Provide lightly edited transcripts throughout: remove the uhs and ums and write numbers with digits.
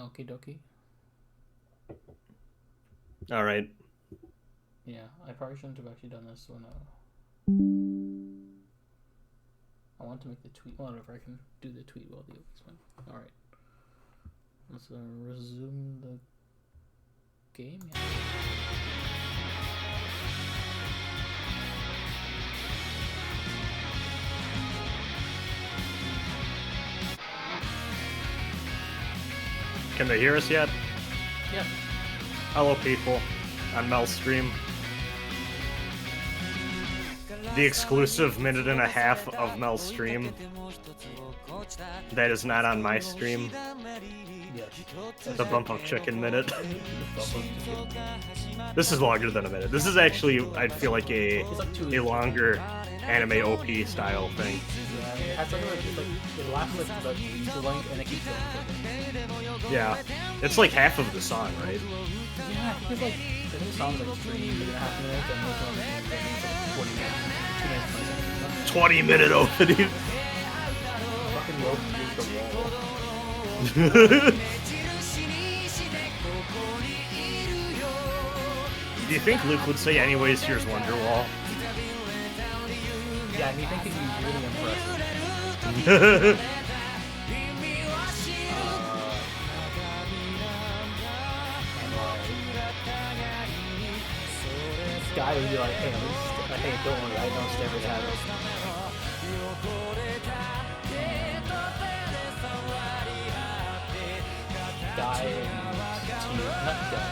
Okie dokie. All right. Yeah, I probably shouldn't have actually done this when I want to make the tweet. Whatever, I can do the tweet while the OP's fine. Alright. Let's resume the game. Yeah. Can they hear us yet? Yeah. Hello, people. On Mel's stream. The exclusive minute and a half of Mel's stream. That is not on my stream. Yes. The Bump of Chicken minute. The bump of chicken. This is longer than a minute. This is actually, I'd feel like It's like 2 a weeks. longer anime OP style thing. Yeah, it has like it lasts like about the length and it keeps going. Yeah. It's like half of the song, right? Yeah, because like I think the song's like 3.5 minutes and this one is like 40 minutes. 2 minutes 20-minute opening. fucking rope is the wall. Do you think Luke would say, anyways, here's Wonderwall? Yeah, and you think he'd be really impressive. And this guy would be like, hey, don't worry, I don't stare at that. Guy and Tear, not Guy,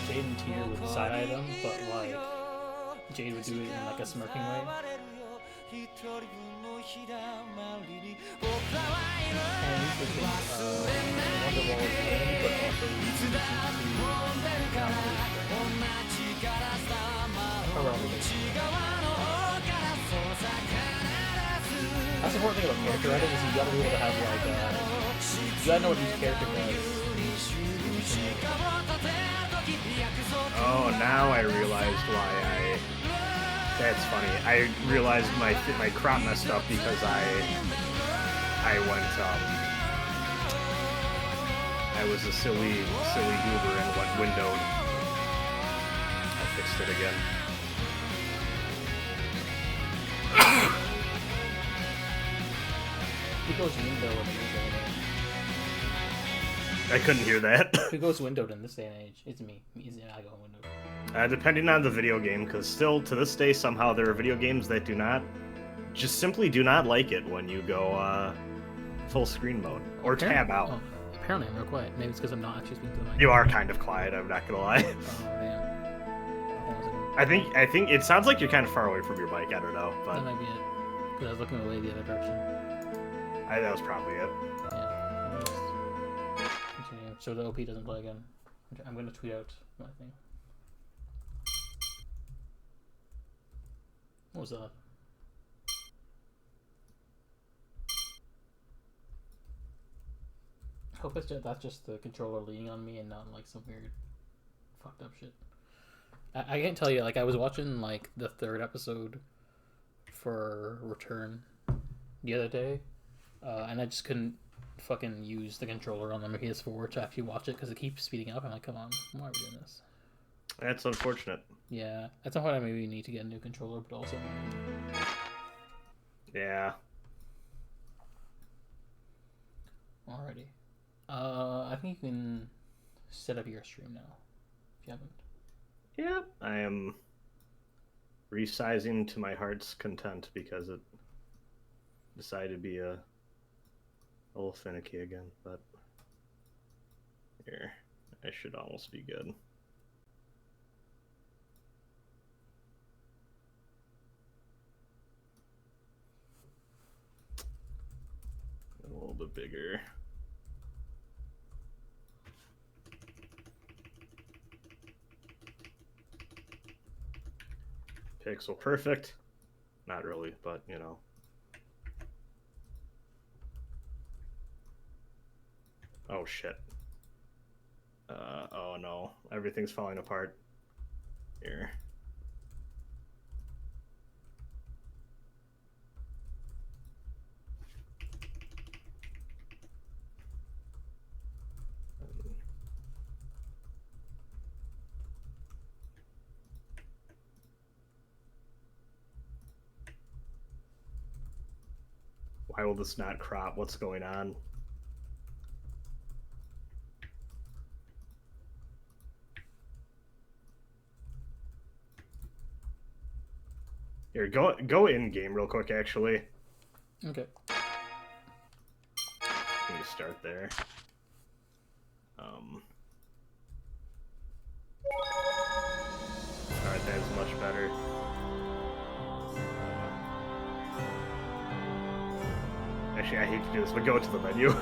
Jade and Tear would side eye them, but like Jade would do it in like a smirking way. And he's the Wonderwall is named, but also used That's the important thing about character writing is you gotta be able to have like you gotta know what each character does. Oh, now I realized why I... That's funny. I realized my crop messed up because I went, I was a silly goober and went windowed. I fixed it again. Who goes windowed in this day and age? I couldn't hear that. Who goes windowed in this day and age? It's me. I go windowed. Depending on the video game, because still to this day somehow there are video games that simply do not like it when you go full screen mode or tab out. Oh, apparently I'm real quiet. Maybe it's because I'm not actually speaking to the mic. You are kind of quiet, I'm not gonna lie. Oh man. I think it sounds like you're kind of far away from your mic. I don't know, That but might be it. Because I was looking away the other direction. that was probably it. Yeah. Let me just continue. So the OP doesn't play again. I'm gonna tweet out my thing. What was that? I hope that's just the controller leaning on me and not like some weird fucked up shit. I can't tell you, like I was watching like the third episode for Return the other day, and I just couldn't fucking use the controller on the PS4 to actually watch it because it keeps speeding up. I'm like, come on, why are we doing this? That's unfortunate. Yeah, at some point I maybe need to get a new controller, but also Yeah. alrighty. I think you can set up your stream now if you haven't. Yeah, I am resizing to my heart's content because it decided to be a little finicky again, but here, I should almost be good. A little bit bigger. Pixel perfect. Not really, but you know. Oh shit. Oh no. Everything's falling apart. Here. Why will this not crop? What's going on? Here, go in game real quick. Actually, Okay. let me start there. All right, that is much better. Actually, I hate to do this, but go to the menu.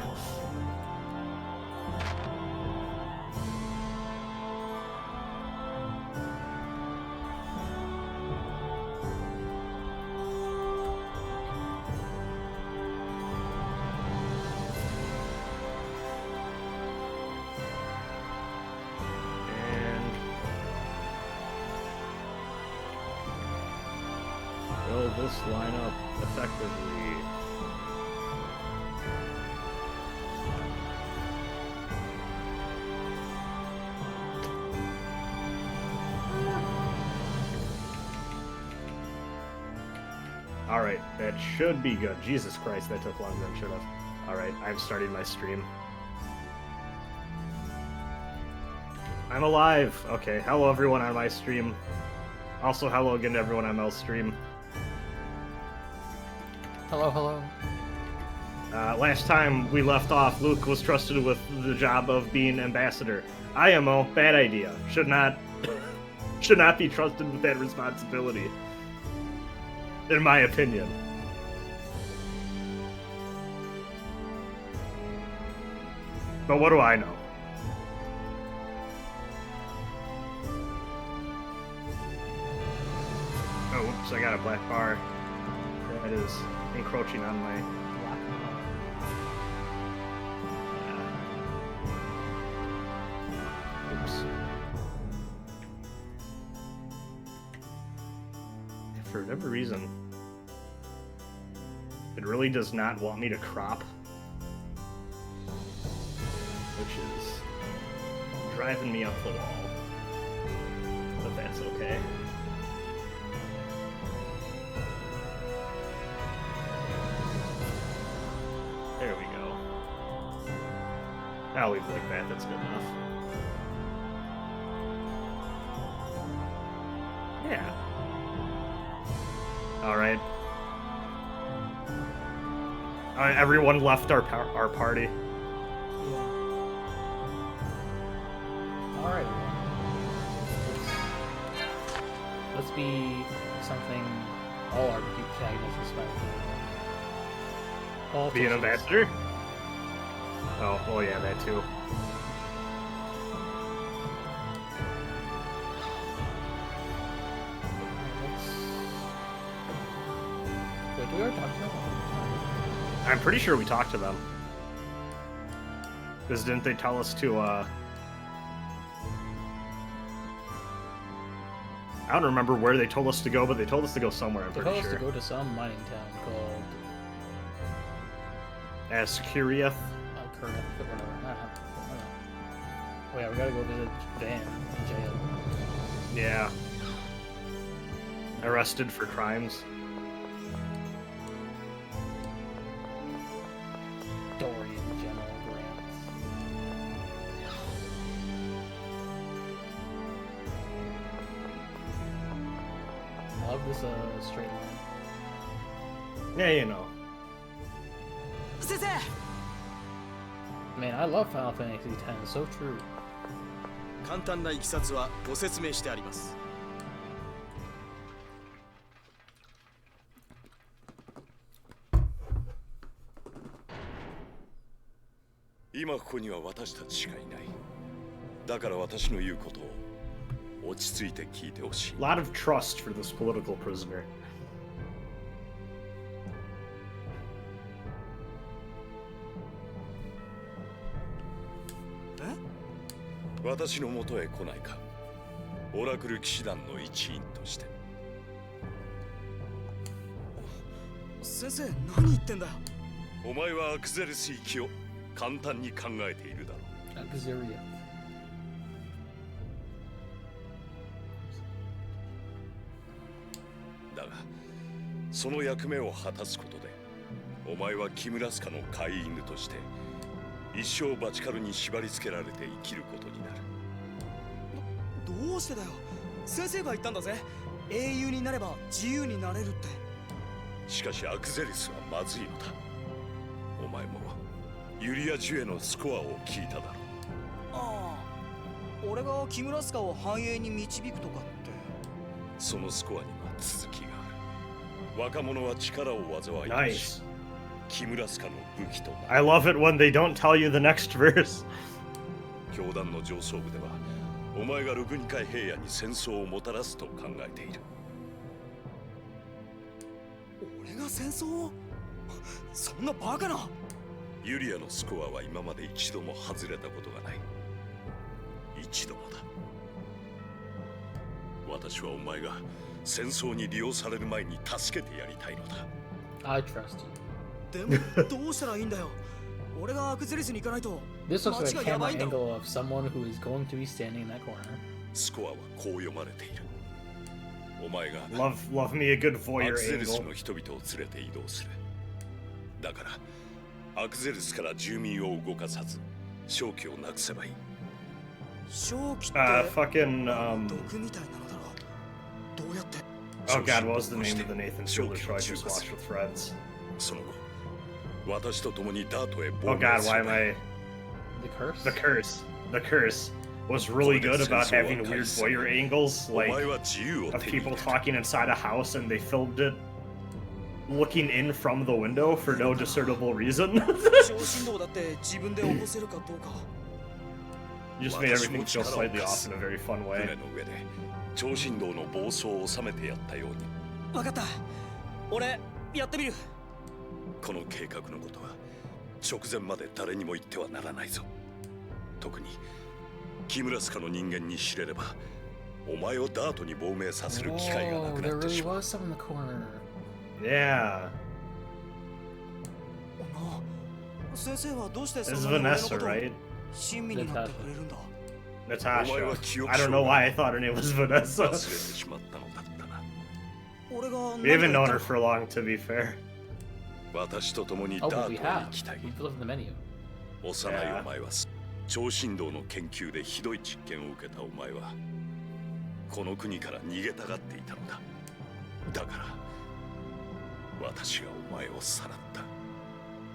Will this line up effectively? Alright, that should be good. Jesus Christ, that took longer than it should have. Alright, I'm starting my stream. I'm alive! Okay, hello everyone on my stream. Also, hello again to everyone on Mel's stream. Hello, hello. Last time we left off, Luke was trusted with the job of being ambassador. IMO, bad idea. Should not be trusted with that responsibility. In my opinion. But what do I know? Oh, whoops, I got a black bar. That is encroaching on my... Oops. For whatever reason, it really does not want me to crop, which is driving me up the wall, but that's okay. There we go. I'll leave it like that, that's good enough. Yeah. Alright. Alright, everyone left our party. Yeah. Alright. Let's be something all our protagonists aspire to. Be an ambassador? Oh, well, yeah, that too. Wait, do we already talk to them? I'm pretty sure we talked to them. Because didn't they tell us to, I don't remember where they told us to go, but they told us to go somewhere, I'm They pretty told us sure. to go to some mining town called... Askuriath. Kurna, or whatever. I don't know. Oh yeah, we gotta go visit Dan in jail. Yeah. Arrested for crimes. Dorian General Grants. I love this straight line. Yeah, you know. Man, I love Final Fantasy X. It's so true. 簡単ないきさつはご説明してあります。今ここには私たちしかいない。だから私の言うことを落ち着いて聞いてほしい。A lot of trust for this political prisoner. 私の元へ来ないか。オラクル騎士団の一員として。先生、何言ってんだよ。お前はアクゼルス域を簡単に考えているだろう。アクゼリア。だが、その役目を果たすことで、お前は木村スカの飼い犬として一生バチカルに縛り付けられて生きることになる。どうしてだよ。先生が言ったんだぜ。英雄になれば自由になれるって。しかしアクゼリスはまずいのだ。お前もユリア・ジュエのスコアを聞いただろう。ああ、俺が木村スカを繁栄に導くとかって。そのスコアには続きがある。若者は力を災いにし、木村スカの武器となる。 I love it when they don't tell you the next verse. 教団の上層部ではお前がルグニカイ平野に戦争をもたらすと考えている。俺が戦争を？そんなバカな。ユリアのスコアは今まで一度も外れたことがない。一度もだ。私はお前が戦争に利用される前に助けてやりたいのだ。 I trust you. でもどうしたらいいんだよ。俺がアクゼリスに行かないと。 This looks like a 街がやば camera いんだろ。 angle of someone who is going to be standing in that corner. スコアはこう読まれている。お前が Love me a good ア voyeur クゼルス angle. の人々を連れて移動する。だからアクゼルスから住民を動かさず正気をなくせばいい。正気って Fucking 毒みたいなのだろう。どうやって？ oh god, what was the name of the Nathan Fielder show I just watched with friends? その後私と共にダートへ Oh 亡 god, 命す why れ am ばいい。 I? The curse? The curse. The curse was really good about having weird voyeur angles, お前 like は自由を of 手に入 people れた。 talking inside a house, and they filmed it looking in from the window for no discernible reason. 超振動だって自分で起こせるかどうか。 Just made everything feel slightly off in a very fun 船 way. の上で超振動の暴走を収めてやったように。わかった。俺やってみる。この計画のことは直前まで誰にも言ってはならないぞ。特に木村スカの人間に知れればお前をダートに亡命させる機会がな Oh, く there なって really しまう。 was some in the corner. Yeah. 先生はどうしてそ This is んなに俺の Vanessa, ことを right? 親身になってくれるんだ。 Natasha. I don't know why I thought her name was 忘れ Vanessa. てしまったのだったな。俺が We haven't 何か known 言 her った for long, to be fair. 私と共に Oh, ダー but ト we へ have. 行きたい。 We looked in the menu. 幼いお前は超振動の研究でひどい実験を受けたお前はこの国から逃げたがっていたのだ。だから私がお前をさらった。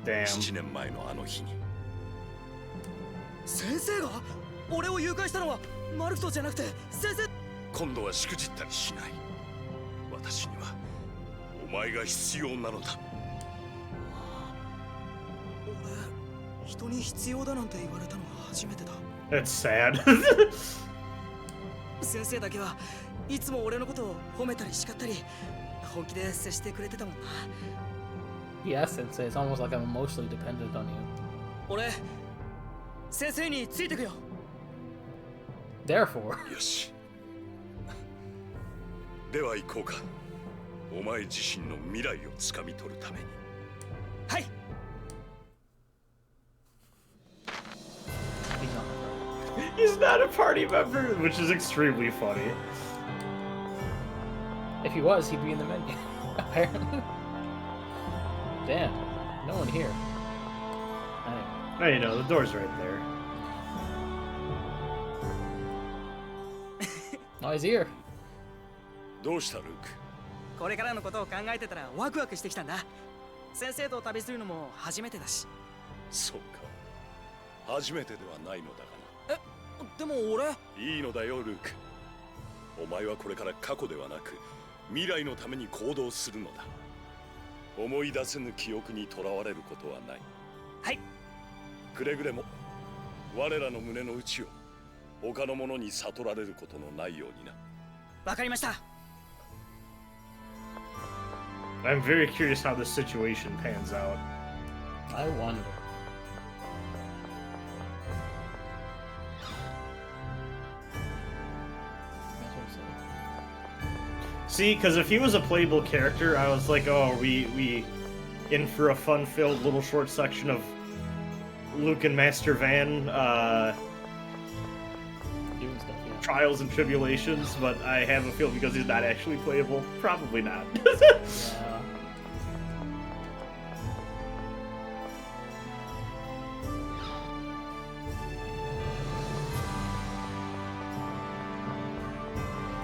Damn. 7年前のあの日に。先生が俺を誘拐したのはマルクトじゃなくて先生。今度はしくじったりしない。私にはお前が必要なのだ。俺人に必要だなんて言われたのは初めてだ。 That's sad. 先生だけはいつも俺のことを褒めたり叱ったり本気で接してくれてたもんな。 Yeah, Sensei. It's almost like I'm emotionally dependent on you. 俺先生についてくよ。 Therefore, よし。では行こうか。お前自身の未来をつかみ取るために。はい。 he's not a party. He's not a party member, which is extremely funny. If he was, he'd be in the menu. Apparently. Damn, no one here. Anyway. Oh, you know, the door's right there. Oh, he's here. どうしたルーク。これからのことを考えてたらワクワクしてきたんだ。先生と旅するのも初めてだし。そうか。初めてではないのだがな。でも俺いいのだよルーク。お前はこれから過去ではなく未来のために行動するのだ。思い出せぬ記憶にとらわれることはない。はい。くれぐれも我らの胸の内を他の者に悟られることのないようにな。わかりました。 I'm very curious how this situation pans out. I wonder. See, because if he was a playable character, I was like, oh, we in for a fun-filled little short section of Luke and Master Van Doing stuff, yeah. trials and tribulations, but I have a feel because he's not actually playable, probably not. Yeah.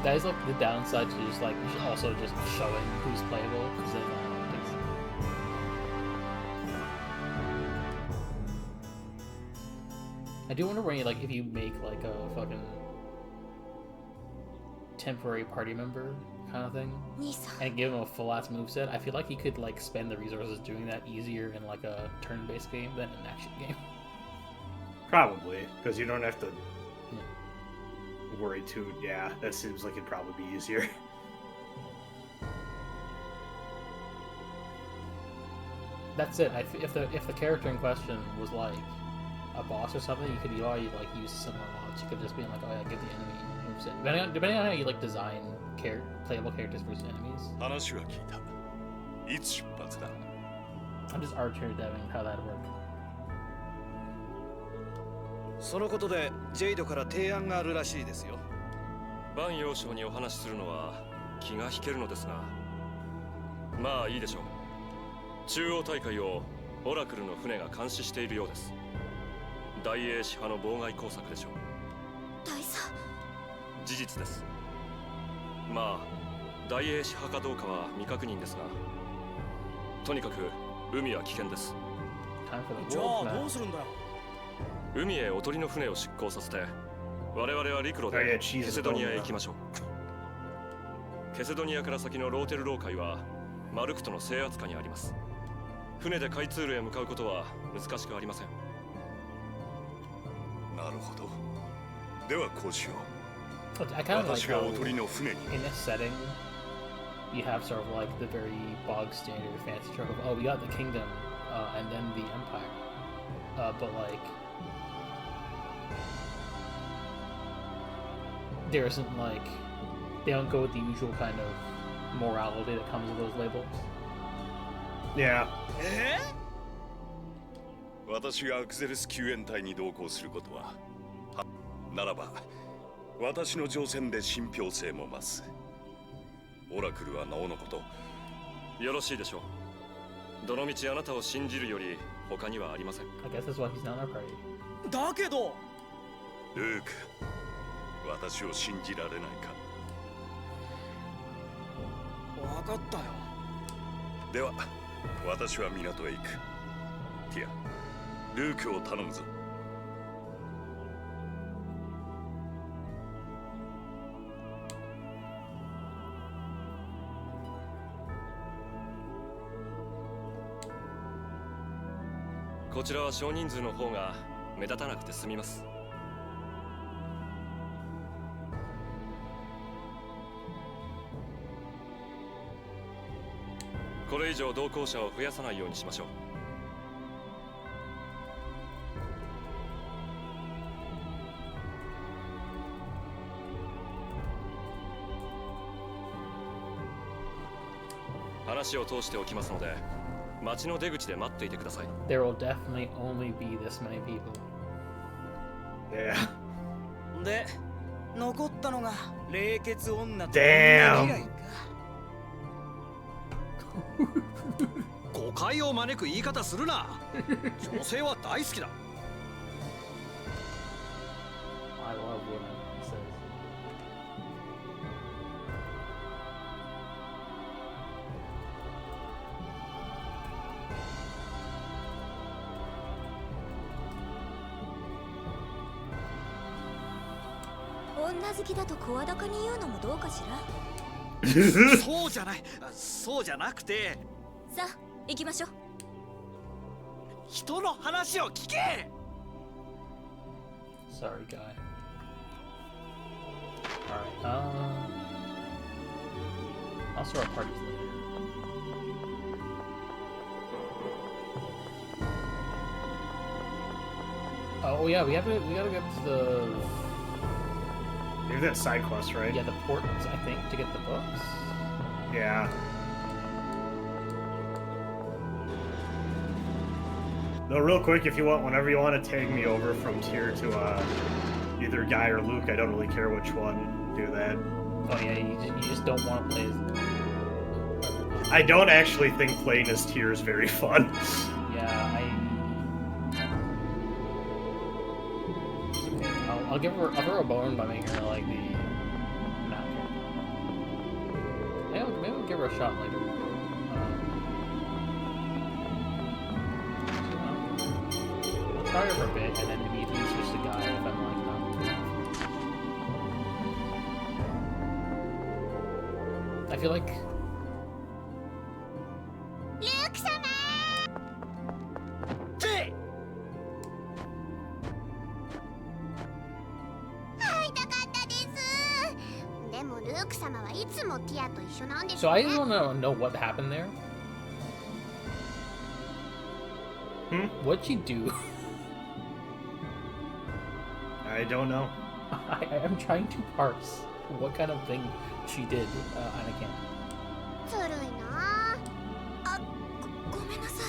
That is like the downside to just like also just showing who's playable, because then I do wonder when like if you make like a fucking temporary party member kind of thing 兄さん and give him a full ass moveset, I feel like he could like spend the resources doing that easier in like a turn-based game than an action game. Probably, because you don't have to worry too. Yeah, that seems like it'd probably be easier. That's it. If the character in question was like a boss or something, you could already like use similar mods. You could just be like, oh yeah, give the enemy moveset. Depending on how you like design playable characters versus enemies. 話は聞いた。いつ出発だ？ I'm just arbitrary deving how that'd work. そのことでジェイドから提案があるらしいですよ。バン幼少にお話しするのは気が引けるのですが、まあいいでしょう。中央大会をオラクルの船が監視しているようです。大英支派の妨害工作でしょう。大佐事実です。まあ大英支派かどうかは未確認ですが、とにかく海は危険です。 Time for the じゃ wolf あどう now. するんだよ。海へおとりの船を出港させて、我々は陸路 Oh, yeah, で cheese ケセドニアへ行きましょう。ケセドニアから先のローテルロー海はマルクとの制圧下にあります。船で開通路へ向かうことは難しくありません。なるほど。ではこうしよ But I う。 kind of like 私が how おとりの船に。 in this setting you have sort of like the very bog standard fancy trope of oh we got the kingdom and then the empire, but like there isn't like they don't go with the usual kind of morality that comes with those labels. Yeah. 私がアクゼルス救援隊に同行することはならば私の乗船で信憑性も増す。オラクルはなおのこと。よろしいでしょう。どのみちあなたを信じるより他にはありません。 I guess that's why he's not in our party. だけどルーク、私を信じられないか。分かったよ。では私は港へ行く。ティア、ルークを頼むぞ。こちらは少人数の方が目立たなくて済みます。これ以上同行者を増やさないようにしましょう。話を通しておきますので、町の出口で待っていてください。 There will definitely only be this many people. Yeah. で残ったのが冷血女と Damn 女嫌いか。誤解を招く言い方するな。女性は大好きだ。 I love women, he says. 女好きだと声高に言うのもどうかしら。そうじゃない。そうじゃなくてさあ行きましょう。人の話を聞け。 Sorry, guy. Alright, I'll start our parties later. Oh yeah, we gotta get to the Maybe that's side quest, right? the ports, I think, to get the books. Yeah. No, real quick, if you want, whenever you want to tag me over from tier to either Guy or Luke, I don't really care which one. Do that. Oh yeah, you just don't want to play as... I don't actually think playing as tier is very fun. Yeah, I'll give her a bone by making her like the map character. give her a shot later. I'll try her for a bit and then immediately switch to Guy if I'm like not. I feel like ルーク様会いたかったです。でもルーク様はいつもティアと一緒なんです So よ I ね。 just want to know what happened there. What'd she do? I don't know. I am trying to parse what kind of thing she did, and I can't. ずるいなあ。ごめんなさ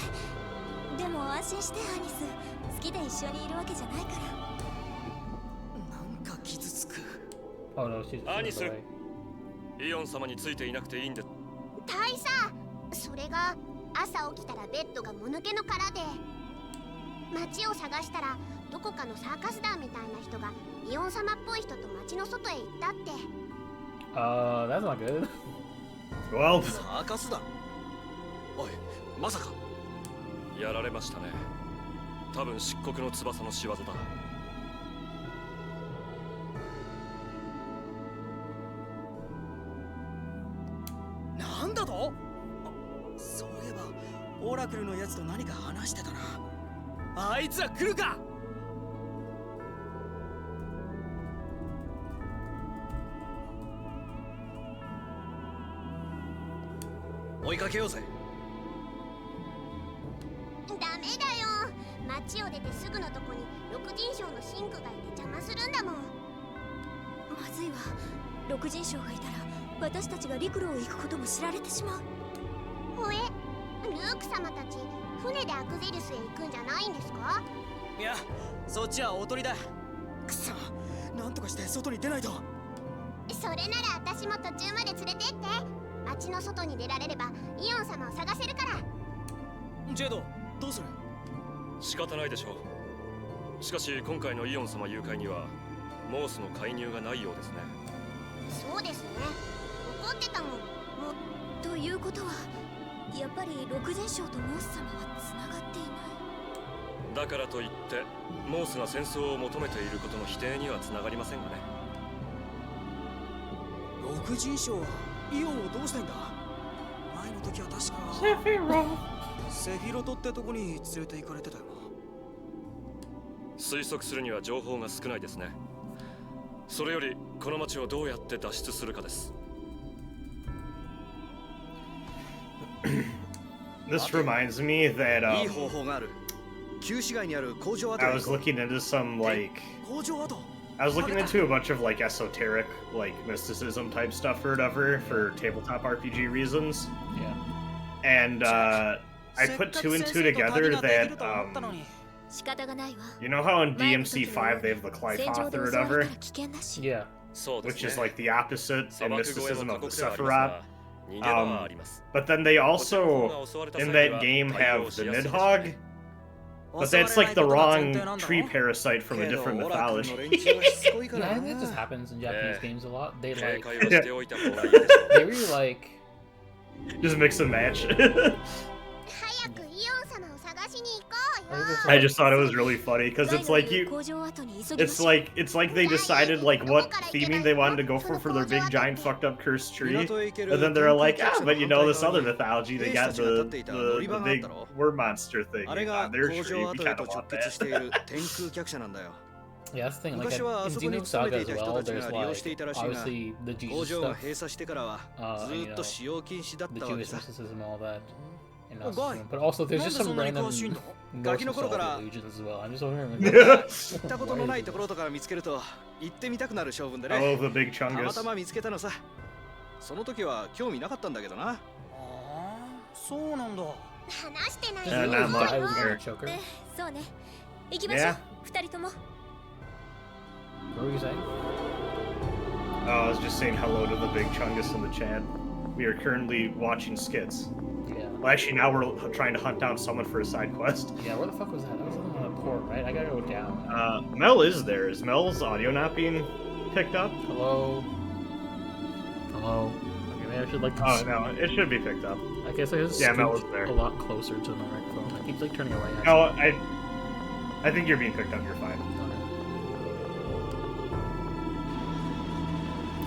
い。でも安心してアニス。好きで一緒にいるわけじゃないから。なんか傷つく。 Oh no, she's Anis. away. イオン様についていなくていいんで。大佐、それが朝起きたらベッドがもぬけの殻で、街を探したらどこかのサーカス団みたいな人がイオン様っぽい人と街の外へ行ったって。That's not good. Well, サーカスだ。おい、まさか。やられましたね。多分漆黒の翼の仕業だ。なんだと？そういえばオラクルのやつと何か話してたな。あいつら来るか？追いかけようぜ。ダメだよ。街を出てすぐのとこに六人将のシンクがいて邪魔するんだもん。まずいわ。六人将がいたら私たちが陸路を行くことも知られてしまう。ほえ、ルーク様たち船でアクゼルスへ行くんじゃないんですか？いや、そっちはおとりだ。くそ、なんとかして外に出ないと。それなら私も途中まで連れてって。街の外に出られればイオン様を探せるから。ジェイド、どうする？仕方ないでしょう。しかし今回のイオン様誘拐にはモースの介入がないようですね。そうですね。怒ってたもん。ということはやっぱり六人将とモース様はつながっていない。だからといってモースが戦争を求めていることの否定にはつながりませんがね。六人将はイオンをどうしたいんだ？前の時は確かセフィロトってとこに連れて行かれてたよな。推測するには情報が少ないですね。それよりこの町をどうやって脱出するかです。this reminds me that いい方法がある。旧市街にある工場跡 I へ was 行こう。 looking into some like 工場跡。 I was looking into a bunch of like esoteric like mysticism type stuff or whatever for tabletop RPG reasons. Yeah. And I put two and two together that 仕方がないわ。 you know how in DMC5 they have the Clyfoth or whatever, 危険だし。 Yeah. そうです which ね。 is like the opposite 砂 in 漠越え mysticism の of 過 the 酷ではあります Sephiroth. が逃げ場はあります。 But then they こちらの方 also が襲われた in 際 that には game 対応 have し the やすいです Nidhogg, ね。 but that's like the wrong tree parasite from a けど different オラクル mythology. の連中はしつこいか Yeah, ら I think that just な。 happens in Japanese Yeah. games a lot. They 警 like 戒をしておいた方がいいでしょう。 they really like Just mix and match. 早くイオン様を探しに行こうよ。 I just thought it was really funny because it's like you, 工場跡に急ぎま it's しょう。 like they decided like what theming they wanted to go for their big giant fucked up cursed tree, 港へ行ける and then they're like, 天空 ah, 客 but 車 you の know 反対 this 側 other に mythology, they 兵士 got たちが立っていた乗り場 the があっ big たろ。 worm monster thing あれ on が their 工 tree. 場 We 跡へ kind と of 直 want 結して that. いる天空客車なんだよ。 yeah, that's the thing. Like 昔は in あそこに Xenosaga 勤めて as いた人 well, たち there's が利用してい like たらしいが、 obviously the 工 Jesus 場が stuff, 閉鎖してからはずーっと使用禁止だっ the たわけ Jewish さ。 mysticism, all that. And Oh, guy. but also there's just some なんで random そんなに詳しいの？ Norse ガキの頃から mythology illusions as well. I'm just wondering. 行ったことのないところとか見つけると行ってみたくなる性分で I ね。 love the big たま chungus. たま見つけたのさ。その時は興味なかったんだけどな。ああ、そうなんだ。話してない Yeah, よ。 not much. I was gonna choke her. そうね。行きましょう Yeah.。二人とも。 What were you saying? I was just saying hello to the big chungus in the chat. We are currently watching skits. Yeah. Well, actually, now we're trying to hunt down someone for a side quest. Yeah, where the fuck was that? That was on the port, right? I gotta go down. Mel is there. Is Mel's audio not being picked up? Hello? Hello? I Maybe I should like. Oh no, it should be picked up. I guess I just Yeah, Mel was there. a lot closer to the microphone. I keep like turning away. Actually. No, I think you're being picked up. You're fine.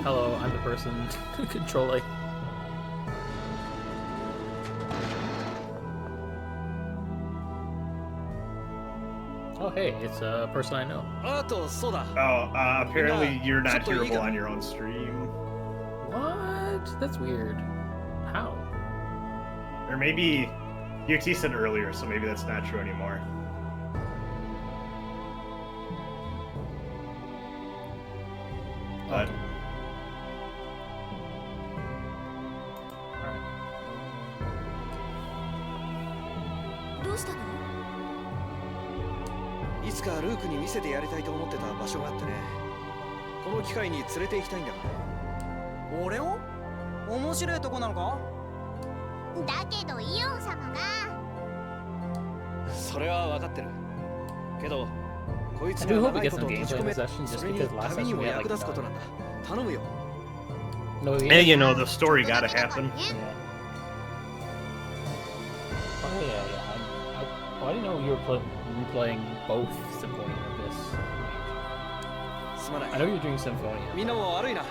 Hello, I'm the person controlling. Oh hey, it's a person I know. あとそうだ Oh, apparently you're not Shut the hearable ego. on your own stream. What? That's weird. How? Or maybe UT said earlier, so maybe that's not true anymore. But Okay. Alright. どうしたの？いつかルークに見せてやりたいと思ってた場所があってねこの機会に連れて行きたいんだ俺を面白いとこなのか？だけどイオン様がそれは分かってるけどこいつ I が do hope 長 we い get こ some と閉 gameplay じ in 込 the め session just それに because last 旅に session も we had 役 like 立つことなんだ頼むよ no, we hey, had- you know the story gotta happen. Yeah. Oh yeah, yeah. I didn't know you were replaying both Symphonia and this. すまない I know you're doing Symphonia. みんなも悪いな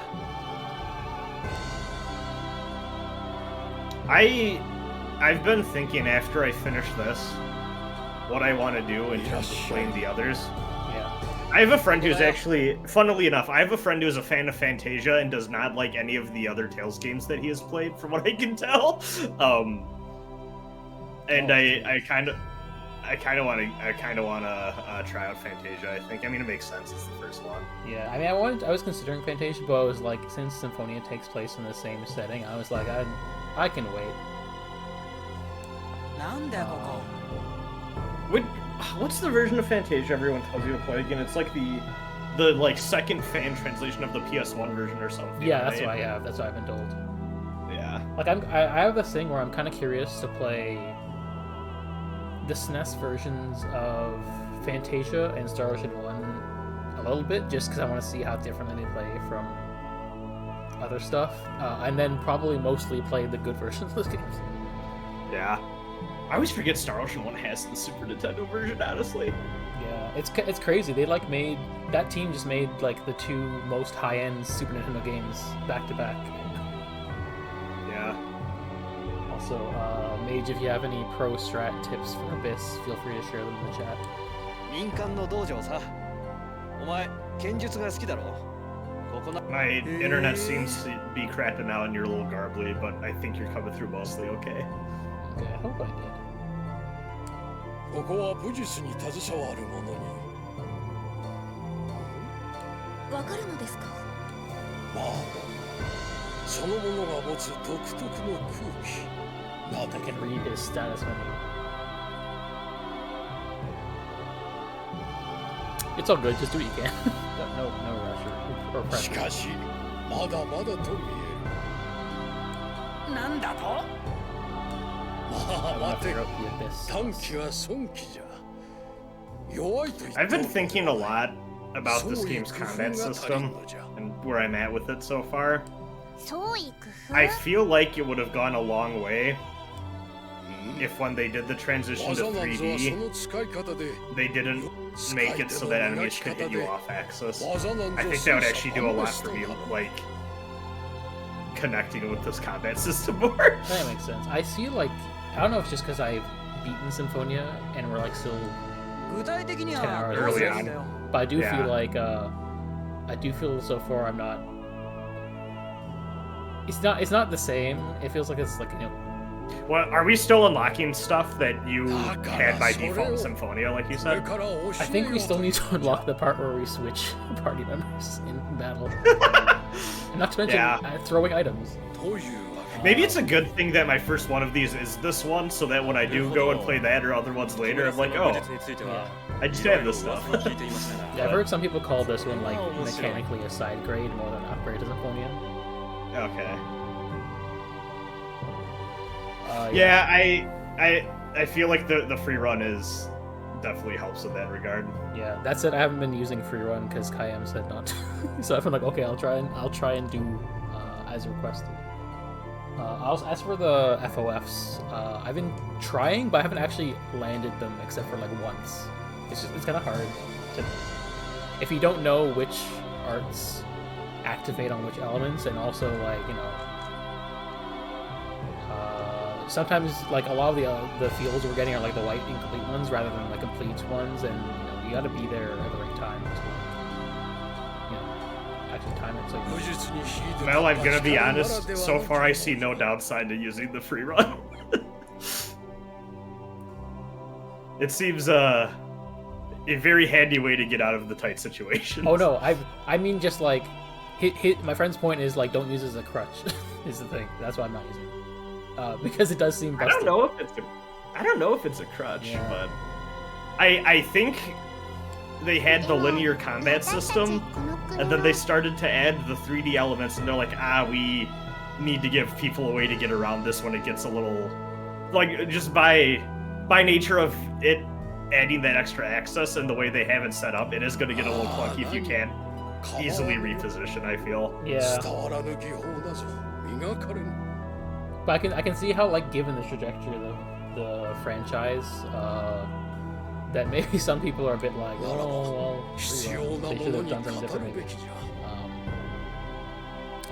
I've been thinking after I finish this what I want to do in terms of playing the others. Yeah. I have a friend who's actually, funnily enough, I have a friend who's a fan of Fantasia and does not like any of the other Tales games that he has played, from what I can tell. And I kind of want to try out Fantasia. I think. I mean, it makes sense. It's the first one. Yeah, I mean, I was considering Fantasia, but I was like, since Symphonia takes place in the same setting, I was like, I can wait. なんだよここ。 What's the version of Fantasia everyone tells you to play again? It's like the like second fan translation of the PS1 version or something. Yeah, that's right? what I have. That's what I've been told. Yeah. Like, I have this thing where I'm kind of curious to play the SNES versions of Fantasia and Star Ocean 1 a little bit, just because I want to see how differently they play from other stuff, and then probably mostly play the good versions of those games. Yeah. I always forget Star Ocean 1 has the Super Nintendo version, honestly. Yeah, it's crazy. They like made that team just made like the two most high-end Super Nintendo games back to back. Yeah. Also, Mage, if you have any pro strat tips for Abyss, feel free to share them in the chat. 民間の道場さお前剣術が好きだろここな My internet seems to be crapping out and you're a little garbly, but I think you're coming through mostly okay. Okay, I hope I did. ここは武術に携わる者にわかるのですか？まあその者が持つ独特の空気な I ど can read his status menu. It's all good, just do what you can. no rush or し pressure. かしまだまだと見えなんだと？るま I あ wanna 待て figure out the Abyss. 短期は損期じゃ弱いと言って I've been thinking a lot about そう this いう game's 工夫 combat が足りん system のじゃ and where I'm at with it so far. 創意工夫？ I feel like it would have gone a long way うん if when they did the transition 技 to なんぞはそ 3D, の使い方で they didn't make it so that enemies could hit you off axis. 技なんぞ I think that would actually do a lot 操 for 作 me, 万能 like, connecting with this combat system more. That makes sense. I see, like, I don't know if it's just because I've beaten Symphonia and we're like still, 具体的に 10は hours どうすればいいんだよ。 but I do Yeah. feel like I do feel so far I'm not. It's not the same. It feels like it's like, you know. Well, are we still unlocking stuff that you Ah, had by God, default in so- Symphonia, like you それ said? から教 I think え we よう still と need 言 to うんじゃ unlock the part where we switch party members in battle. And not to mention Yeah. throwing items. というわけ Maybe it's a good thing that my first one of these is this one, so that when I do go and play that or other ones later, I'm like, 武 oh, 術については Yeah. I just いろい have ろ this 噂 stuff. は聞いていましたが Yeah, I've heard some people call this one like Oh, we'll see. mechanically a side grade more than an upgrade to Symphonia. Okay. Yeah. Yeah, I feel like the free run is definitely helps in that regard. Yeah, that's it. I haven't been using free run because Kayam said not to. So I've been like, okay, I'll try and do as requested. As for the FOFs, I've been trying, but I haven't actually landed them except for like once. It's kind of hard to, if you don't know which arts activate on which elements, and also like, you know, sometimes like a lot of the fields we're getting are like the white incomplete ones rather than the complete ones, and you know, you got to be there at the right time to, you know, actually time it. So Well, I'm gonna be honest, so far I see no downside to using the free run. It seems a very handy way to get out of the tight situation. Oh no, I mean just like hit. My friend's point is like don't use it as a crutch. Is the thing. That's why I'm not using it, because it does seem. I don't know if it's a crutch, Yeah. but I think they had the linear combat system, and then they started to add the 3D elements, and they're like, we need to give people a way to get around this when it gets a little, like, just by nature of it adding that extra access and the way they have it set up, it is going to get a little clunky if you can't easily reposition, I feel. Yeah. 伝わらぬ技法だぞ磨かれぬ But I can see how, like, given the trajectory of the franchise, that maybe some people are a bit like, oh, well, they 必 should 要なも have のに done 語 something る different べ maybe. きじゃ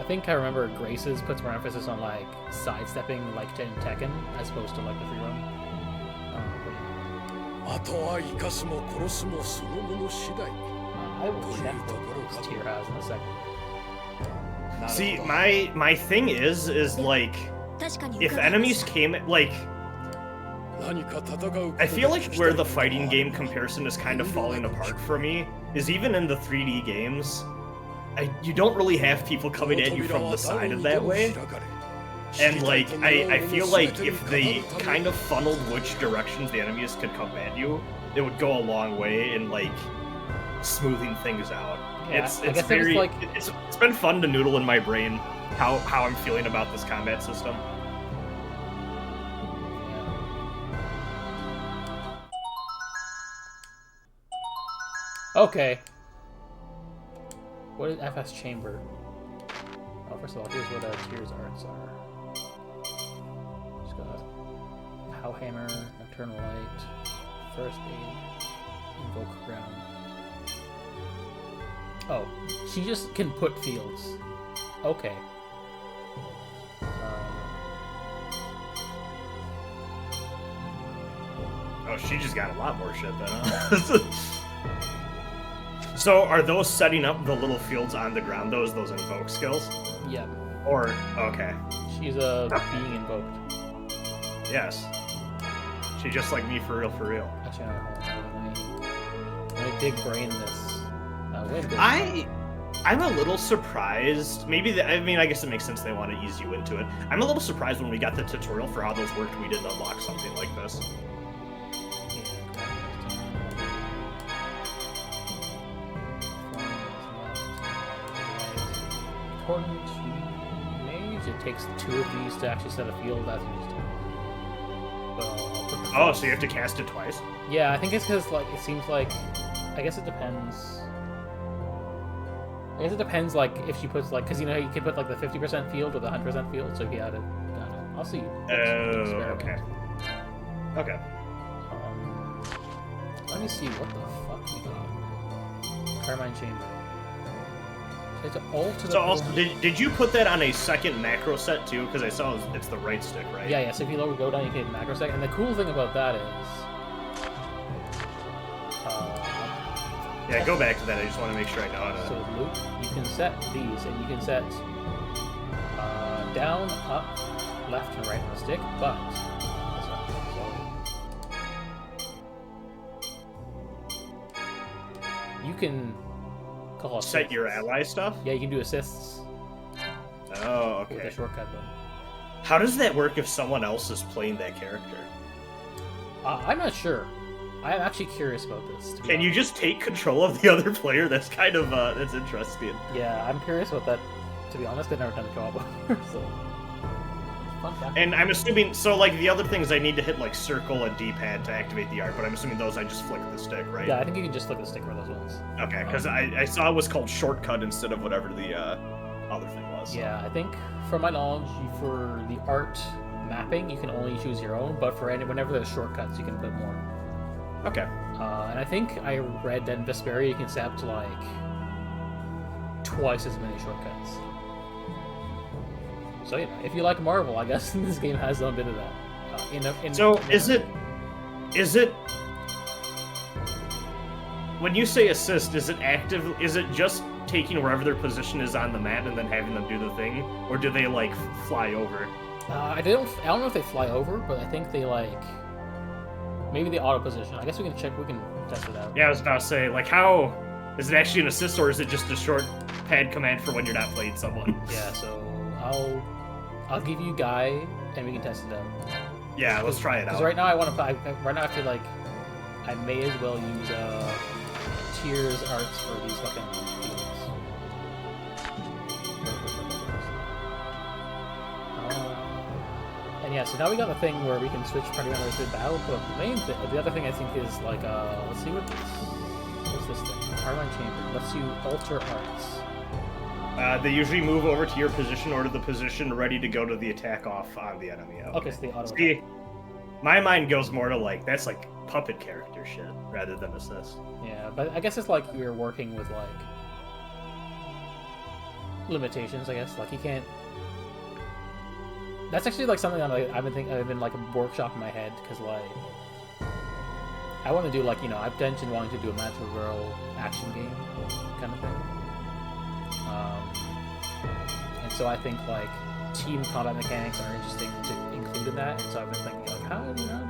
I think I remember Grace's puts more emphasis on, like, sidestepping, like, in Tekken, as opposed to, like, the free run. But, あとは生かすも殺すもそのもの次第 I will check what this tier has in a second. See, my thing is like, 確かに if 伺いま enemies した came, like, 何か戦うこと I feel で like where the fighting game comparison is kind of falling apart for me is even in the 3D games, you don't really have people coming at you from the side of that way. And like, I feel like if they kind of funneled which directions the enemies could come at you, it would go a long way in like smoothing things out. Yeah, It's I guess very like, it's been fun to noodle in my brain how I'm feeling about this combat system. Okay. What is FS Chamber? Oh, first of all, here's what Tears arts are. Just got Howhammer, Nocturnal Light, First Aid, Invoke Ground. Oh, she just can put fields. Okay. Oh, she just got a lot more shit then, huh? So are those setting up the little fields on the ground, those invoke skills? Yeah. Or, okay. She's being invoked. Yes. She just like me for real, for real. Actually, let me big brain this. I'm a little surprised. Maybe, I guess it makes sense they want to ease you into it. I'm a little surprised when we got the tutorial for how those worked, we didn't unlock something like this. According to Mage, it takes 2 of these to actually set a field as you just do. Oh, so you have to cast it twice? Yeah, I think it's because like it seems like, I guess it depends. Like if she puts like, because you know you can put like the 50% field or the 100% field. So if you added, I don't know. I'll see. Oh, okay. Okay. Let me see what the fuck we got. Carmine Chamber. It's all to the. So also, did you put that on a second macro set too? Because I saw it's the right stick, right? Yeah. So if you go down, you can hit macro second. And the cool thing about that is, yeah, go back to that. I just want to make sure I know how to. So Luke, you can set these, and you can set down, up, left, and right on the stick. But you can call set your ally stuff. Yeah, you can do assists. Oh, With okay. a shortcut button. How does that work if someone else is playing that character? I'm not sure. I'm actually curious about this. Can you just take control of the other player? That's kind of that's interesting. Yeah, I'm curious about that. To be honest, I've never done a co-op before, so. Fun fact. And I'm assuming, so like the other things I need to hit like circle and D-pad to activate the art, but I'm assuming those I just flick the stick, right? Yeah, I think you can just flick the stick for those ones. Okay, because I saw it was called shortcut instead of whatever the other thing was. So. Yeah, I think from my knowledge, for the art mapping, you can only choose your own, but for whenever there's shortcuts, you can put more. Okay. And I think I read that in Vesperia you can set up to like twice as many shortcuts. So yeah, if you like Marvel, I guess this game has a bit of that. Is it when you say assist, is it active? Is it just taking wherever their position is on the map and then having them do the thing, or do they like fly over? I don't know if they fly over, but I think they like maybe the auto position. I guess we can test it out. Yeah, I was about to say, like, how is it actually an assist, or is it just a short pad command for when you're not playing someone? Yeah, so I'll give you Guy, and we can test it out. Yeah, let's try it out. Because right now I feel like I may as well use Tyr's arts for these fucking fields. And yeah, so now we got the thing where we can switch party members to battle, but the other thing I think is like, let's see what's this thing? Hardline Chamber lets you alter arts. They usually move over to your position or to the position ready to go to the attack off on the enemy. Okay, so the auto See, attack. my mind goes more to like, that's like puppet character shit rather than assist. Yeah, but I guess it's like you're working with like limitations, I guess. Like you can't. That's actually like something I've been like workshop in my head, because like I want to do like, you know, I've mentioned wanting to do a Magical Girl action game kind of thing. And so I think like team combat mechanics are interesting to include in that, and so I've been thinking like, how do I do that?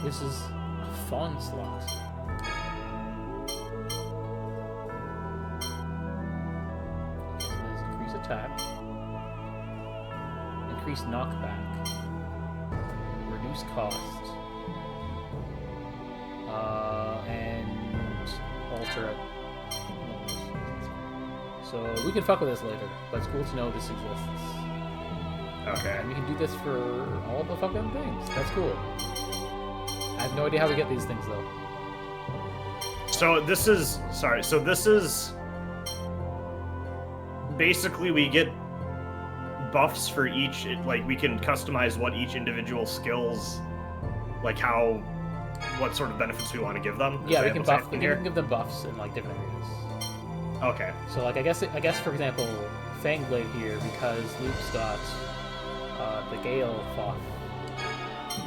This is a fawn slot. Okay, so there's increase attack, increase knockback, reduce cost, and alter it. So we can fuck with this later, but it's cool to know this exists. Okay. And we can do this for all the fucking things. That's cool. I have no idea how we get these things though. So this is basically we get buffs for each, like we can customize what each individual skills, like what sort of benefits we want to give them. Yeah, we can give them buffs in like different areas. Okay. So like I guess for example, Fangblade here, because Luke's got the Gale Thoth,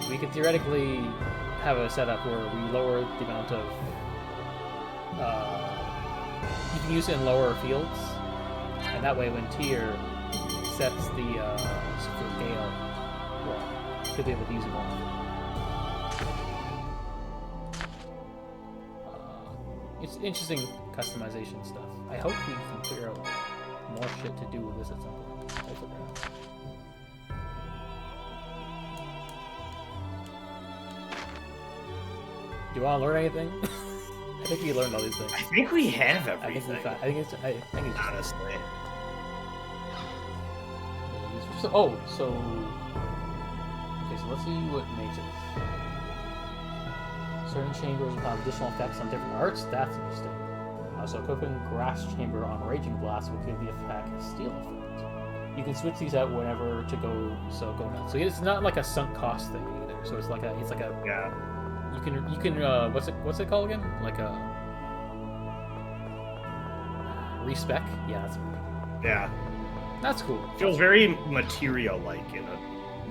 we could theoretically have a setup where we lower the amount of you can use it in lower fields, and that way when Tyr sets the Gale, well, he'll be able to use it more. It's interesting customization stuff. I hope we can figure out more shit to do with this at some point. I'll figure it out. Do you want to learn anything? I think we learned all these things. I think we have I think everything. I think it's just Honestly. so okay, so let's see what makes it. Certain chambers will have additional effects on different arts. That's interesting. So equipping Grass Chamber on Raging Blast will give the effect Steel effect. You can switch these out whenever to go nuts. So it's not like a sunk cost thing either. So it's like a Yeah. You can what's it called again? Like a respec? Yeah, that's right. Yeah. That's cool. Feels very material-like in a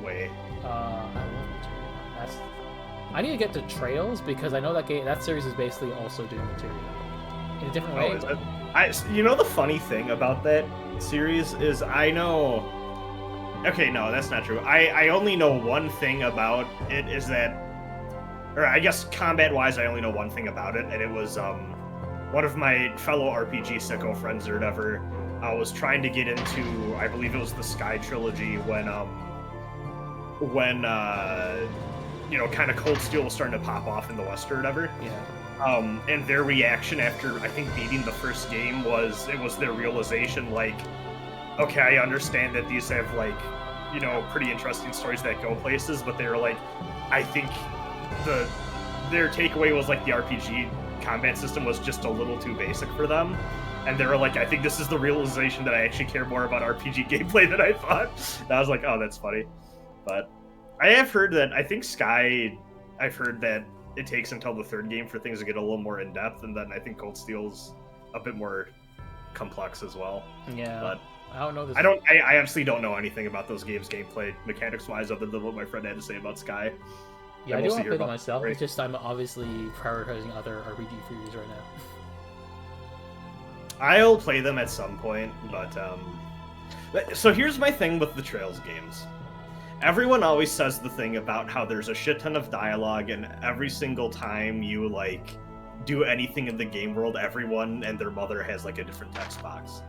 way. I love material. I need to get to Trails because I know that series is basically also doing material in a different way. Is it? You know the funny thing about that series is I know. Okay, no, that's not true. I only know one thing about it is that, or I guess combat-wise, I only know one thing about it, and it was one of my fellow RPG sicko friends or whatever was trying to get into, I believe it was the Sky trilogy when you know, kind of Cold Steel was starting to pop off in the West or whatever. Yeah. And their reaction after, I think, beating the first game was their realization, like, okay, I understand that these have, like, you know, pretty interesting stories that go places, but they were like, I think the their takeaway was like the RPG combat system was just a little too basic for them. And they were like, I think this is the realization that I actually care more about RPG gameplay than I thought. And I was like, oh, that's funny. But I have heard that, I think Sky, I've heard that it takes until the third game for things to get a little more in-depth, and then I think Cold Steel's a bit more complex as well. Yeah. But I don't know this. I honestly don't know anything about those games gameplay mechanics-wise other than what my friend had to say about Sky. Yeah, I do want to play them about myself. Story. It's just I'm obviously prioritizing other RPG series right now. I'll play them at some point, but so here's my thing with the Trails games. Everyone always says the thing about how there's a shit ton of dialogue, and every single time you like do anything in the game world, everyone and their mother has like a different text box.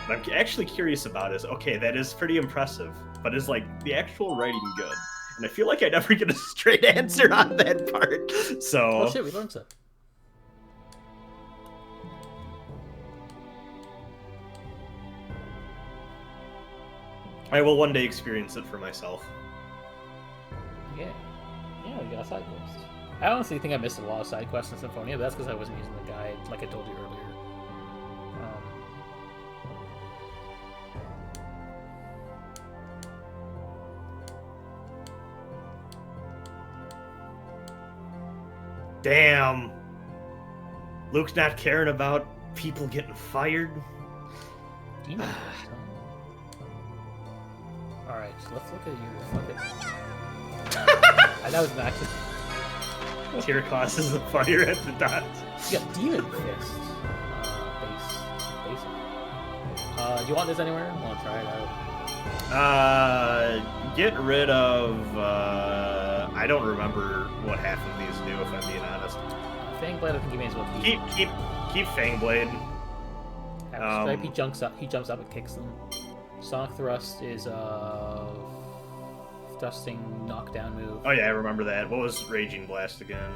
What I'm actually curious about is, okay, that is pretty impressive, but is like the actual writing good? And I feel like I never get a straight answer on that part. So Oh shit, we learned stuff. I will one day experience it for myself. Yeah. Yeah, we got a side quest. I honestly think I missed a lot of side quests in Symphonia, but that's because I wasn't using the guide, like I told you earlier. Damn. Luke's not caring about people getting fired. Demon quest, huh? Alright, so let's look at your fucking... that was an accident. Tier classes the fire at the dots. You got Demon Fist. Basic. Do you want this anywhere? I want to try it out. Get rid of, I don't remember what half of these do, if I'm being honest. Fangblade, I think you may as well keep. Keep Fangblade. Stripe, he jumps up and kicks them. Sonic Thrust is a thrusting knockdown move. Oh yeah, I remember that. What was Raging Blast again?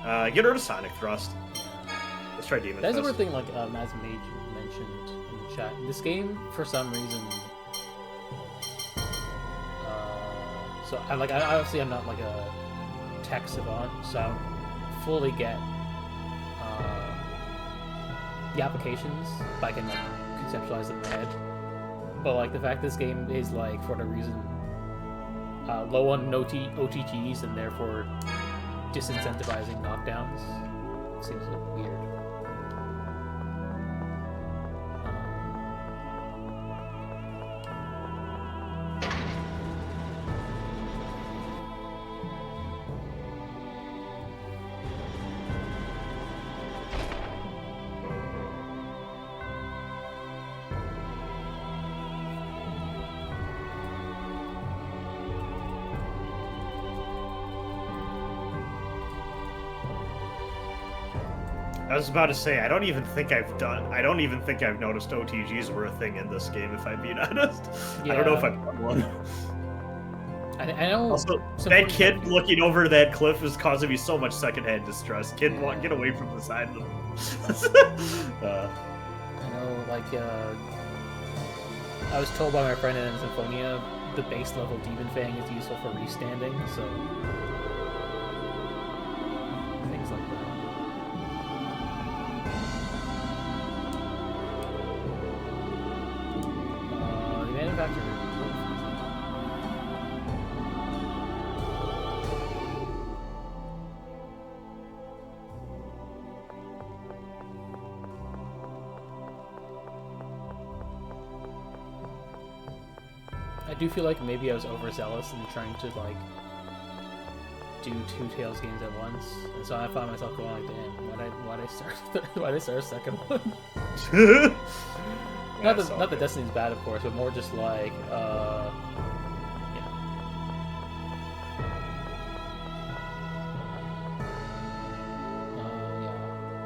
Get rid of Sonic Thrust. Let's try Demon That's Fist. the weird thing, like as Mage mentioned in the chat. This game, for some reason, so I obviously I'm not like a tech savant, so I don't fully get the applications, but I can like conceptualize them in my head. But like the fact this game is like for whatever reason low on OTGs and therefore disincentivizing knockdowns seems a little weird. I was about to say, I don't even think I've noticed OTGs were a thing in this game, if I'm being honest. Yeah. I don't know if I've done one. I know. Also, that kid looking over that cliff is causing me so much secondhand distress. Kid, get away from the side of them. I know, like, I was told by my friend in Symphonia, the base level Demon Fang is useful for restanding, so things like that. The manufacturer. I do feel like maybe I was overzealous in trying to like do two Tales games at once, and so I found myself going like, "Damn, why'd I start a second one?" Not that Destiny's bad, of course, but more just like, yeah.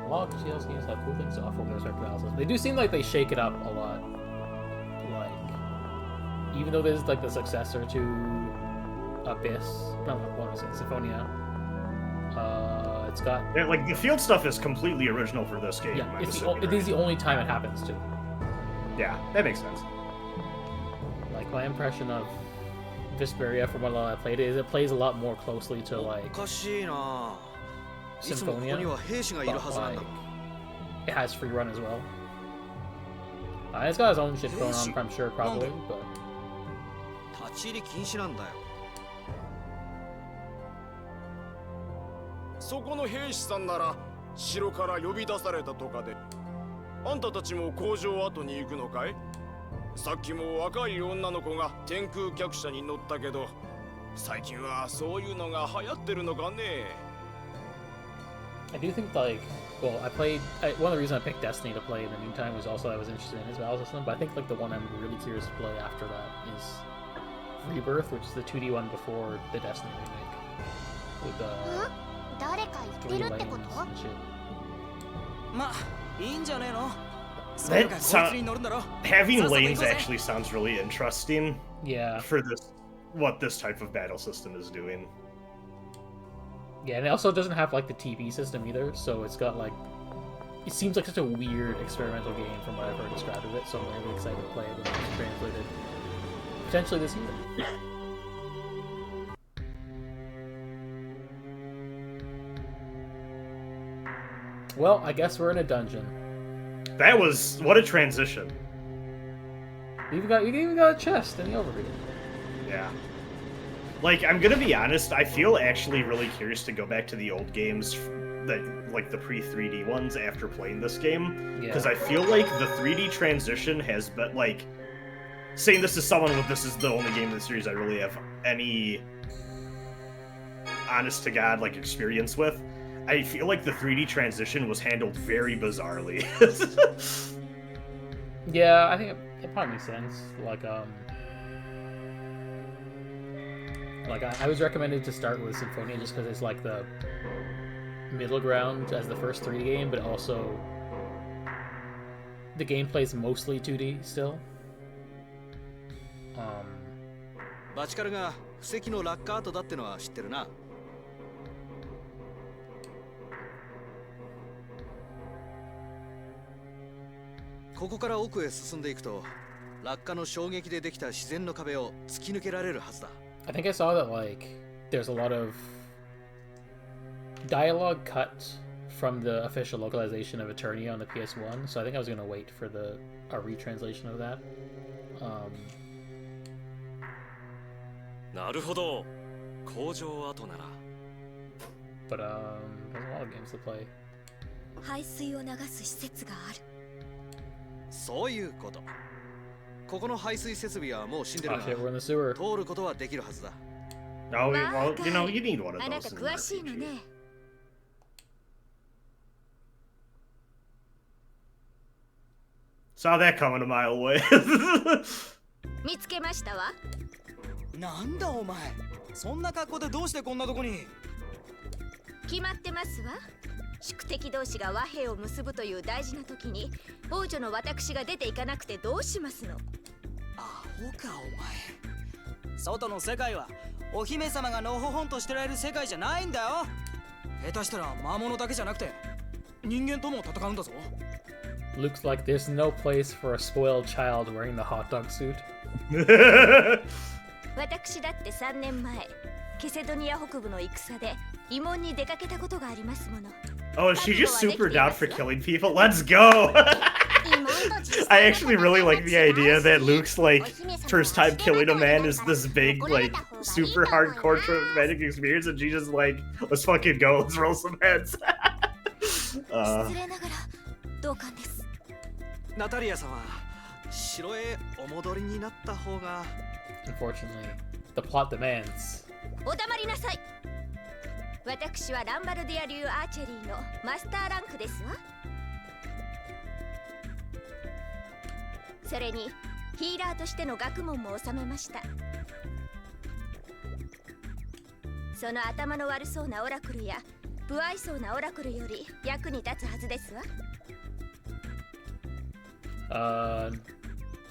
A lot of Tales games have cool things to offer with respect to battles. They do seem like they shake it up a lot. Like, even though there's like the successor to Abyss, no, what was it, Symphonia? It's got like the field stuff is completely original for this game. yeah, it is the only time it happens too. Yeah, that makes sense. Like my impression of Vesperia, from what I played, is it plays a lot more closely to お like かしいな。いつもここ Symphonia, には兵士がいる but はずなんだ like it has free run as well. It's got its own shit going on, I'm sure, probably, but 立ち入り禁止なんだよ。そこの兵士さんなら城から呼び出されたとかで、あんたたちも工場跡に行くのかい？さっきも若い女の子が天空客車に乗ったけど、最近はそういうのが流行ってるのかね。 I do think like, well, one of the reasons I picked Destiny to play in the meantime was also I was interested in his battle system, but I think like the one I'm really curious to play after that is Rebirth, which is the 2D one before the Destiny remake. With 誰か言 three ってるって lanes こ and と？ shit. まあいいんじゃねえの。 That こいつ sound- に乗るんだろ。 Having さっさと行 lanes こうぜ。 actually sounds really interesting Yeah. for what this type of battle system is doing. Yeah, and it also doesn't have like the TV system either, so it's got like it seems like such a weird experimental game from what I've heard described of it, so I'm really excited to play it when it's translated potentially this year. Well, I guess we're in a dungeon. That was what a transition. You even got a chest in the overview. Yeah. Like, I'm gonna be honest, I feel actually really curious to go back to the old games, like the pre-3D ones after playing this game. Because I feel like the 3D transition has been, like, saying this as someone with this is the only game in the series I really have any honest to God, like, experience with. I feel like the 3D transition was handled very bizarrely. Yeah, I think it probably makes sense. Like I was recommended to start with Symphonia just because it's like the middle ground as the first 3D game, but also the gameplay's mostly 2D still. バチカルが布石の落下跡だってのは知ってるな。ここから奥へ進んでいくと、落下の衝撃でできた自然の壁を突き抜けられるはずだ。I think I saw that like there's a lot of dialogue cut from the official localization of Eternia on the PS1, so I think I was gonna wait for a retranslation of that. なるほど。工場跡なら。But there's a lot of games to play. 排水を流す施設がある。そういうこと。ここの排水設備はもう死んでる Oh が、 shit, we're in the sewer. 通ることはできるはずだ。 Oh, well, you need one of あなた those in an 詳しいの RPG. ね。 Saw that coming a mile away. 見つけましたわ。なんだお前。そんな格好でどうしてこんなとこに。決まってますわ。宿敵同士が和平を結ぶという大事な時に王女の私が出ていかなくてどうしますの。アホかお前。外の世界はお姫様がのほほんとしてられる世界じゃないんだよ。下手したら魔物だけじゃなくて人間とも戦うんだぞ。 Looks like there's no place for a spoiled child wearing the hot dog suit. 私だって3年前ケセドニア北部の戦で慰問に出かけたことがありますもの。 Oh, is she just super down for killing people? Let's go! I actually really like the idea that Luke's like first time killing a man is this big like super hardcore traumatic experience, and she just like, let's fucking go, let's roll some heads. 失礼ながら同感です。ナタリア様、城へお戻りになった方が。 Unfortunately, the plot demands. お黙りなさい。私はランバルディア流アーチェリーのマスターランクですわ。それにヒーラーとしての学問も収めました。その頭の悪そうなオラクルや不愛想なオラクルより役に立つはずですわ。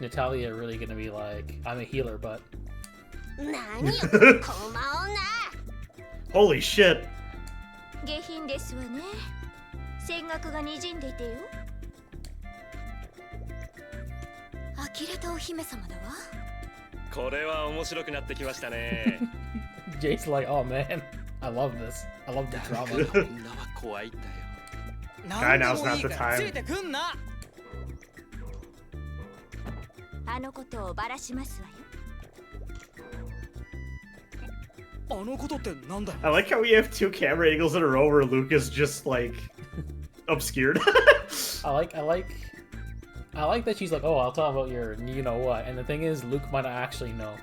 Natalia really gonna be like, I'm a healer, but 何よ、こま女。 Holy shit! 下品ですわね。戦学が滲んでいてよ。呆れたお姫様だわ。これは面白くなってきましたね。Jake's like, oh man, I love this. I love the drama. 女は怖いんだよ。何で now's も not いい the から time. ついてくんな。あのことをばらしますわよ。あのことってなんだよ。 I like how we have 2 camera angles in a row where Luke is just like obscured. I like that she's like, oh, I'll talk about your you know what, and the thing is, Luke might not actually know.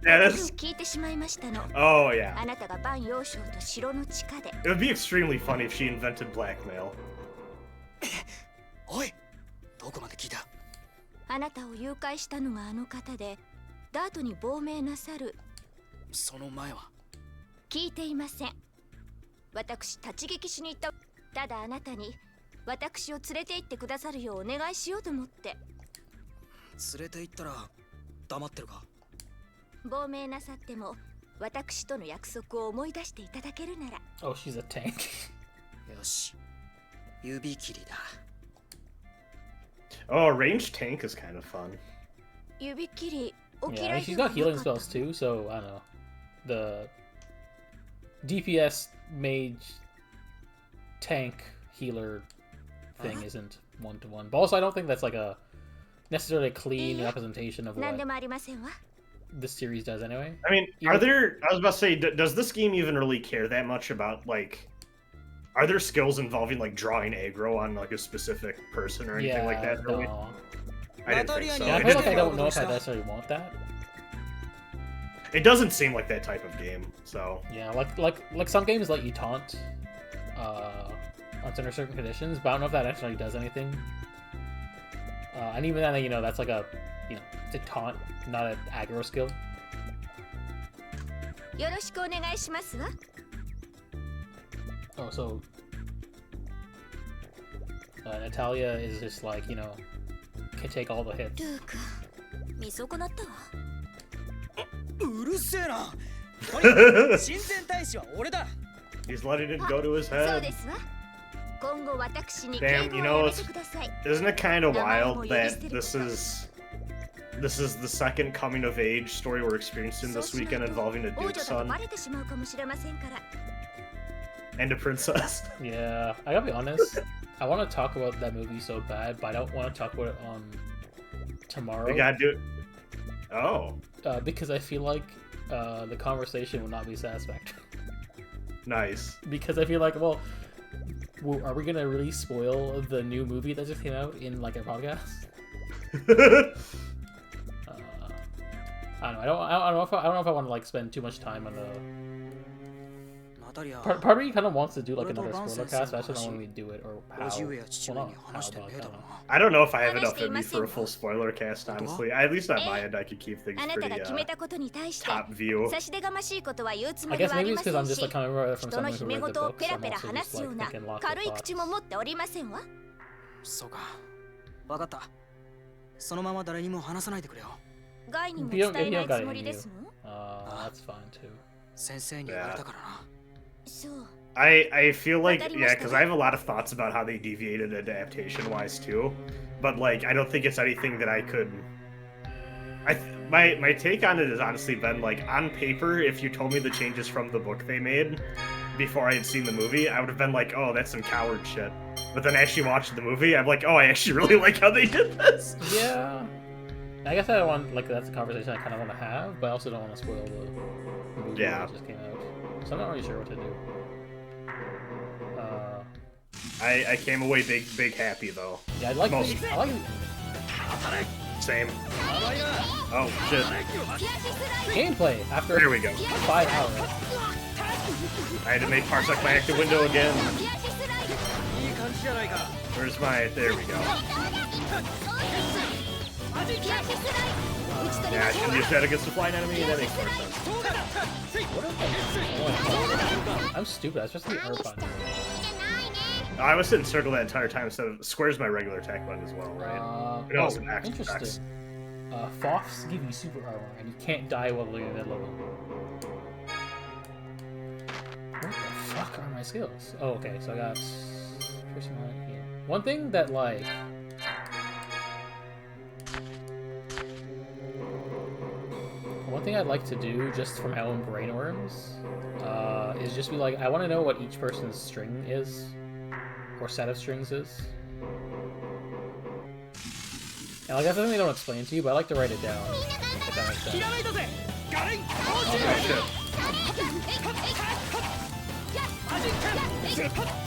Yeah, that's. 聞いてしまいましたの。 Oh yeah. あなたが万葉章と城の地下で It would be extremely funny if she invented blackmail. おい、どこまで聞いた？あなたを誘拐したのがあの方で、ダートに亡命なさる。その前は聞いていません。私立ち撃しに行った。ただあなたに私を連れて行ってくださるようお願いしようと思って。連れて行ったら黙ってるか？亡命なさっても私との約束を思い出していただけるなら。 Oh, she's a tank. よし、指切りだ。 Oh, a ranged tank is kind of fun. 指切りお Yeah, 嫌 and い she's では got な healing かった spells too, so I don't know. The DPS mage tank healer thing isn't one-to-one. But also, I don't think that's like a necessarily clean Yeah. representation of 何 what でもありませんわ。 this series does anyway. I mean, You are know- there? I was about to say, does this game even really care that much about like? Are there skills involving like drawing aggro on like a specific person or anything Yeah, like that? Really? no. I didn't think so. Yeah, I It feel like didn't I feel- don't know if I necessarily want that. It doesn't seem like that type of game. So Yeah, like some games let you taunt under certain conditions, but I don't know if that actually does anything. And even then, you know, that's like a, you know, it's a taunt, not an aggro skill. よろしくお願いしますわ。 Oh, so Natalia is just like, you know, can take all the hits. ルーク、見損なったわ。うるせえな。とにかく親善大使は俺だ。 he's letting it go to his そう head. ですわ。今後私に Damn, 敬 you 語 know, をやめ it's- てください。 Isn't it kind of Now, wild I'm that more this is the second coming of age story we're experiencing そう this しない weekend と involving a 王 dude's 女だと son バレてしまうかもしれませんから。 and a princess? Yeah, I gotta be honest. I want to talk about that movie so bad, but I don't want to talk about it on tomorrow. We gotta do it. Oh, Because I feel like the conversation will not be satisfactory. nice. Because I feel like, well, are we gonna really spoil the new movie that just came out in like a podcast? I don't know. I don't know if I want to like spend too much time on the. ナタリア、 Part of me kind of wants to do like another Little spoiler nonsense cast, but I just don't know の話。 when we do it or 叔 how. 父上や父 Well, 上 not に how, 話して but ね I えだ don't ろ know. I don't know if I have enough 話してい in ま me せん for a わ。 full spoiler cast, honestly. At least on my end, I could keep things あなたが pretty 決めたことに対して top view. 差し出がましいことは言うつも I り guess はあ maybe り it's ま because せ I'm ん just し、 like coming right from 人の someone who 秘め read the 事を books. ペラ I'm ペラ also 話 just すよう like な thinking lots of 軽い thoughts. 口も持っておりませんわ。そうか。わかった。そのまま誰にも話さないでくれよ。ガイにも If you 伝 don't, え if な you い don't got つ it も in り you, ですの。 that's fine too. 先生に言われたからな。そう。 I feel like, What yeah, because I have a lot of thoughts about how they deviated adaptation wise too, but like I don't think it's anything that I could. My take on it has honestly been like, on paper, if you told me the changes from the book they made before I had seen the movie, I would have been like, oh, that's some coward shit. But then actually watching the movie, I'm like, oh, I actually really like how they did this. Yeah. I guess I want like that's a conversation I kind of want to have, but I also don't want to spoil the movie Yeah. that just came out. So I'm not really sure what to do. I came away big happy though. Yeah, I like Most- I like Same. Oh shit. gameplay after There we go. 5 hours. I had to make Parsec my active window again. いい感じじゃないか。 Where's my? There we go. Yeah, I shouldn't use that against a flying enemy. That makes more sense. I'm stupid. I was supposed to be herb button. じゃないね。Oh, I was hitting circle that entire time instead of square's my regular attack button as well, right? It Oh, also acts interesting. Foths give you super armor, and you can't die while living mid level. What the fuck are my skills? Oh, okay, so I got piercing right here. One thing that like One thing I'd like to do, just for my own brainworms, is just be like, I want to know what each person's string is, or set of strings is. And like, that's something they don't explain to you, but I like to write it down, if that makes sense.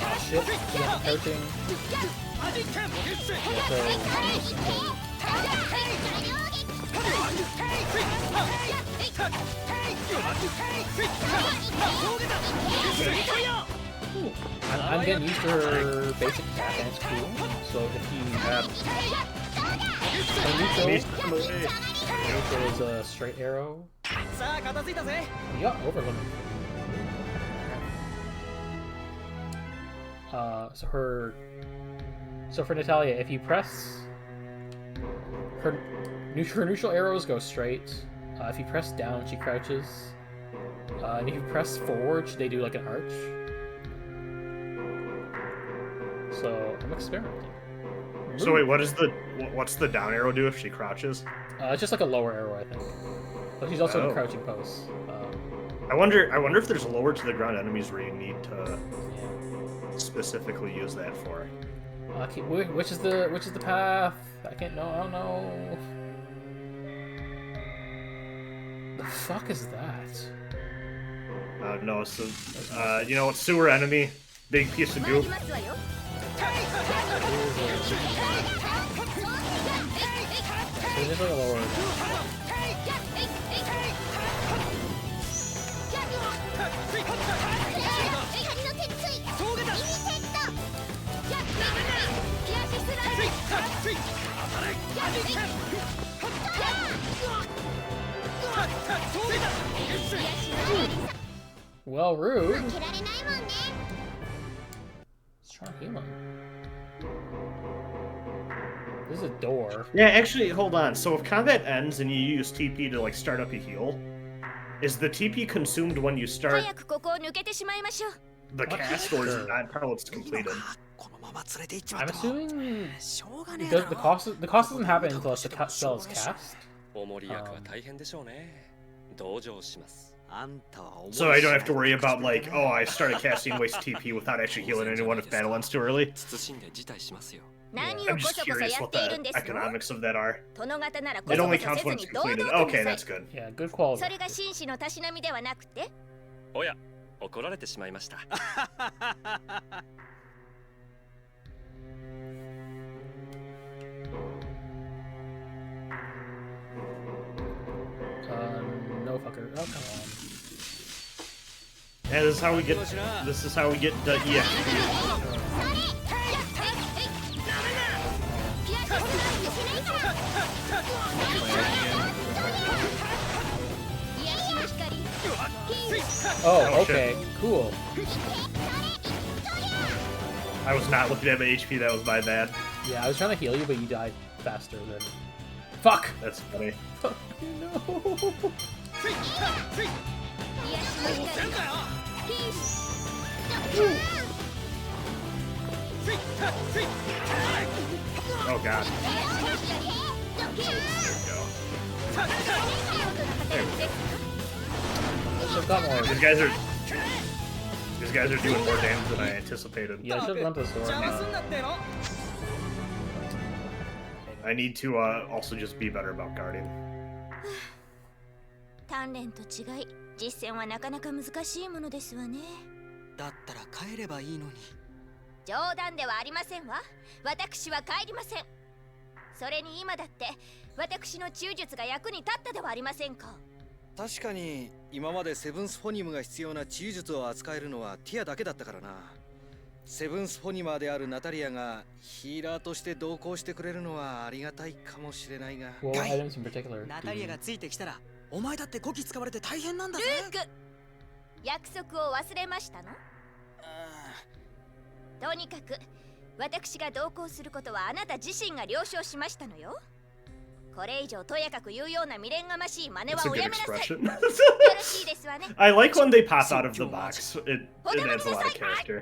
Oh shit, yeah, approaching. I'm getting used to her basic attack and it's cool. So if you have neutral is a straight arrow. You got overload. So for Natalia, if you press her neutral arrows go straight. If you press down, she crouches. And if you press forward, they do like an arch. So I'm experimenting. So wait, what's the down arrow do if she crouches? It's just like a lower arrow, I think. But she's also in a crouching pose. I wonder if there's lower to the ground enemies where you need to specifically use that for. Okay, which is the path? I don't know. The fuck is that? No, so you know what, sewer enemy, big piece of goop. There's just like a lower. Well, rude. Let's try to heal him. This is a door. Yeah, actually, hold on. So if combat ends and you use TP to like start up a heal, is the TP consumed when you start the cast, or is it not until it's completed? I'm assuming the cost doesn't happen until the spell is cast. So I don't have to worry about like, oh, I started casting waste TP without actually healing anyone if battle ends too early. I'm just curious what the economics of that are. It only counts when it's completed. Okay, that's good. Yeah, good quality. おや、怒られてしまいました。No fucker. Oh, come on. Yeah, this is how we get the EXP. Oh, okay, cool. I was not looking at my HP, that was my bad. Yeah, I was trying to heal you, but you died faster than... Fuck! That's funny. Fuck, no! Oh god. There we go. These guys are doing more damage than I anticipated. Yeah, I should have run to the store. I need to also just be better about guarding. 鍛錬と違い、実践はなかなか難しいものですわね。だったら帰ればいいのに。冗談ではありませんわ。私は帰りません。それに今だって私の忠術が役に立ったではありませんか。確かに今までセブンスフォニムが必要な治癒術を扱えるのはティアだけだったからな。セブンスフォニマーであるナタリアがヒーラーとして同行してくれるのはありがたいかもしれないが。ナタリアがついてきたらお前だってこき使われて大変なんだぜ。ルーク、約束を忘れましたの？とにかく私が同行することはあなた自身が了承しましたのよ。これ以上とやかく言うような未練がましい真似はおやめなさい。よろしいですわね。I like when they pop out of the box. It adds a lot of character.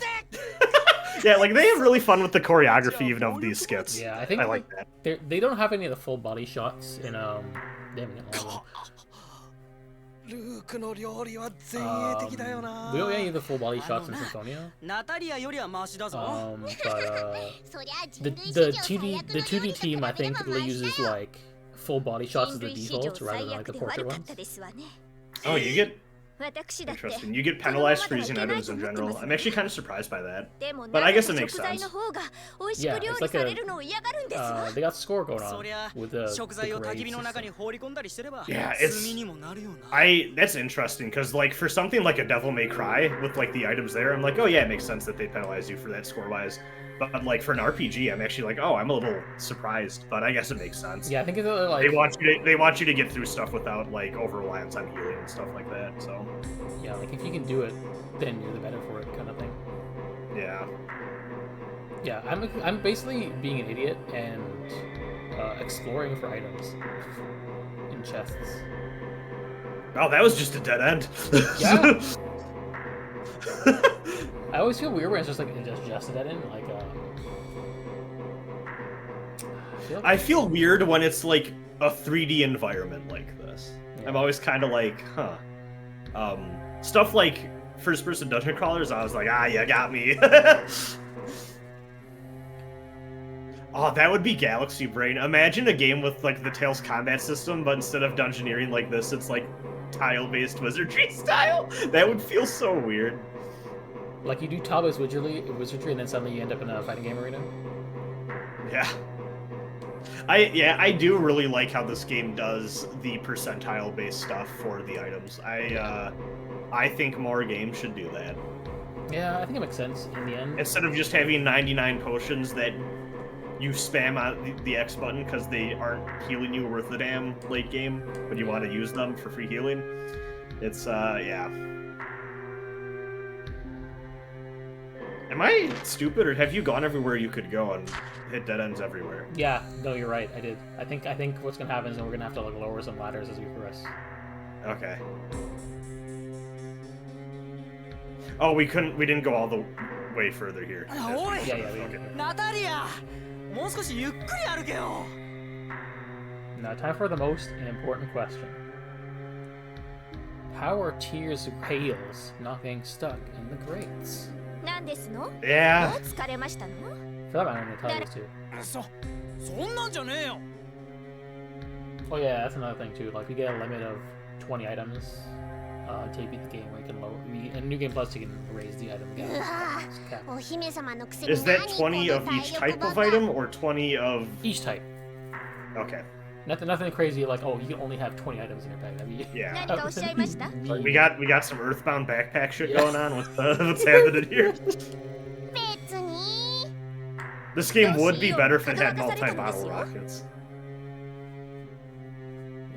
Yeah, like they have really fun with the choreography even of these skits. Yeah, I think I like that. They don't have any of the full body shots in Damn it. ルークの料理は前衛的だよな。 We don't get any of the full body shots in Symphonia. ナタリアよりはマシだぞ。 But そりゃ the 人類 the 史上 2D the 2D team I think uses like full body shots as the 人類史 default 上 rather 最 than like 悪 the で portrait 悪かっ ones. たですわね。 Oh, you get 私だって interesting. You get penalized for using items in general. I'm actually kind of surprised by that. でも But I guess it makes 食材 sense. の方が美味し Yeah, く料 it's 理 like されるのを嫌がるんですわ。 they got score going そ on りゃ with the 食材を the 焚き grade 火の中に system. 放り込んだりしてれば Yeah, it's- 炭にもなるよな。 That's interesting because like for something like a Devil May Cry with like the items there, I'm like, oh yeah, it makes sense that they penalize you for that score wise. But like for an RPG, I'm actually like, oh, I'm a little surprised, but I guess it makes sense. Yeah, I think it's like They want you to get through stuff without like over reliance on healing and stuff like that. So yeah, like if you can do it, then you're the better for it kind of thing. yeah. Yeah, I'm basically being an idiot and exploring for items in chests. Oh, that was just a dead end. Yeah. I always feel weird when it's just like just a dead end. Like I feel weird when it's like a 3D environment like this. Yeah. I'm always kind of like, huh. Stuff like first-person dungeon crawlers, I was like, ah, you got me. Oh, that would be Galaxy Brain. Imagine a game with like the Tales combat system, but instead of dungeoneering like this, it's like tile-based wizardry style. That would feel so weird. like you do Taba's wizardry, and then suddenly you end up in a fighting game arena. Yeah. I do really like how this game does the percentile-based stuff for the items. I think more games should do that. Yeah, I think it makes sense in the end. Instead of just having 99 potions that you spam on the X button because they aren't healing you worth the damn late game, but you want to use them for free healing. It's, yeah. Am I stupid, or have you gone everywhere you could go and hit dead ends everywhere? Yeah, no, you're right. I did. I think what's gonna happen is that we're gonna have to like lower some ladders as we progress. Okay. Oh, we didn't go all the way further here. おい Yeah, yeah. We Okay. ナタリアもう少しゆっくり歩けよ。 Now, time for the most important question. How are Tears' hails not getting stuck in the grates? なんですの？も Yeah. う疲れましたの？ For that matter, in the titles too. そんなんじゃねえよ。 Oh yeah, that's another thing too. Like we get a limit of 20 items until you beat the game. Where you can lower. In New Game Plus, you can raise the item う gap. わ It's capped. ぁ、お姫様のくせに Is 何 that この 20 of 体 each 力 type バ of カ item, or 20 of... Each type. Okay. Nothing crazy like, oh, you can only have 20 items in your bag. I mean, Yeah. 何かおっしゃいました？ We got some Earthbound backpack shit Yeah. going on. What's happening here? 別に。 This game would be better if it had multi-bottle rockets.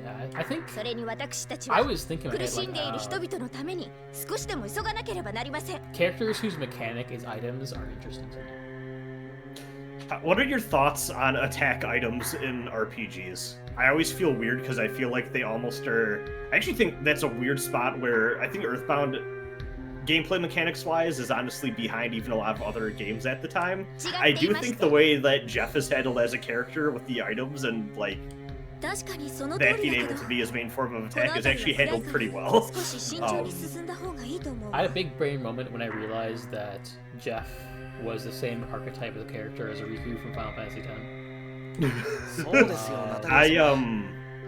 Yeah, I think それに私たち I は was thinking 苦 ahead, しん like, でいる人々のために少しでも急がなければなりません。 characters whose mechanic is items are interesting to me. What are your thoughts on attack items in RPGs? I always feel weird because I feel like they almost are... I actually think that's a weird spot where I think Earthbound, gameplay mechanics-wise, is honestly behind even a lot of other games at the time. 違 I ってい do まし think た the。way that Jeff is handled as a character with the items and, like, 確かにその通 that り being だけ able ど to。be his main form of この attack is 辺 actually りは handled 暗 pretty いから well. 少し慎重に進んだ方がいいと思う。 I had a big brain moment when I realized that Jeff was the same archetype of the character as Riku from Final Fantasy X. そうですよ、ナタリア I, 様。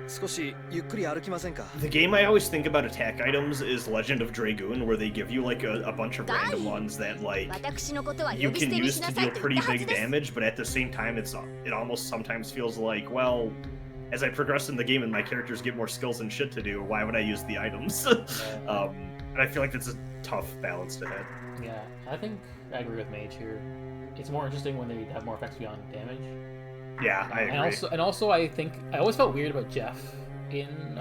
少しゆっくり歩きませんか。 The game I always think about attack items is Legend of Dragoon, where they give you, like, a bunch of random ones that, like, 私のことは you 呼び捨 can てに use し to なさい deal と言 pretty ったは big ずです。 damage, but at the same time, it almost sometimes feels like, well, as I progress in the game and my characters get more skills and shit to do, why would I use the items? And I feel like that's a tough balance to hit. Yeah, I think I agree with Mage here. It's more interesting when they have more effects beyond damage. Yeah, I agree. And also, I think I always felt weird about Jeff in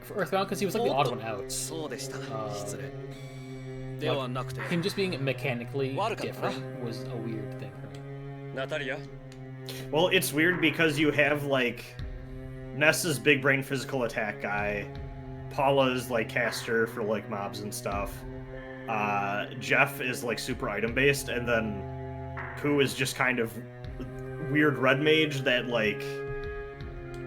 for Earthbound because he was like the odd one out. そうでした。 失礼。 Like, ではなくて。 him just being mechanically Welcome, different was a weird thing for me. ナタリア Well, it's weird because you have, like, Nessa's big brain physical attack guy, Paula's, like, caster for, like, mobs and stuff, Jeff is, like, super item based, and then Pooh is just kind of weird red mage that, like,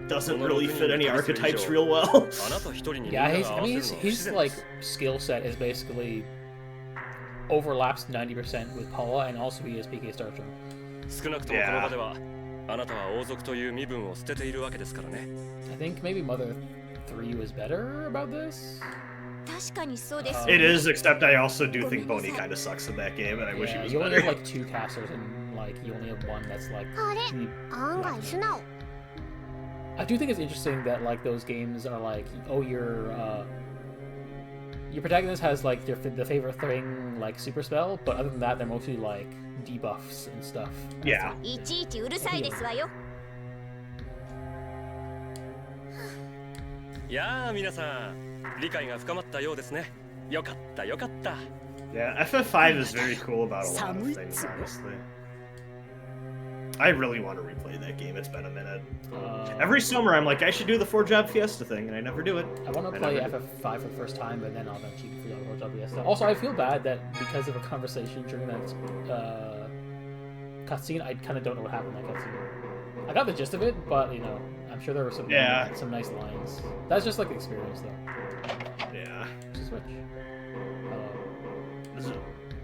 doesn't really fit any archetypes real well. あなた一人に Yeah, みん his なが I 合わ mean せ his るのは不自然 like skill set is basically overlaps 90% with Paula, and also he has PK Starstrom. 少なくともこの場ではあなたは王族という身分を捨てているわけですからね。 I think maybe Mother 3 was better about this. 確かにそうです It is, except I also do think Boney kind of sucks in that game, and I wish he Yeah, was you only better. have like 2 casters, and like you only have 1 that's like. あれ the- 案外素直 I do think it's interesting that like those games are like, oh, your protagonist has like the favorite thing like super spell, but other than that, they're mostly like debuffs and stuff. Yeah. いちいちうるさいですわよいやあ皆さん理解が深まったようですね。よかったよかった。 Yeah, FF5 is very cool about a lot of things, honestly. I really want to replay that game. It's been a minute. Every summer, I'm like, I should do the 4-job Fiesta thing, and I never do it. I want to play FF5 for the first time, but then I'll eventually figure out what Fiesta. Also, I feel bad that because of a conversation during that cutscene, I kind of don't know what happened in that cutscene. I got the gist of it, but you know, I'm sure there were some nice lines. That's just like the experience, though. Yeah. Switch.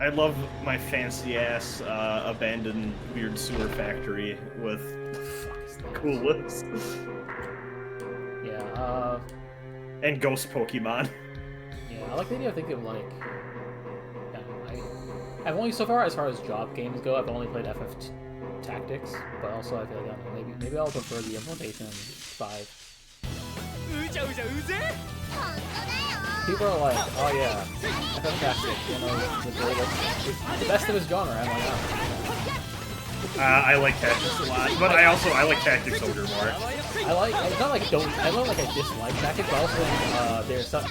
I love my fancy ass abandoned weird sewer factory with cool looks. Yeah. And ghost Pokemon. Yeah, I like the idea of thinking of like. I've only so far as job games go, I've only played FF Tactics, but also I feel like I don't know, maybe I'll prefer the implementation in 5. People are like, oh yeah, FF Tactics, you know, the best of his genre. I'm like, oh. I like Tactics a lot, but I like Tactics Ogre more. It's not like I don't like I dislike Tactics, but also there's some,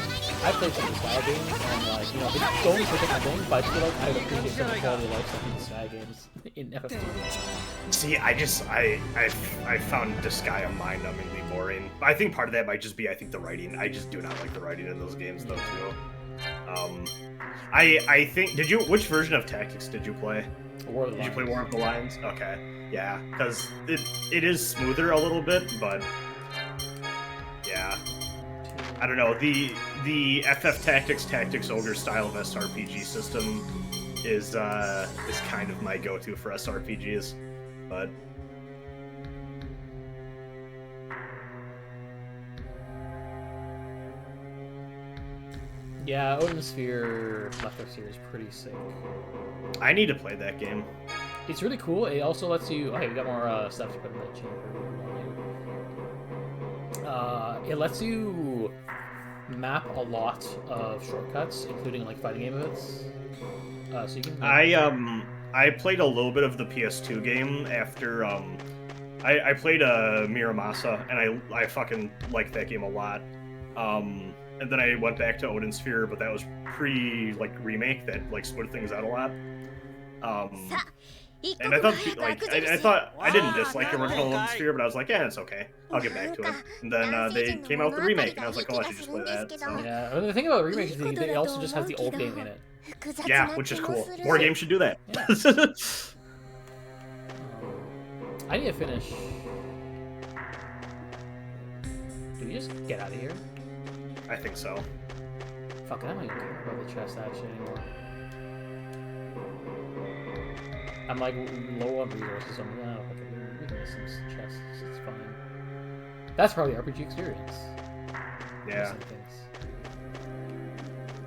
I played some of the style games, and like, you know, it's going for different things, but I feel like I would appreciate some of the quality of life stuff in the style games in FF2. See, I found Disgaea mind-numbingly boring. I think part of that might just be, I think, the writing. I just do not like the writing in those games, though, too. I think, which version of Tactics did you play? Did you play War of the Lions? Okay, yeah, because it is smoother a little bit, but yeah, I don't know. The FF Tactics Ogre style of SRPG system is kind of my go-to for SRPGs, but. Yeah, Odin Sphere Leftover Sphere is pretty sick. I need to play that game. It's really cool. It also lets you. Okay, we got more stuff to put in the chamber. It lets you map a lot of shortcuts, including like fighting game events. So you can. I played a little bit of the PS2 game after I played Miramasa, and I fucking liked that game a lot. And then I went back to Odin Sphere, but that was remake that like split things out a lot. And I thought I didn't dislike the original Odin Sphere, but I was like, yeah, it's okay. I'll get back to it. And then they came out with the remake, and I was like, oh, I should just play that. So. Yeah, the thing about the remake is it also just has the old game in it. Yeah, which is cool. More games should do that. Yeah. I need to finish. Do we just get out of here? I think so. Fuck it, I don't even care about the chest action anymore. I'm like low on resources, so I'm like, oh, okay, we can miss some chests, it's fine. That's probably RPG experience. Yeah.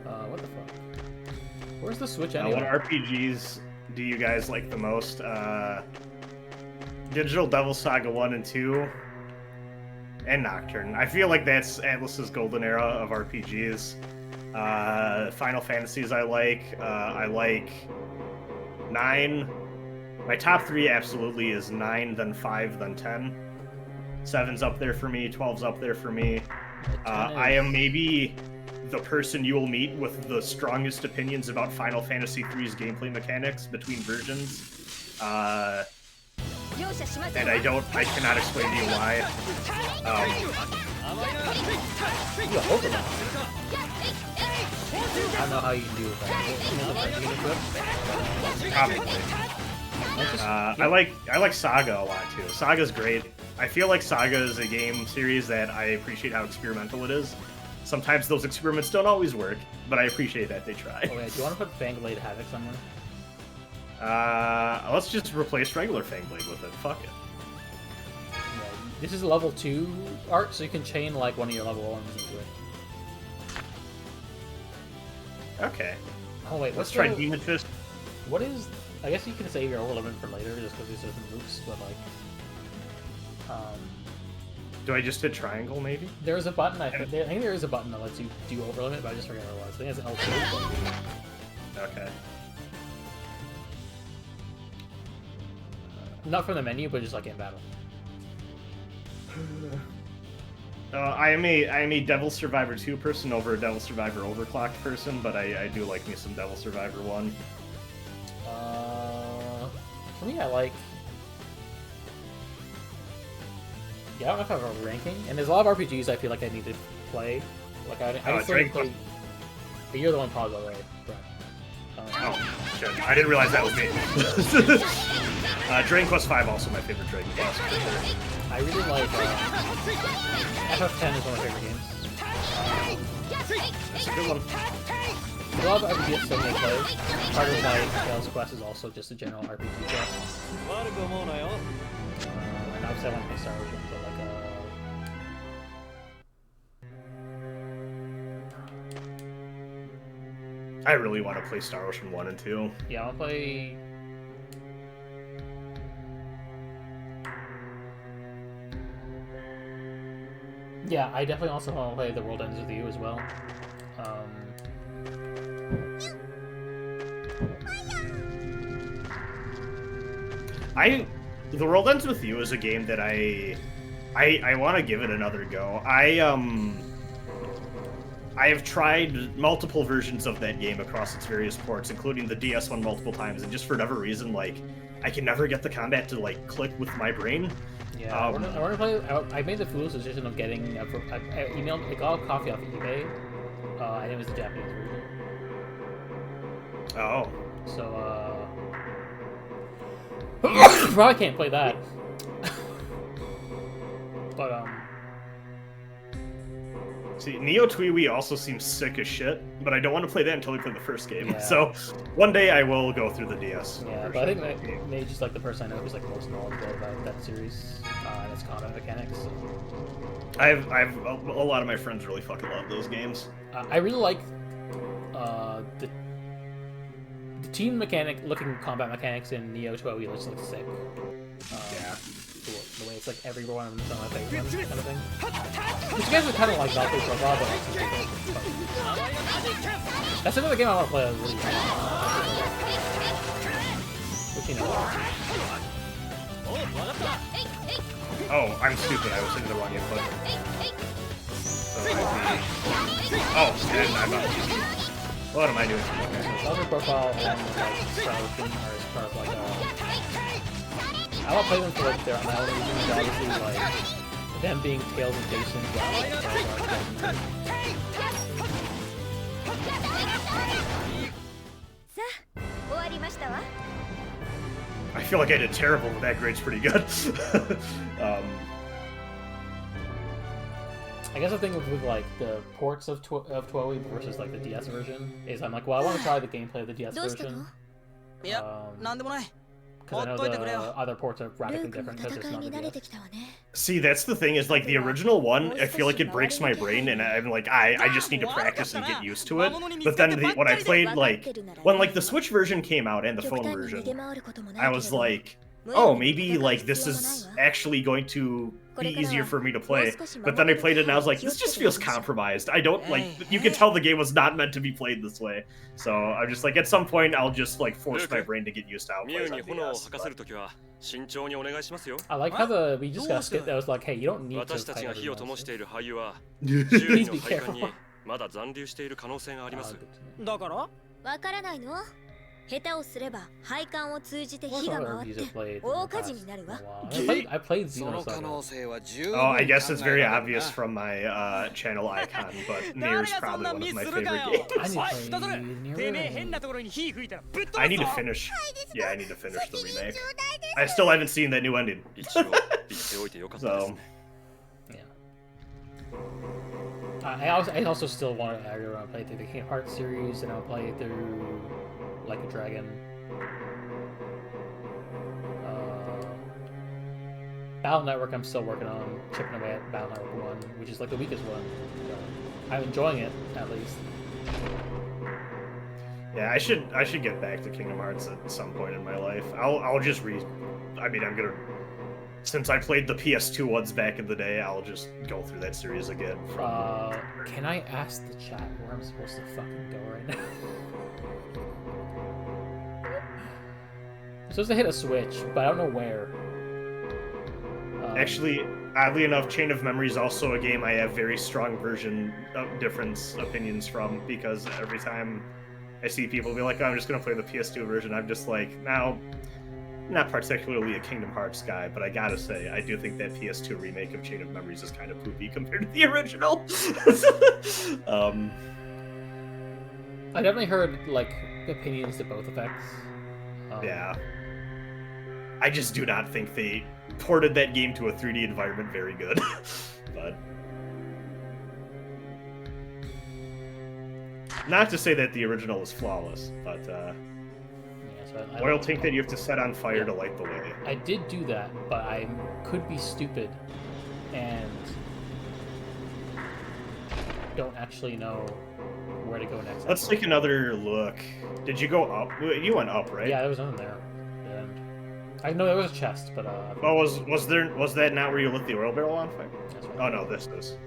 What the fuck? Where's the Switch anyway? What RPGs do you guys like the most? Digital Devil Saga 1 and 2, and Nocturne. I feel like that's Atlus's golden era of RPGs. Final Fantasies I like 9. My top 3 absolutely is 9, then 5, then 10. 7's up there for me, 12's up there for me. I am maybe the person you will meet with the strongest opinions about Final Fantasy III's gameplay mechanics between versions. And I cannot explain to you why. I don't know how you can deal with that. Probably. I like Saga a lot too. Saga's great. I feel like Saga is a game series that I appreciate how experimental it is. Sometimes those experiments don't always work, but I appreciate that they try. Oh yeah, do you want to put Fangblade Havoc somewhere? Let's just replace regular Fangblade with it. Fuck it. Yeah, this is a level 2 art, so you can chain like one of your level 1s into it. Okay. Oh wait, Let's try Demon Fist. What is... I guess you can save your overlimit for later, just because these are different moves, but like... Do I just hit triangle, maybe? There's a button, I think there is a button that lets you do overlimit, but I just forgot what it was. I think it's L2. Okay. Not from the menu, but just like in battle. I am a Devil Survivor 2 person over a Devil Survivor Overclocked person, but I do like me some Devil Survivor 1. For me, I like... Yeah, I don't know if I have a ranking, and there's a lot of RPGs I feel like I need to play. Like I still need to play... But you're the one paused already, right? Oh, shit. I didn't realize that was me. Dragon Quest V also my favorite Dragon Quest. I really like... FF10 is one of my favorite games. That's a good one. A lot of RPGs still may play. Part of my Tales Quest is also just a general RPG quest. And obviously I want to play Star Ocean, but like I really want to play Star Ocean 1 and 2. yeah, I want to play... Yeah, I definitely also want to play The World Ends With You as well. The World Ends With You is a game that I want to give it another go. I have tried multiple versions of that game across its various ports, including the DS one multiple times, and just for whatever reason, like, I can never get the combat to, like, click with my brain. Yeah, I want to play... I made the foolish decision of getting... I got a copy off of eBay, and it was the Japanese version. Oh. So, probably can't play that. But, See, Neo Twiwi also seems sick as shit, but I don't want to play that until we play the first game. Yeah. So, one day I will go through the DS. yeah, but I think maybe just like the person I know who's like most knowledgeable about that series, and its combat mechanics. So. I have a lot of my friends really fucking love those games. I really like the team mechanic looking combat mechanics in Neo 12 just looks sick. Yeah. The way it's like every one of them is on my favorite ones, kind of thing. Which you guys are kind of like Valkyrie Profile, but that's another game I want to play. Really which you know. Oh, I'm stupid. I was hitting the wrong input. So oh, and I'm not. What am I doing? Valkyrie Profile and like Star Ocean are as part of like I don't play them for like their own reasons, obviously like them being Tails and Jason. I feel like I did terrible, but that grade's pretty good. I guess the thing with like the ports of Toei versus like the DS version is I'm like, well, I want to try the gameplay of the DS version. Because I know the other ports are radically different because it's not the DS. See, that's the thing is like the original one, I feel like it breaks my brain, and I'm like, I just need to practice and get used to it. But then when I played like when like the Switch version came out and the phone version, I was like, oh, maybe like this is actually going to be easier for me to play. But then I played it and I was like, this just feels compromised. I don't like, you can tell the game was not meant to be played this way. So I'm just like, at some point I'll just like force my brain to get used to how it plays on DS. I like how we just got skipped. That was like, hey, you don't need to fight everyone. Please be careful. だからわからないの？下手をすれば配管を通じて火が回って大火事になるわ。I played Xenosaga. Oh, I guess it's very obvious from my channel icon, but Nier's probably one of my favorite games. I need to finish. Yeah, I need to finish the remake. I still haven't seen that new ending. ておいてよかったですね。 Yeah. I also still want to play through the Kingdom Hearts series, and I'll play through Like a Dragon. Battle Network I'm still working on, chipping away at Battle Network 1, which is like the weakest one. I'm enjoying it, at least. Yeah, I should get back to Kingdom Hearts at some point in my life. I'll just I mean, I'm gonna, since I played the PS2 ones back in the day, I'll just go through that series again. Can I ask the chat where I'm supposed to fucking go right now? I'm supposed to hit a switch, but I don't know where. Actually, oddly enough, Chain of Memory is also a game I have very strong different opinions from, because every time I see people be like, oh, I'm just gonna play the PS2 version, I'm just like, no, not particularly a Kingdom Hearts guy, but I gotta say, I do think that PS2 remake of Chain of Memories is kind of poopy compared to the original. I definitely heard, like, opinions to both effects. Yeah. I just do not think they ported that game to a 3D environment very good. But not to say that the original is flawless, but oil tank that you have to set on fire to light the way. I did do that, but I could be stupid and don't actually know where to go next. Let's take another look. Did you go up? You went up, right? Yeah, there was nothing there. I know there was a chest, but oh, was that not where you lit the oil barrel on fire? That's right. Oh no, this is.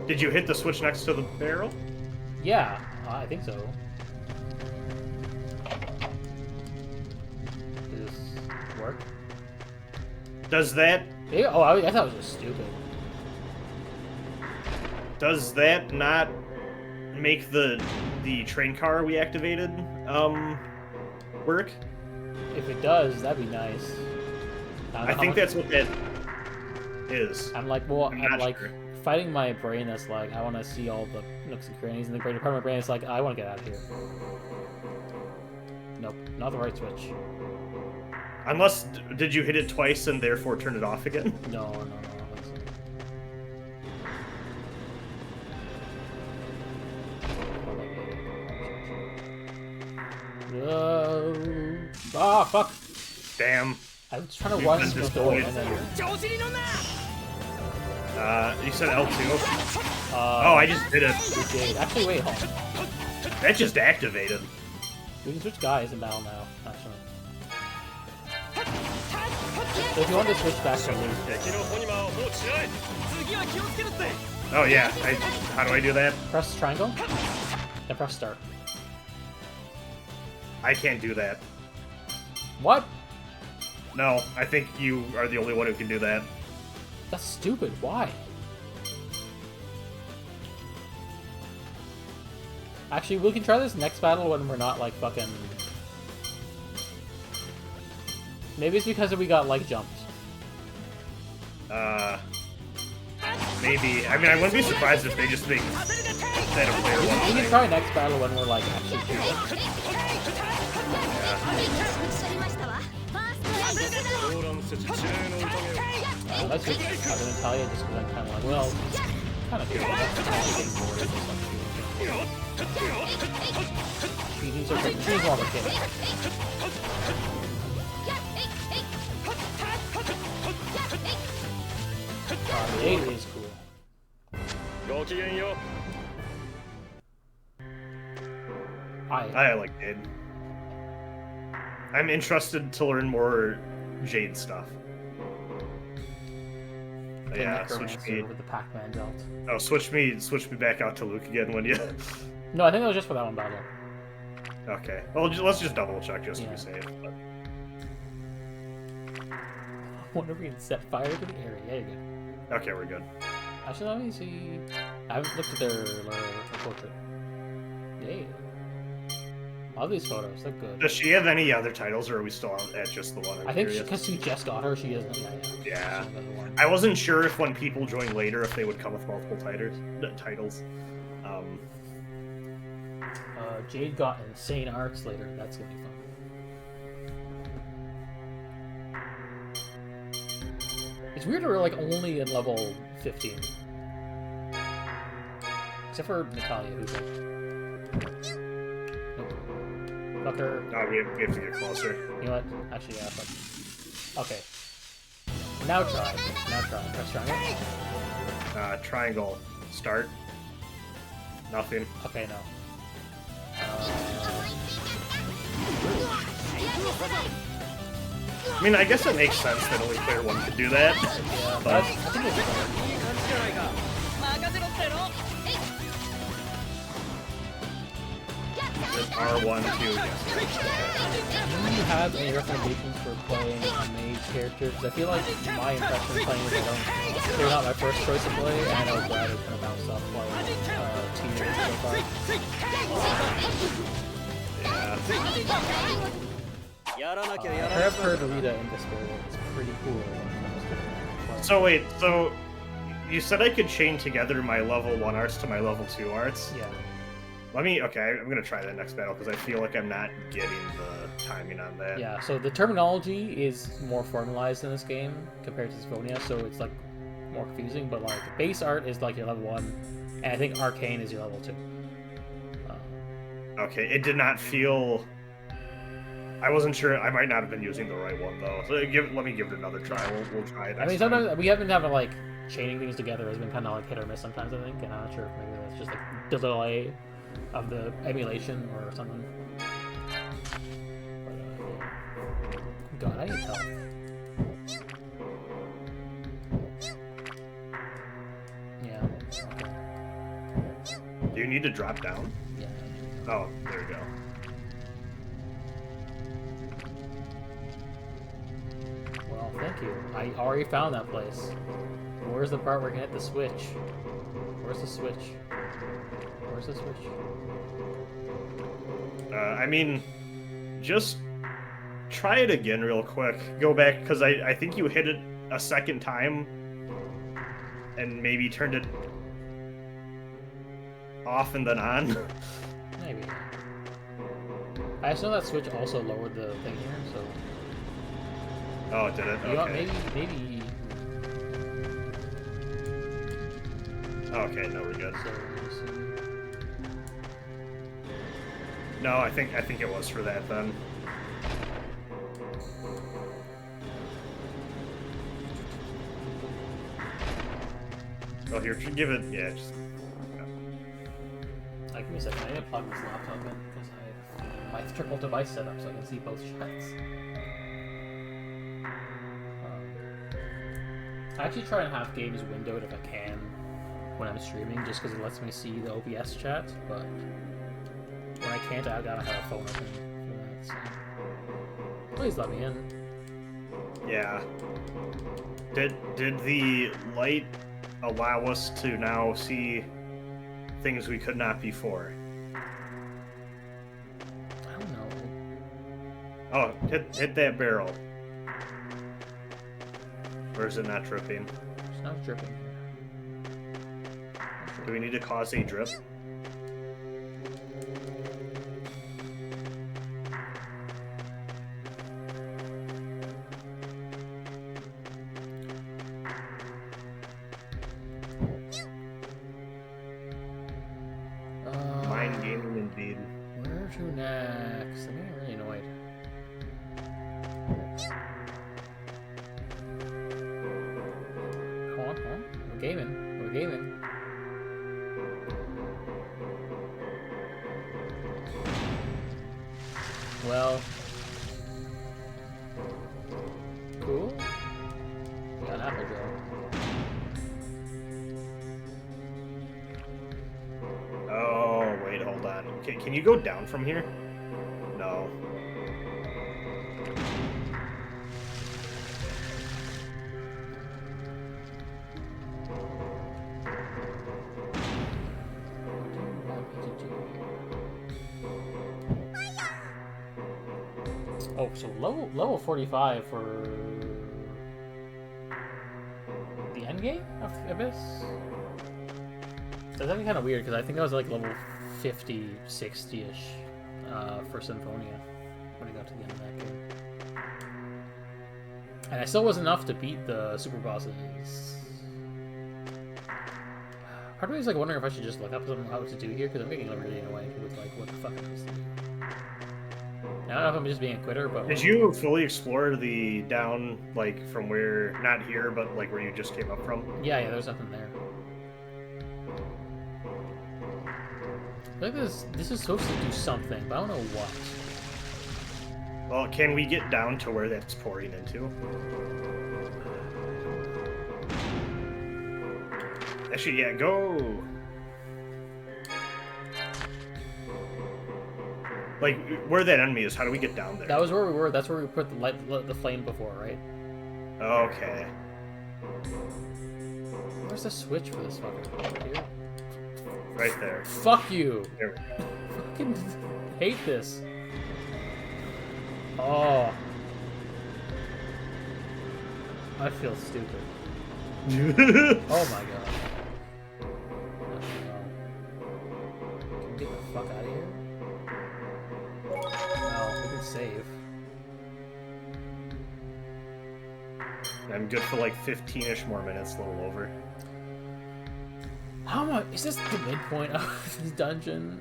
Did you hit the switch next to the barrel? Yeah, I think so. Does this work? Does that? Oh, I thought it was just stupid. Does that not make the train car we activated work? If it does, that'd be nice. I think that's what that is. I'm like, well, I'm like sure. Fighting my brain that's like, I want to see all the nooks and crannies, and the greater part of my brain is like, I want to get out of here. Nope, not the right switch. Unless, did you hit it twice and therefore turn it off again? No. Ah, fuck! Damn. I was trying to run to the door and then... you said L2? Oh, I just did it. You did. Actually, wait, hold on. That just activated. We can switch guys in battle now, actually. So if you want to switch back to Luke... Oh yeah, how do I do that? Press triangle, then press start. I can't do that. What? No, I think you are the only one who can do that. That's stupid. Why? Actually, we can try this next battle when we're not, like, fucking... Maybe it's because we got, like, jumped. Maybe. I mean, I wouldn't be surprised if they just make that a player one. We can try next battle when we're, like, actually shooting. Let's just have an Natalia just because I'm kind of like, well, kind of getting bored of this. She's more of a kid. The 8 is cool. I like Jade. I'm interested to learn more Jade stuff. Yeah, switch me with the Pac-Man belt. Oh, switch me back out to Luke again when you. No, I think that was just for that one battle. Okay. Well, let's just double check just to be safe. But... I wonder if we can set fire to the area. Yeah, you're good. Okay, we're good. Actually, let me see. I haven't looked at their portrait. Yeah. All these photos look good. Does she have any other titles, or are we still at just the one? I think because we just got her, she isn't. Yeah. I wasn't sure if when people join later, if they would come with multiple titles. Jade got insane arcs later. That's gonna be fun. It's weird that we're like only in level 15. Except for Natalia, who's like... Nope. Fucker. Oh, we have to get closer. You know what? Actually, yeah, fuck. Okay. Now try. Now try. Press triangle. Triangle. Start. Nothing. Okay, no. I mean, I guess it makes sense that only player 1 could do that. Yeah, But I think it's fine. with R1 too. Yes. Do you have any recommendations for playing a mage character? Because I feel like my impression of playing is they're not my first choice to play, and I know Brad has kind of bounced off playing teenagers so far. Yeah. I have heard Rita in Despair is pretty cool when it comes to playing. So wait, so you said I could chain together my level 1 arts to my level 2 arts? Yeah. Okay, I'm gonna try that next battle because I feel like I'm not getting the timing on that. Yeah, so the terminology is more formalized in this game compared to Symphonia, so it's like more confusing, but like base art is like your level 1, and I think Arcane is your level 2. Okay, it did not feel... I wasn't sure. I might not have been using the right one though. So let me give it another try. We'll try it. I mean, sometimes we have been having like chaining things together has been kind of like hit or miss sometimes, I think, and I'm not sure if maybe that's just like the delay of the emulation or something. But, God, I need help. Yeah. Okay. Do you need to drop down? Yeah. Oh, there we go. Well, thank you. I already found that place. Where's the part where we can hit the switch? Where's the switch? Where's the switch? I mean, just try it again real quick. Go back, because I think you hit it a second time and maybe turned it off and then on. Maybe. I just know that switch also lowered the thing here, so... Oh, did it? You know what, Okay. maybe... Okay, no, we're good. So, let's see. No, I think it was for that then. Oh, here, give it. Yeah, just. Give me a second. I need to plug this laptop in because I have my triple device set up so I can see both shots. I actually try and have games windowed if I can when I'm streaming, just because it lets me see the OBS chat. But when I can't, I gotta have a phone open for that. So. Please let me in. Yeah. Did the light allow us to now see things we could not before? I don't know. Oh, hit that barrel. Or is it not dripping? It's not dripping here. Do we need to cause a drip? Mind gaming indeed. Where to next? I'm getting really annoyed. Come on. We're gaming. We're gaming. Well. Cool. We got an apple jar. Oh, wait, hold on. Okay, can you go down from here? No. Oh, so level 45 for the end game of Abyss? That's actually kind of weird, because I think I was like level 50, 60-ish for Symphonia when I got to the end of that game. And I still wasn't enough to beat the super bosses. Part of me is like wondering if I should just look up something how to do here, because I'm getting really annoyed with like what the fuck I'm supposed to do. I don't know if I'm just being a quitter, but did you fully explore the down, like from where, not here, but like where you just came up from? Yeah, there's nothing there. I feel like this is supposed to do something, but I don't know what. Well, can we get down to where that's pouring into? Actually, yeah, go. Like where that enemy is, how do we get down there? That was where we were. That's where we put the flame before, right? Okay. Where's the switch for this fucker? Over here? Right there. Fuck you! There we go. Fucking hate this. Oh. I feel stupid. Oh my god. Can we get the fuck out of here? No, we can save. I'm good for like 15-ish more minutes, a little over. How much is this the midpoint of this dungeon?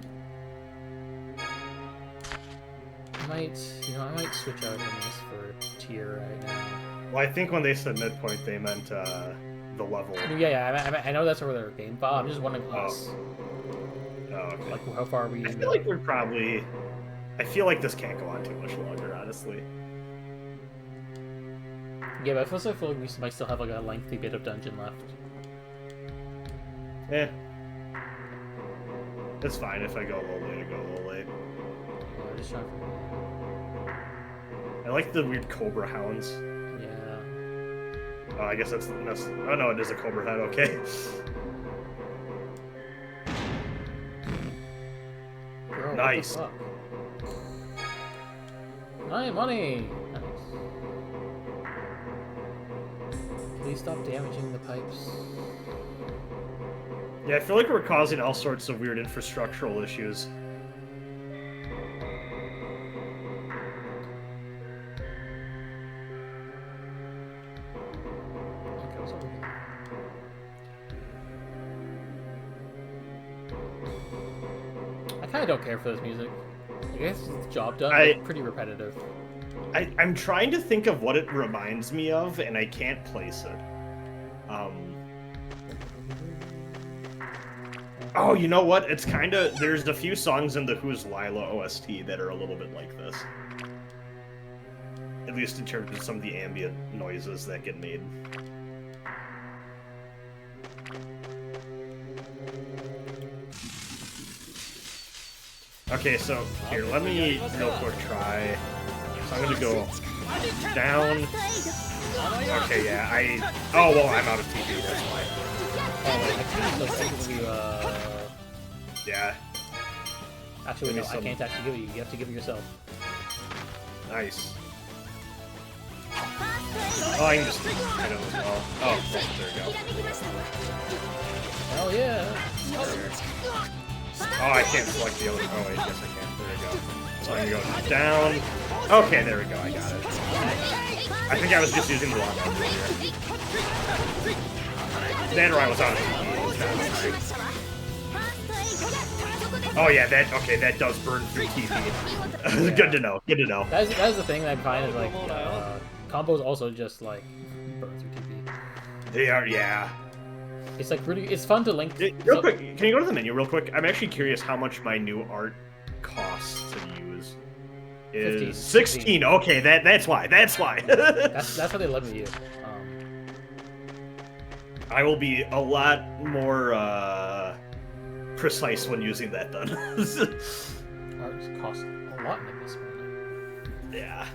I might switch out in this for tier right now. Well, I think when they said midpoint, they meant the level. Yeah, I know that's where their game file. I'm just wondering us. Oh, okay. Like, how far are we? I feel like we're probably. I feel like this can't go on too much longer, honestly. Yeah, but I feel like we might still have like a lengthy bit of dungeon left. Eh. It's fine if I go a little late. I go a little late. Yeah, just trying to... I like the weird cobra hounds. Yeah. Oh, I guess that's. Oh no, it is a cobra head. Okay. Girl, nice. What the fuck? My money. Nice. Please stop damaging the pipes. Yeah, I feel like we're causing all sorts of weird infrastructural issues. Okay, what's over here? I kind of don't care for this music. I guess it's the job done. It's pretty repetitive. I'm trying to think of what it reminds me of, and I can't place it. Oh, you know what? It's kind of... There's a few songs in the Who's Lila OST that are a little bit like this. At least in terms of some of the ambient noises that get made. Okay, so here, let me real quick try. So I'm gonna go down. Okay, yeah, oh, well, I'm out of TP, that's why. Oh, wait, I can give you, Yeah. Actually, no, I can't actually give it you. You have to give it yourself. Nice. Oh, I can just hit him as well. Oh, there we go. Hell yeah. Oh, I can't select the other. Oh, wait, yes, I can. There we go. So I'm gonna go down. Okay, there we go. I got it. I think I was just using the wrong one earlier. Then or I was on it. Oh yeah, that does burn through TV. Good to know. Good to know. That's the thing that I find is like combos also just like burn through TV. They are, yeah. It's like really, it's fun to link. Real quick, can you go to the menu real quick? I'm actually curious how much my new art costs to use. Is 15, 16. Okay, that's why. That's why. that's how they limit you. I will be a lot more precise when using that then. Art costs a lot in this one. Yeah.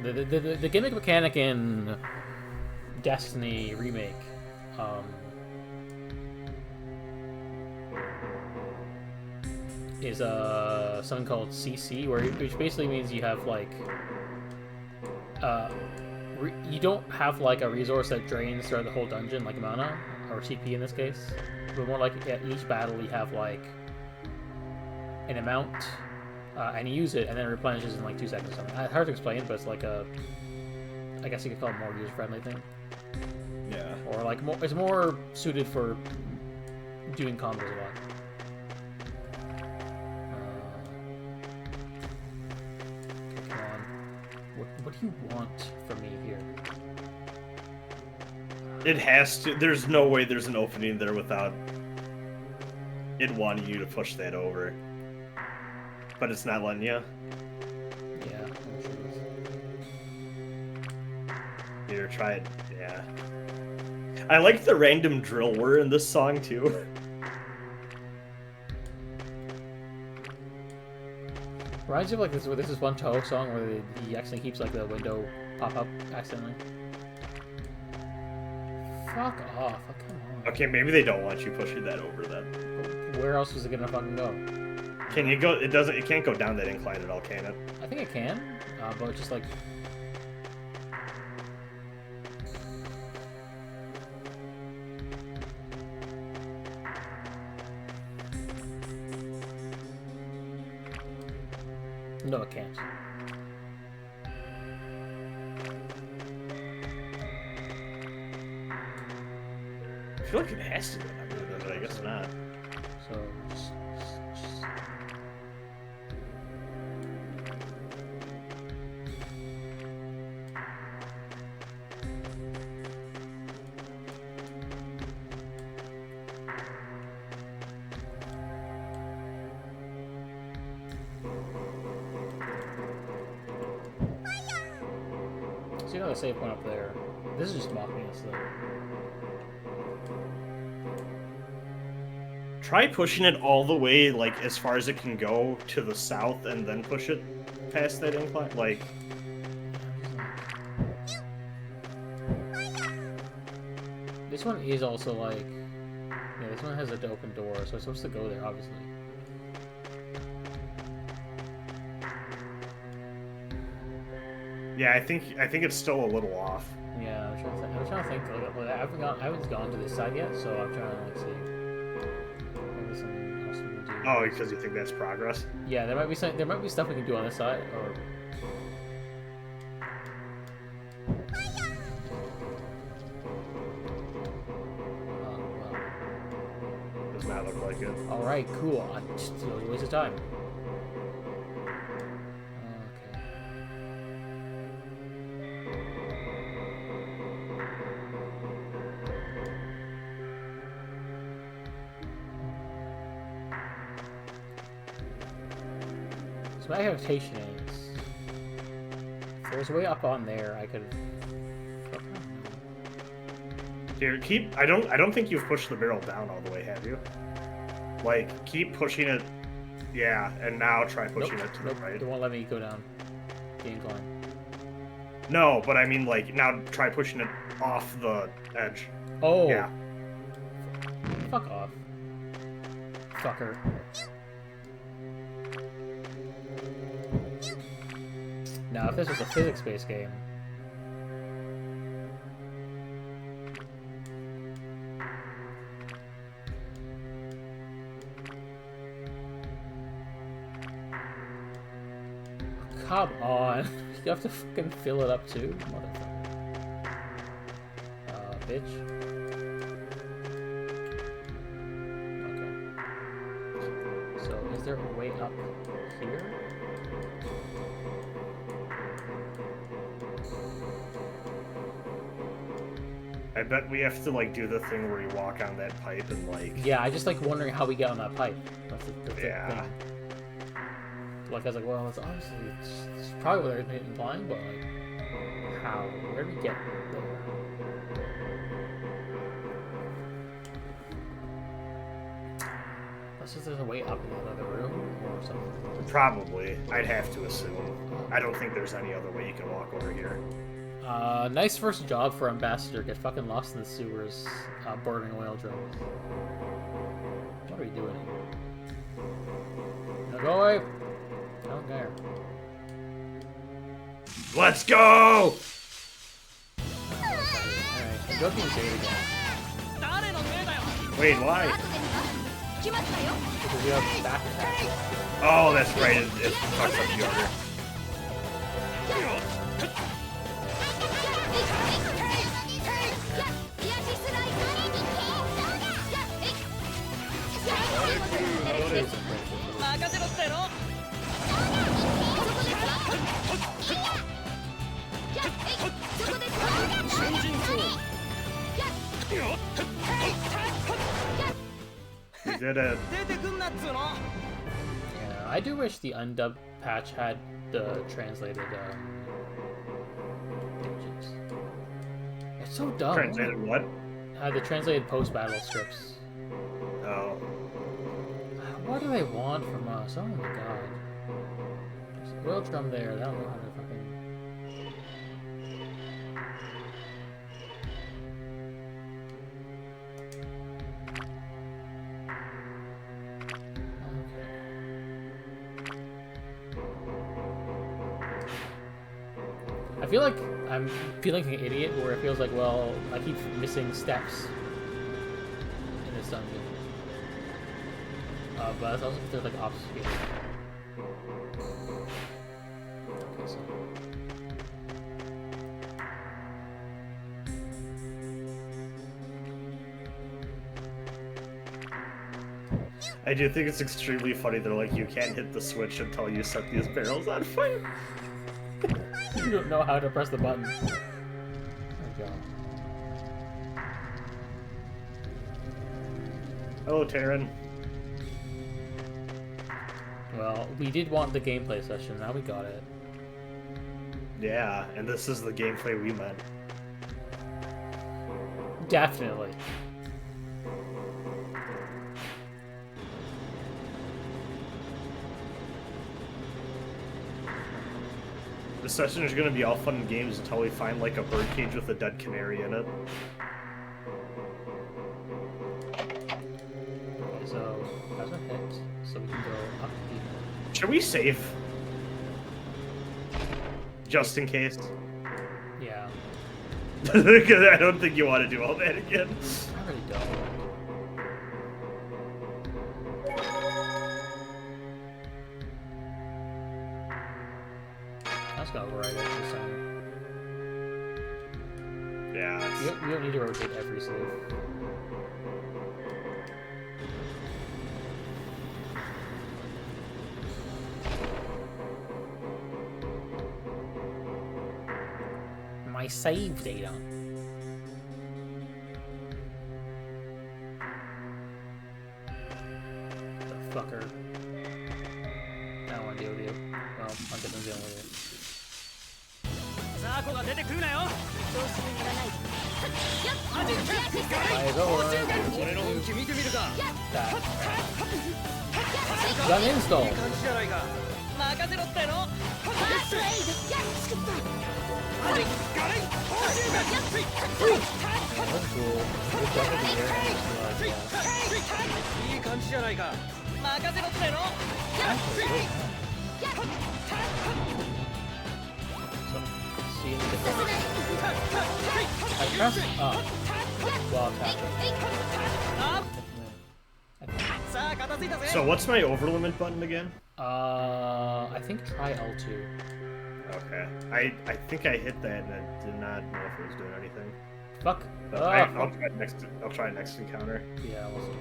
The gimmick mechanic in Destiny Remake is something called CC, which basically means you have like you don't have like a resource that drains throughout the whole dungeon, like mana or TP in this case, but more like at each battle you have like an amount and you use it and then it replenishes in like 2 seconds or something. Hard to explain, but it's like a I guess you could call it more user-friendly thing. Yeah. Or like more, it's more suited for doing combos a lot. Okay, come on. What do you want from me here? It has to. There's no way there's an opening there without it wanting you to push that over. But it's not letting you. Yeah. I'm sure it is. Here, try it. Yeah. I like the random drill word in this song too. Reminds you of like this is one Toho song where he accidentally keeps like the window pop up accidentally. Fuck off! Oh, come on. Okay, maybe they don't want you pushing that over then. Where else is it gonna fucking go? Can you go? It doesn't. It can't go down that incline at all, can it? I think it can, but just like. No, it can't. I feel like it has to go down there, but I guess not. So. So you know the save point up there. This is just mocking us though. Try pushing it all the way, like, as far as it can go to the south, and then push it past that incline. Like, this one is also like, yeah, this one has an open door, so it's supposed to go there, obviously. yeah, I think it's still a little off. Yeah, I'm trying to think. Like, I haven't gone to this side yet, so I'm trying to like see. Maybe something else we can do. Oh, because you think that's progress? Yeah, there might be stuff we can do on this side, or. Does not look like it. All right, cool. Just a waste of time. So my hesitation is, if there's a way up on there, I could. Here, keep. I don't think you've pushed the barrel down all the way, have you? Like, keep pushing it. Yeah, and now try pushing it to the right. It won't let me go down the incline. No, but I mean, like, now try pushing it off the edge. Oh. Yeah. Fuck off. Fucker. Now, if this was a physics-based game. Come on. You have to fucking fill it up too, motherfucker. Bitch. Okay. So, is there a way up here? I bet we have to, like, do the thing where you walk on that pipe and, like... Yeah, I just, like, wondering how we get on that pipe. That's the Yeah. thing. Like, I was like, well, it's obviously... It's probably what they're implying, but, like... How? Where do we get there? Unless there's a way up in that other room or something. Probably. I'd have to assume. I don't think there's any other way you can walk over here. Nice first job for Ambassador. Get fucking lost in the sewers, burning oil drums. What are we doing here? No, go away! I don't care. Let's go! Alright, go can say it again. Wait, why? Because you have back attack. Oh, that's right. It fucks up the order. You did it. 出てくんなっつうの。 Yeah, I do wish the undubbed patch had the translated images. It's so dumb. Translated what? Had the translated post-battle scripts. Oh. What do they want from us? Oh my god. There's a Will Drum there. I don't know how to fucking. I feel like I'm feeling like an idiot where it feels like, well, I keep missing steps in this dungeon. But it's also because they're like obfuscated. Okay, so. I do think it's extremely funny. They're like, you can't hit the switch until you set these barrels on fire. You don't know how to press the button. Oh god. Hello, Taryn. Well, we did want the gameplay session, now we got it. Yeah, and this is the gameplay we meant. Definitely. The session is gonna be all fun and games until we find like a birdcage with a dead canary in it. Okay, so that's a hit, so we can go up here. Should we save? Just in case. Yeah. Because I don't think you want to do all that again. I really don't. That's got right at this time. Yeah. We don't need to rotate every save. My save data. The fucker. I don't want to deal with you. Well, I'm definitely dealing with you. ザーコが出てくるなよ。調子に乗らないで。俺の本気見てみるか。 Gun install. いい感じじゃないか。任せろっての。ファーストエイド作った That's cool. We're definitely there. いい感じじゃないか。任せろっての。 See in the different. I press up while tapping. さあ片付いたぜ。 So what's my overlimit button again? I think try L2. Okay. I think I hit that and I did not know if it was doing anything. Fuck. But I'll try next. I'll try next encounter. Yeah, we'll see.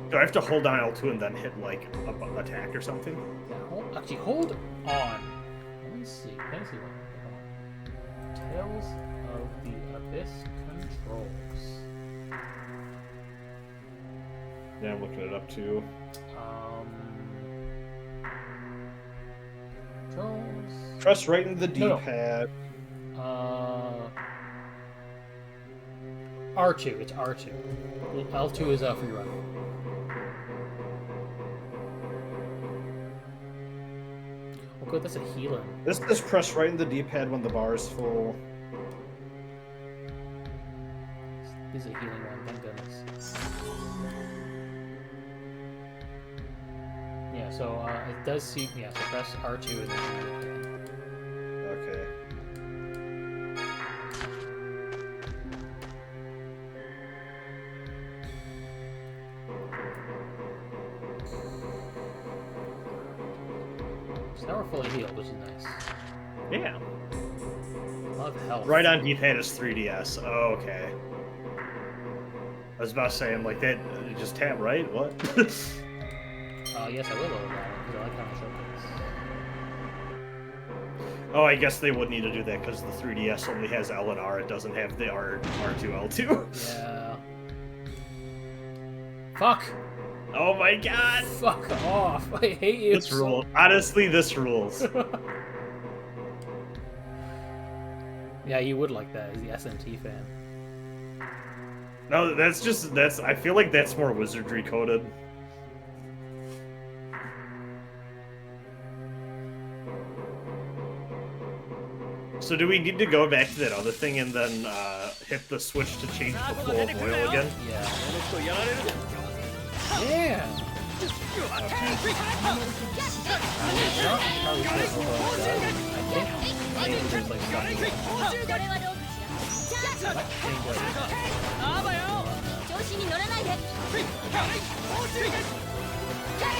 Do I have to hold down L2 and then hit like a attack or something? Yeah, actually, hold on. Let me see. Let me see what. Tales of the Abyss controls. Yeah, I'm looking it up too. Controls. Press right into the No, no. D-pad. R2. It's R2. L2 is free run. Oh, good. That's a healing. This is press right in the D-pad when the bar is full. This is a healing one. Thank goodness. Yeah. So it does see. Yeah. So press R2 and then. Okay. So now we're fully healed, which is nice. Yeah. Love health. Right on D-pad is 3DS. Oh, okay. I was about to say, I'm like, that, just tap right? What? Yes, I will lower that because I like how much showcase. Oh, I guess they would need to do that because the 3DS only has L and R. It doesn't have the R2L2. Yeah. Fuck! Oh my god! Fuck off! I hate you. This rules. Honestly, this rules. Yeah, you would like that as the SMT fan. No, that's I feel like that's more wizardry coded. So do we need to go back to that other thing and then hit the switch to change the flow of oil again? Yeah. Yeah!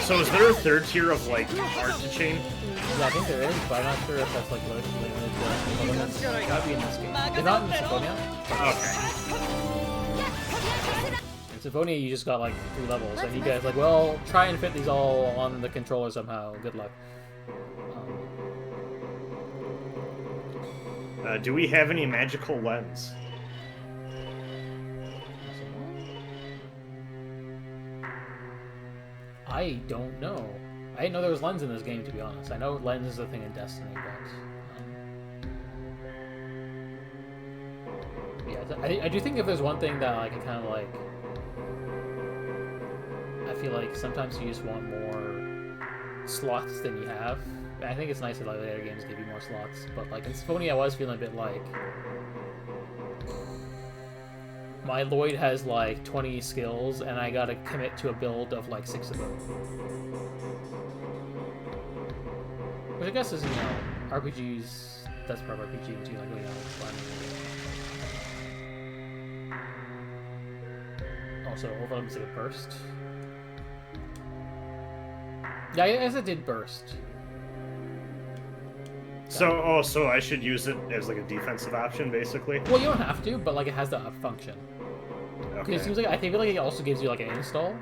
So is there a third tier of like art to chain? Yeah, I think there is, but I'm not sure if that's like limited to elements. It might be in this game. It's not in Symphonia. Okay. In Symphonia, you just got like 3 levels, and you guys like, well, try and fit these all on the controller somehow. Good luck. Do we have any magical lens? I don't know. I didn't know there was lens in this game, to be honest. I know lens is a thing in Destiny, but yeah, I do think if there's one thing that like I kind of like, I feel like sometimes you just want more slots than you have. I think it's nice that like later games give you more slots, but like in Symphonia, I was feeling a bit like my Lloyd has like 20 skills, and I gotta commit to a build of like 6 of them. Which I guess is, you know, RPGs, that's part of RPG too, like, you know, fun. Also, overload is like a burst. Yeah, I guess it did burst. So, so I should use it as like a defensive option, basically? Well, you don't have to, but like it has that function. Okay. It seems like, I think like it also gives you like an install.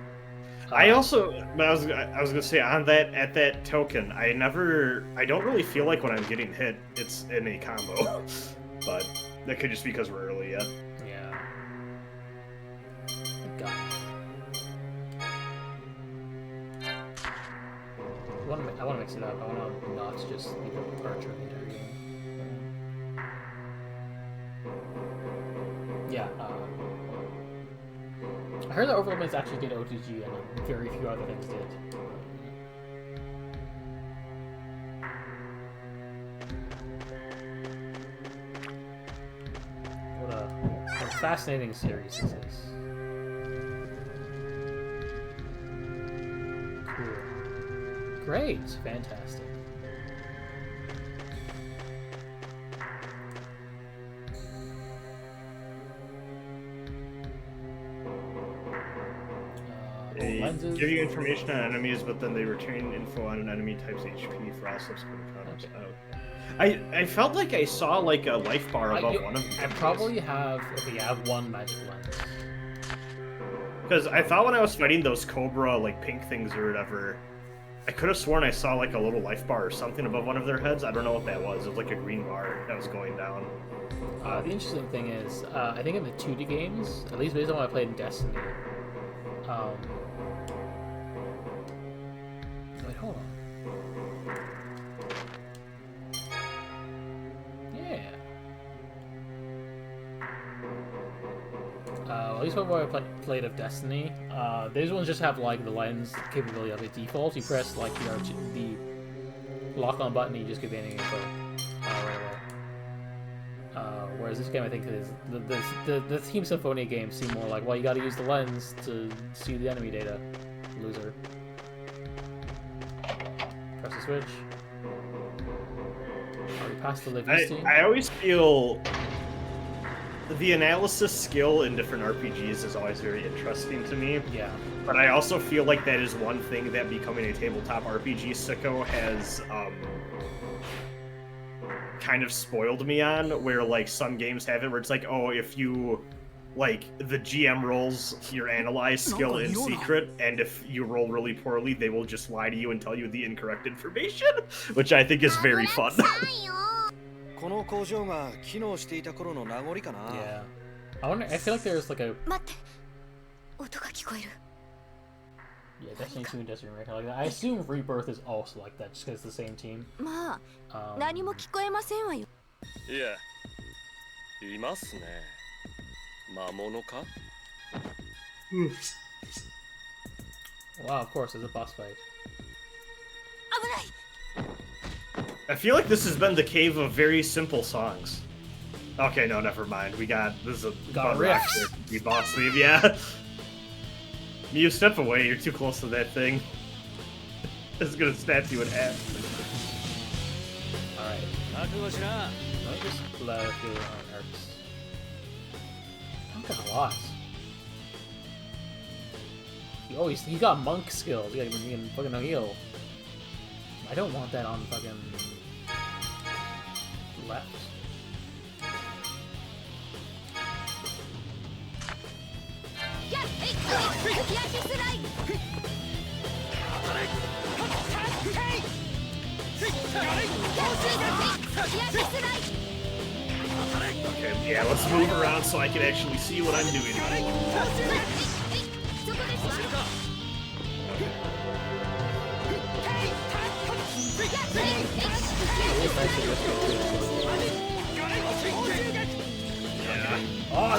I also, but I was gonna say on that, at that token, I don't really feel like when I'm getting hit, it's in a combo. But that could just be because we're early yet. Yeah. God. I want to mix it up. I want to not just be the archer in the entire game. Yeah. I heard that Overlords actually did OTG, and very few other things did. What a fascinating series this is. Cool. Great. Fantastic. Lenses. Give you information on enemies, but then they return info on an enemy type's HP for all subsequent encounters. Okay. I felt like I saw like a life bar above one of them. I probably have. Okay, I have one magic lens. Because I thought when I was fighting those Cobra like pink things or whatever, I could have sworn I saw like a little life bar or something above one of their heads. I don't know what that was. It was like a green bar that was going down. The interesting thing is, I think in the 2D games, at least based on what I played in Destiny, wait, hold on. Yeah. At least what I played of Destiny, these ones just have like the lens capability of it default. You press like the lock on button and you just get the enemy info right away. Whereas this game, I think, is the Team Symphonia games seem more like, well, you got to use the lens to see the enemy data. Loser. Press the switch. Are we past the Levisti? I always feel the analysis skill in different RPGs is always very interesting to me. Yeah. But I also feel like that is one thing that becoming a tabletop RPG sicko has kind of spoiled me on, where like some games have it where it's like, oh, if you like the GM rolls your analyze skill in secret, and if you roll really poorly, they will just lie to you and tell you the incorrect information, which I think is very fun. この工場が機能していた頃の名残かな。 Yeah. I wonder. I feel like there's like a. 待って。音が聞こえる。 Yeah, Destiny 2 and Destiny Rebirth like that. I assume Rebirth is also like that, just because it's the same team. まあ、何も聞こえませんわよ。いや、いますね。魔物か？ Wow, of course, there's a boss fight. 危ない。 I feel like this has been the cave of very simple songs. Okay, no, never mind. This is a got riffs. The boss leave, yeah. You step away, you're too close to that thing. It's gonna snap you in half. Alright. Let me just let it do on Arcs. Not got a lot. He got monk skills. He can fucking heal. I don't want that on fucking left. Okay, yeah, let's move around so I can actually see what I'm doing. Yeah. Oh,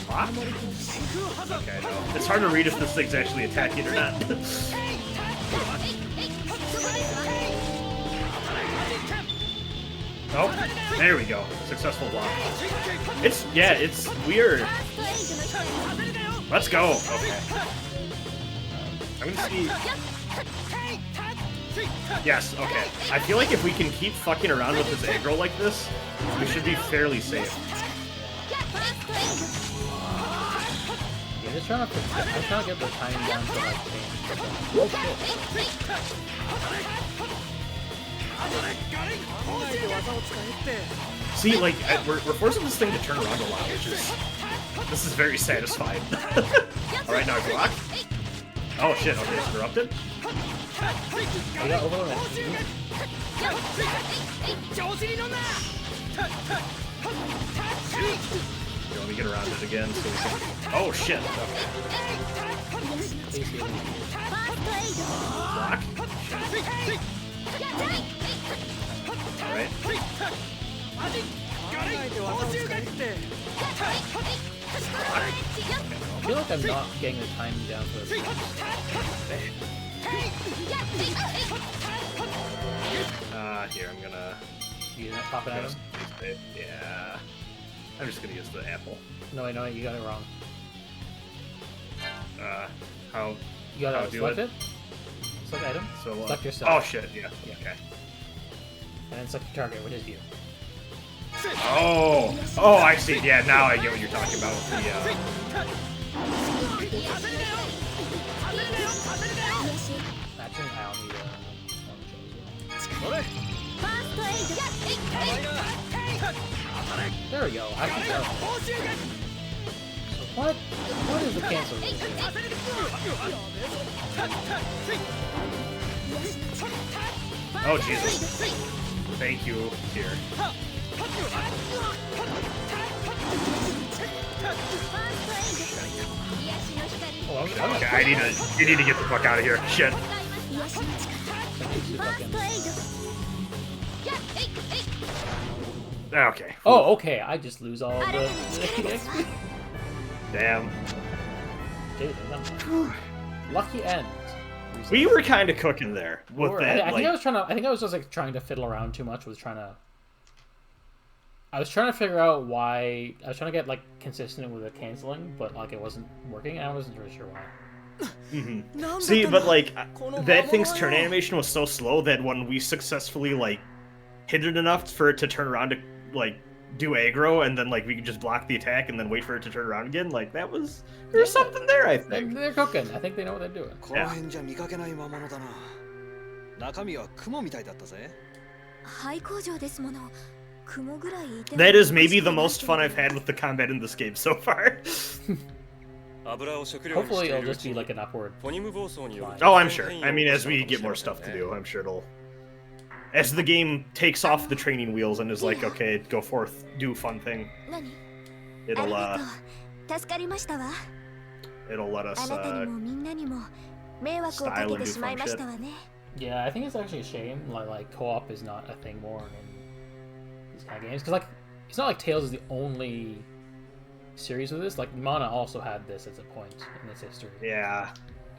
What? Okay, no. It's hard to read if this thing's actually attacking or not. Oh, there we go. Successful block. It's weird. Let's go. Okay. I'm gonna see. Yes, okay. I feel like if we can keep fucking around with this aggro like this, we should be fairly safe. Yeah, I'm trying to get the timing down to like See, like, we're forcing this thing to turn around a lot, which is... This is very satisfying. Alright, now block. Oh shit, okay, it's interrupted. I got overloaded. Let me get around it again so we can... Oh shit, okay. Block. Alright. I feel like I'm not getting the timing down for this. Here, I'm gonna... You not pop it at him? Yeah. I'm just gonna use the apple. No, wait, you got it wrong. How... You gotta how do select it? Select item. So, select yourself. Oh shit, yeah. Okay. And then select your target, which is you. Oh! Oh, I see. Yeah, now I get what you're talking about with the, Actually, I'll need There we go. I can go. So what is the cancel? Oh Jesus! Thank you, here. Oh, okay, you need to get the fuck out of here. Shit. Okay. Oh, okay. I just lose all the XP. Damn. Lucky end. We were kind of cooking there with that. I think I was just like trying to fiddle around too much with trying to I was trying to figure out why. I was trying to get like consistent with the canceling, but like it wasn't working. And I wasn't really sure why. Mm-hmm. See, but like that thing's turn animation was so slow that when we successfully like hit it enough for it to turn around to like do aggro, and then like we could just block the attack and then wait for it to turn around again. Like that was there's something there. I think they're cooking. I think they know what they're doing. この辺じゃ見かけない魔物だな。中身は雲みたいだったぜ。廃工場ですもの。雲ぐらいいて。That is maybe the most fun I've had with the combat in this game so far. Hopefully it'll just be like an upward. Oh, I'm sure. I mean, as we get more stuff to do, I'm sure it'll... As the game takes off the training wheels and is like, okay, go forth, do a fun thing. It'll let us style and do fun shit. Yeah, I think it's actually a shame like co-op is not a thing more in these kind of games, because like it's not like Tales is the only series with this. Like Mana also had this as a point in its history. Yeah,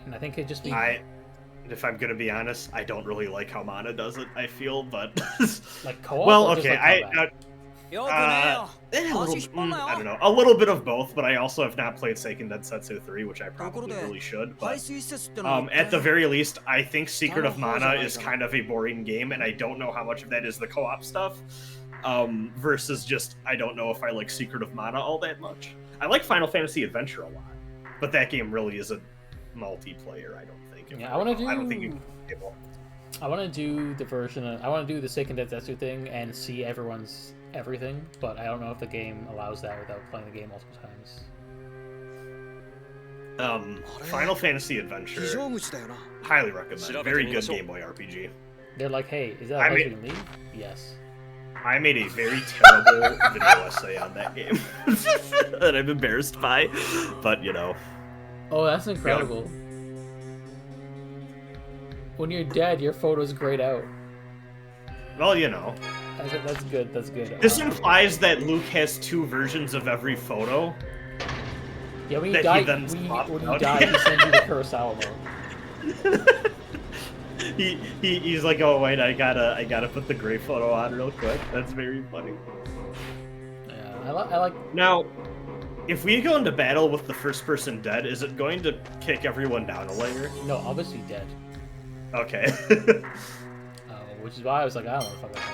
and I think it just be. If I'm gonna be honest, I don't really like how Mana does it. I feel, but like co-op. Well, okay, I don't know, a little bit of both, but I also have not played Seiken Densetsu 3, which I probably really should. But at the very least, I think Secret of Mana is kind of a boring game, and I don't know how much of that is the co-op stuff, versus just I don't know if I like Secret of Mana all that much. I like Final Fantasy Adventure a lot, but that game really isn't multiplayer. I don't think. Yeah, I want to do. I don't think you can be able. I want to do the version of. I want to do the Seiken Densetsu thing and see everyone's everything, but I don't know if the game allows that without playing the game multiple times. Final Fantasy Adventure. Highly recommend. Very good Game Boy RPG. They're like, hey, is that a place we can leave? Yes. I made a very terrible video essay on that game that I'm embarrassed by, but you know. Oh, that's incredible. When you're dead, your photo's grayed out. Well, you know. That's good. That's good. This implies that Luke has two versions of every photo. Yeah, when you die, he sends you the Kurosawa mode. He's like, oh wait, I gotta put the gray photo on real quick. That's very funny. Yeah, I like. Now, if we go into battle with the first person dead, is it going to kick everyone down a layer? No, obviously dead. Okay. Which is why I was like, I don't want to fuck with that.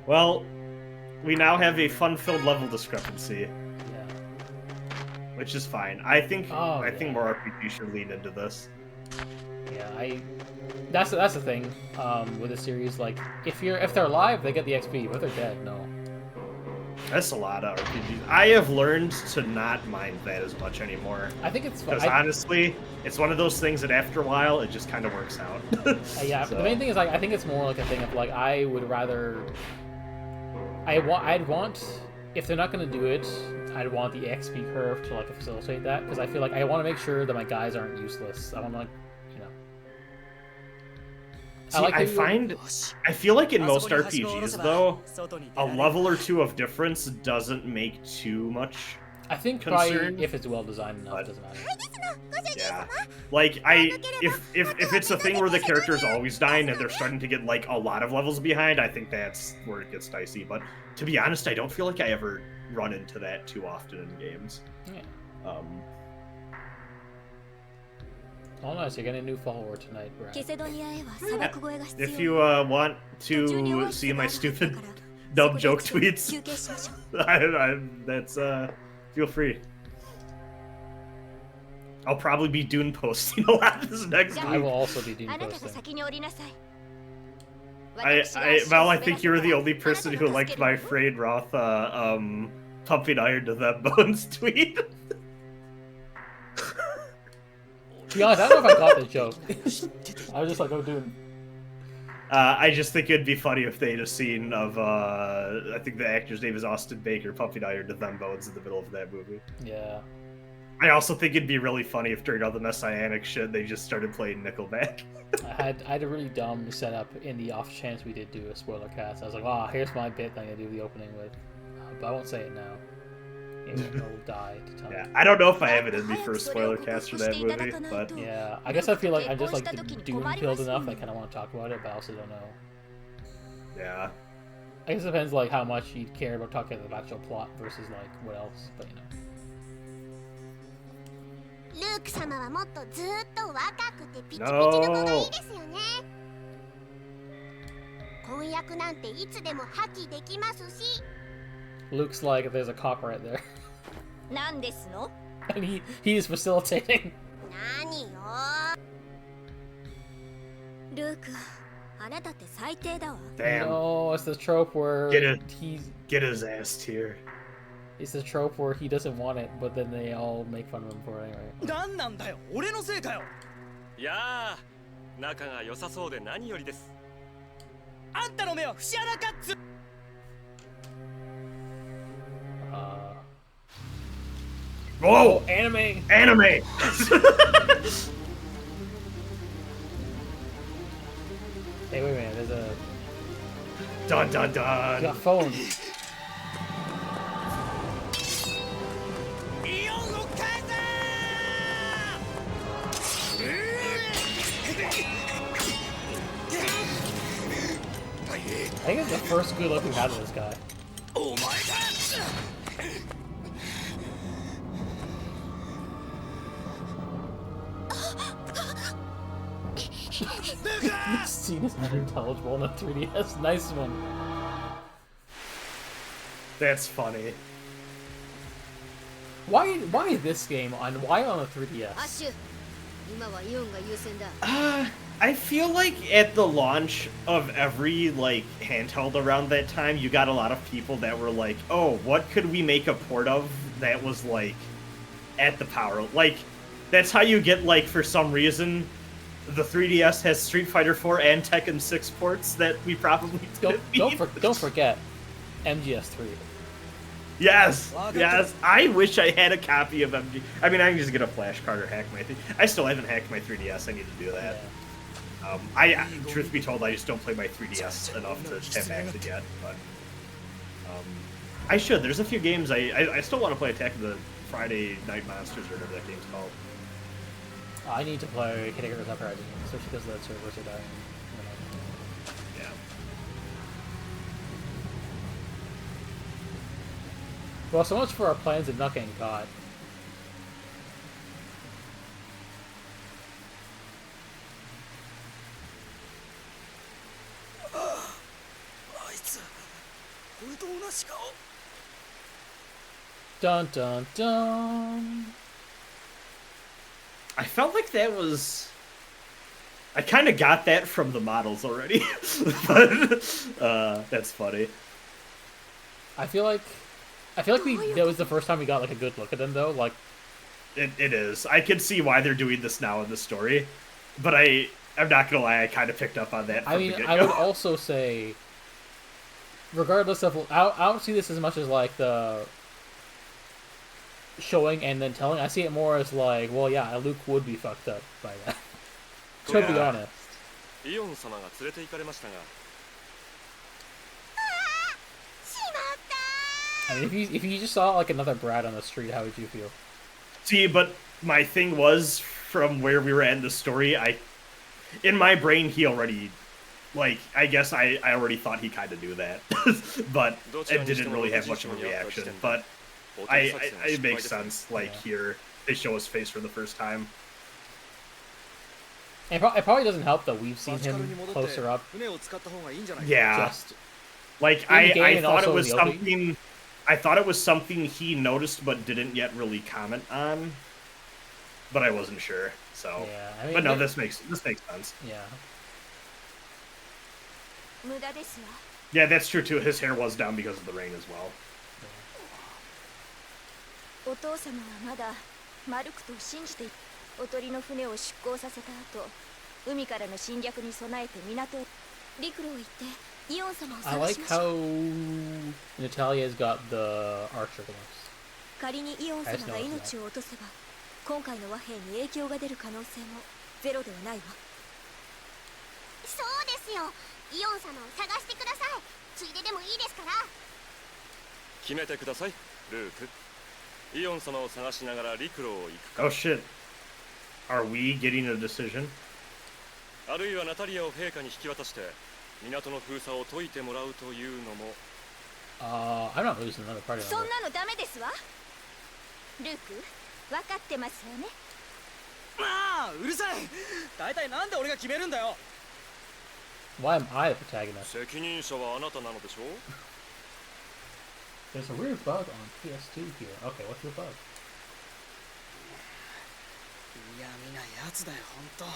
Well, we now have a fun-filled level discrepancy. Yeah. Which is fine. I think think more RPG should lean into this. Yeah, that's the thing with the series. Like, if they're alive, they get the XP. But if they're dead, no. That's a lot of RPGs. I have learned to not mind that as much anymore. I think it's fun. Because honestly, it's one of those things that after a while, it just kind of works out. Yeah, so. The main thing is, like, I think it's more like a thing of, like, I would rather... I'd want... If they're not going to do it, I'd want the XP curve to, like, facilitate that. Because I feel like I want to make sure that my guys aren't useless. I want to, like, you know... See, I feel like in most RPGs, though, a level or two of difference doesn't make too much I think concern, probably if it's well designed enough, it doesn't matter. Yeah. Like, if it's a thing where the character is always dying and they're starting to get, like, a lot of levels behind, I think that's where it gets dicey. But, to be honest, I don't feel like I ever run into that too often in games. Yeah. Oh, nice. You're getting a new follower tonight, Brad. If you want to see my stupid dumb joke tweets, that's feel free. I'll probably be Dune posting a lot this next week. I will also be Dune posting. I think you're the only person who liked my Frayed Roth pumping iron to them bones tweet. To be honest, I don't know if I got the joke. I was just like, oh, dude. I just think it'd be funny if they had a scene of, I think the actor's name is Austin Baker, pumping iron to them bones in the middle of that movie. Yeah. I also think it'd be really funny if during all the Messianic shit, they just started playing Nickelback. I had a really dumb setup in the off chance we did do a spoiler cast. I was like, oh, here's my bit that I'm going to do the opening with. But I won't say it now. It will die to time. Yeah, I don't know if I have it in me for a spoiler cast for that movie, but... Yeah, I guess I feel like I'm just like doom-pilled enough, I kind of want to talk about it, but I also don't know. Yeah. I guess it depends like how much you care about talking about the actual plot versus like what else, but you know. ルーク様はもっとずーっと若くてピチピチの子がいいですよね。婚約なんていつでも破棄できますし。 Luke's like there's a cop right there. なんですの？ And he's facilitating. 何よ。ルーク、あなたって最低だわ。 Damn. No, it's the trope where Get his ass tier. It's the trope where he doesn't want it, but then they all make fun of him for it anyway. なんなんだよ、俺のせいかよ。いやー、仲が良さそうで何よりです。あんたの目は節穴かっつ。Whoa! Anime! Anime! Hey, wait a minute, there's a... Dun dun You dun! got phone. I think it's the first good look we've had of this guy. Oh my This scene is unintelligible in the 3DS. Nice one. That's funny. Why this game on why on a 3DS? アッシュ、今はイオンが優先だ。 I feel like at the launch of every like handheld around that time, you got a lot of people that were like, "Oh, what could we make a port of that was like at the power?" Like that's how you get like for some reason the 3DS has Street Fighter 4 and Tekken 6 ports that we probably didn't need. Don't forget MGS3. Yes, yes. I wish I had a copy of MG. I mean, I can just get a flash card or hack my thing. I still haven't hacked my 3DS. I need to do that. Truth be told, I just don't play my 3DS enough to have hacked it yet. But I should. There's a few games I still want to play. Attack of the Friday Night Monsters or whatever that game's called. I need to play Kid Icarus Uprising, especially because the servers are dying. Yeah. Well, so much for our plans of not getting caught. あいつ、俺と同じ顔。 Dun dun dun. I felt like that was. I kind of got that from the models already, but that's funny. I feel like that was the first time we got like a good look at them though. Like, it is. I can see why they're doing this now in the story, but I'm not gonna lie. I kind of picked up on that. From I mean, the I would also say, regardless of, I don't see this as much as like the showing and then telling. I see it more as like, well, yeah, Luke would be fucked up by that. To be honest. イオン様が連れて行かれましたが。 I mean, if you just saw like another brat on the street, how would you feel? See, but my thing was from where we were at in the story. In my brain, he already, like, I guess I already thought he kind of knew that, but it didn't really have much of a reaction. But it makes sense. Like here, they show his face for the first time. It probably doesn't help that we've seen him closer up. Yeah. Just like I thought it was something. I thought it was something he noticed but didn't yet really comment on. But I wasn't sure. So. Yeah, I mean, but no, this makes sense. Yeah. Yeah, that's true too. His hair was down because of the rain as well. お父様はまだマルクと信じておとりの船を出港させた後、海からの侵略に備えて港へ陸路を行ってイオン様を I 探 like しましょう。 how Natalia's got the archer gloves. 仮にイオン様が命を落とせば、今回の和平に影響が出る可能性もゼロではないわ。そうですよ。イオン様を探してください。ついででもいいですから。決めてください、ルーク。イオン様を探しながら陸路を行くか。 Oh shit. Are we getting a decision? あるいはナタリアを陛下に引き渡して港の封鎖を解いてもらうというのも I'm not losing another party そ member. んなのダメですわ。ルーク、分かってますわね。ああ、うるさい。大体なんで俺が決めるんだよ。 Why am I the protagonist? 責任者はあなたなのでしょう There's a weird bug on PS2 here. Okay, what's your bug? 嫌味なやつだよ、ほんと。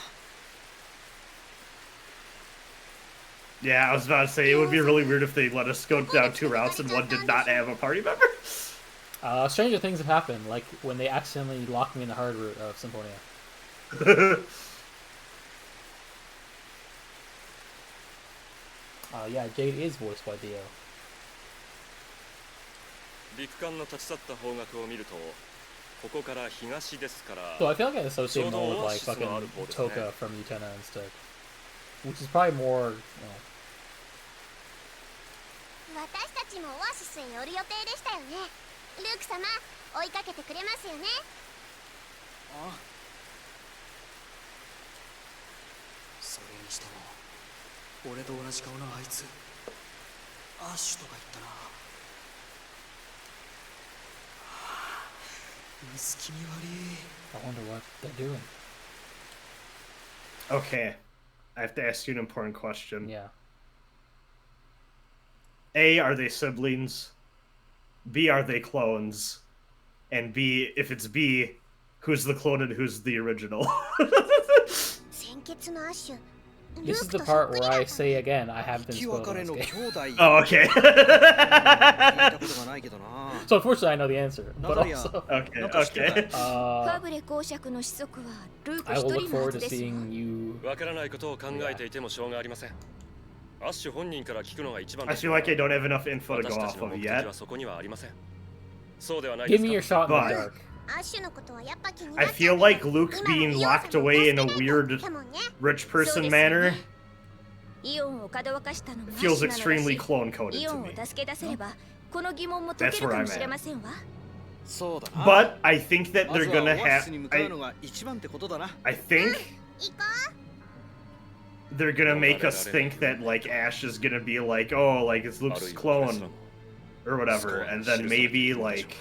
Yeah, I was about to say, it would be really weird if they let us go down 2 routes and one did not have a party member. Stranger things have happened, like when they accidentally locked me in the hard route of Symphonia. Yeah, Jade is voiced by Dio. 陸艦の立ち去った方角を見るとここから東ですから So I feel like I associate more with like fucking Toka from Utena instead. Which is probably more, you know. 私たちもオアシスへ寄る予定でしたよね。ルーク様、追いかけてくれますよね。ああ。それにしても、俺と同じ顔のあいつ、アッシュとか言ったな。薄気味悪い。 I wonder what they're doing. Okay, I have to ask you an important question. Yeah. A, are they siblings? B, are they clones? And B, if it's B, who's the clone and who's the original? 先決のアッシュ。 This is the part where I say again, I have been spoiled on this game. Oh, okay. So unfortunately, I know the answer, but also, Okay, okay. I will look forward to seeing you. わからないことを考えていてもしょうがありません。アッシュ本人から聞くのが一番 I です。 feel like I don't have enough info to 私 go たち off の of 目的 yet. はそこにはありません。そうではないで Give す me か your shot in the But- dark. アッシュのことはやっぱ気にな I っちゃ feel う like Luke being locked away in a weird だもんね。 rich person manner イオンをかどわかしたのも feels アッシュなのだし extremely clone coded イオ to ンを me. 助け出せればこの疑問も解けるかもしれませんわ。そうだな。 But I think that ま they're ずは gonna オア have. シスに向かうのが一番ってことだな。 I think 行こ they're gonna make us think that like Ash is gonna be like, oh, like it's Luke's clone or whatever, and then maybe like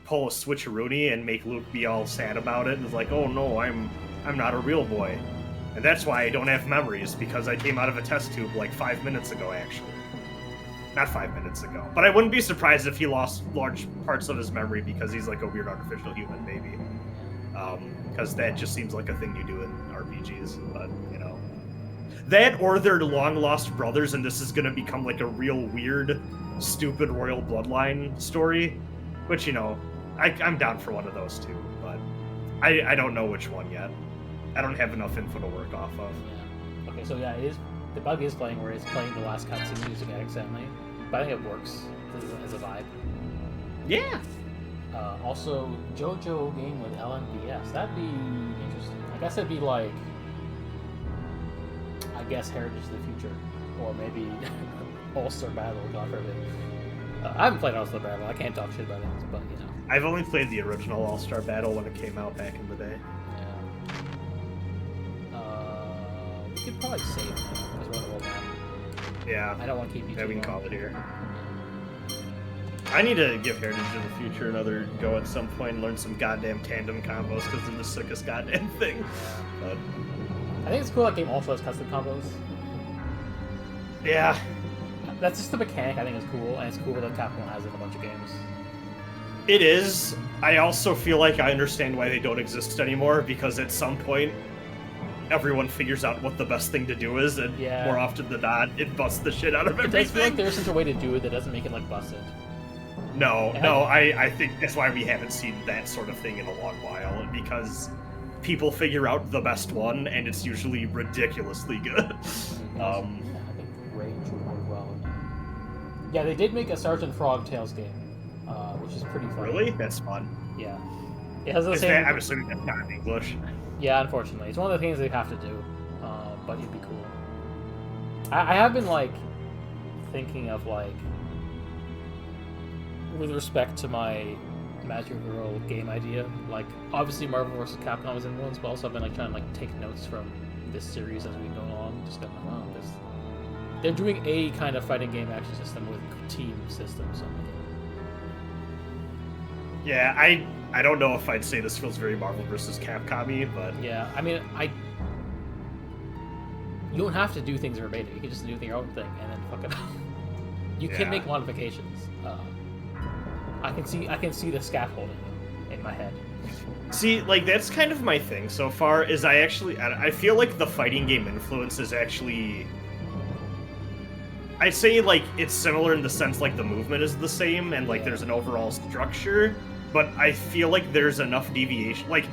pull a switcheroonie and make Luke be all sad about it and is like, oh no, I'm not a real boy, and that's why I don't have memories because I came out of a test tube like 5 minutes ago actually. Not 5 minutes ago, but I wouldn't be surprised if he lost large parts of his memory because he's like a weird artificial human, maybe. Because that just seems like a thing you do in RPGs, but you know. That or they're long lost brothers and this is gonna become like a real weird, stupid royal bloodline story. Which, you know, I'm down for one of those two, but I don't know which one yet. I don't have enough info to work off of. Yeah. Okay, so yeah, it is. The bug is playing where it's playing the last cutscene music accidentally, but I think it works as a vibe. Yeah. Also, JoJo game with LMBS. That'd be interesting. I guess it'd be like, I guess Heritage of the Future, or maybe All-Star Battle. God forbid. I haven't played All-Star Battle. I can't talk shit about it, but you know. I've only played the original All-Star Battle when it came out back in the day. Yeah. We could probably save it because we're on the roll now. Yeah. I don't want to keep you. Yeah, we too can long. call it here. I need to give Heritage of the Future another go at some point and learn some goddamn tandem combos because they're the sickest goddamn thing. But I think it's cool that game also has custom combos. yeah, That's just the mechanic I think is cool, and it's cool that Capcom has it in a bunch of games. it is. I also feel like I understand why they don't exist anymore because at some point everyone figures out what the best thing to do is, and Yeah. more often than not, it busts the shit out of It does feel like everything. there's such a way to do it that doesn't make it like busted. No, And no, I think that's why we haven't seen that sort of thing in a long while, because people figure out the best one, and it's usually ridiculously good. Yeah, I think Rage would work well. Yeah, they did make a Sergeant Frog Tales game, which is pretty fun. Really? That's fun. Yeah. It has the Is same. that, I'm assuming that's not in English. Yeah, unfortunately, it's one of the things they have to do, but it'd be cool. I have been like thinking of like, with respect to my Magic Girl game idea, like obviously Marvel vs. Capcom is influenced, but also I've been like trying to like take notes from this series as we go along. Just going, oh, they're doing a kind of fighting game action system with team systems. So. Yeah, I don't know if I'd say this feels very Marvel vs. Capcom-y, but yeah, I mean, you don't have to do things verbatim. You can just do your own thing and then fuck it up. You can make modifications. I can see the scaffolding in my head. See, like, that's kind of my thing so far, is I feel like the fighting game influence is actually... I'd say, like, it's similar in the sense, like, the movement is the same, and, like, there's an overall structure, but I feel like there's enough deviation. Like,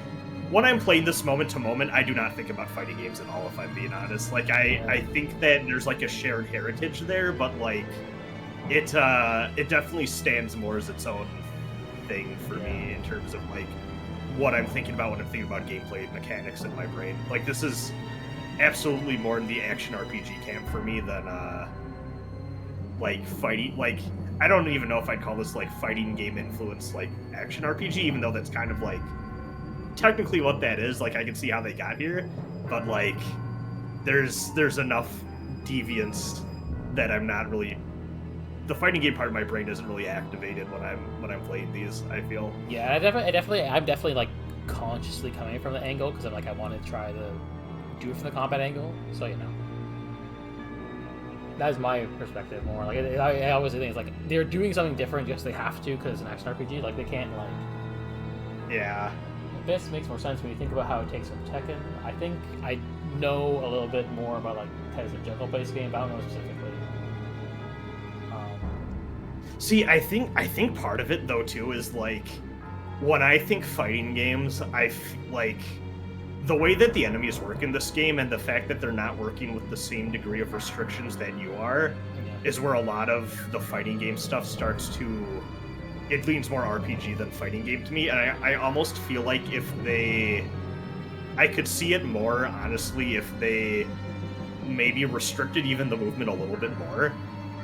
when I'm playing this moment to moment, I do not think about fighting games at all, if I'm being honest. Like, I think that there's, like, a shared heritage there, but, like, it definitely stands more as its own thing for me in terms of, like, what I'm thinking about when I'm thinking about gameplay mechanics in my brain. Like, this is absolutely more in the action RPG camp for me than like fighting. Like, I don't even know if I'd call this like fighting game influence like action RPG, even though that's kind of like technically what that is. Like, I can see how they got here, but like there's enough deviance that I'm not really, the fighting game part of my brain isn't really activated when I'm playing these, I feel. Yeah, I'm definitely like consciously coming from the angle because I'm like, I want to try to do it from the combat angle. So, you know, that is my perspective more. Like, I always think it's like they're doing something different just they have to because it's an action RPG. Like, they can't like. Yeah. This makes more sense when you think about how it takes from Tekken. I think I know a little bit more about like as a Jungle based game, but I don't know specifically. See, I think part of it though too is like when I think fighting games, like the way that the enemies work in this game and the fact that they're not working with the same degree of restrictions that you are is where a lot of the fighting game stuff starts to, it leans more RPG than fighting game to me, and I almost feel like I could see it more honestly if they maybe restricted even the movement a little bit more,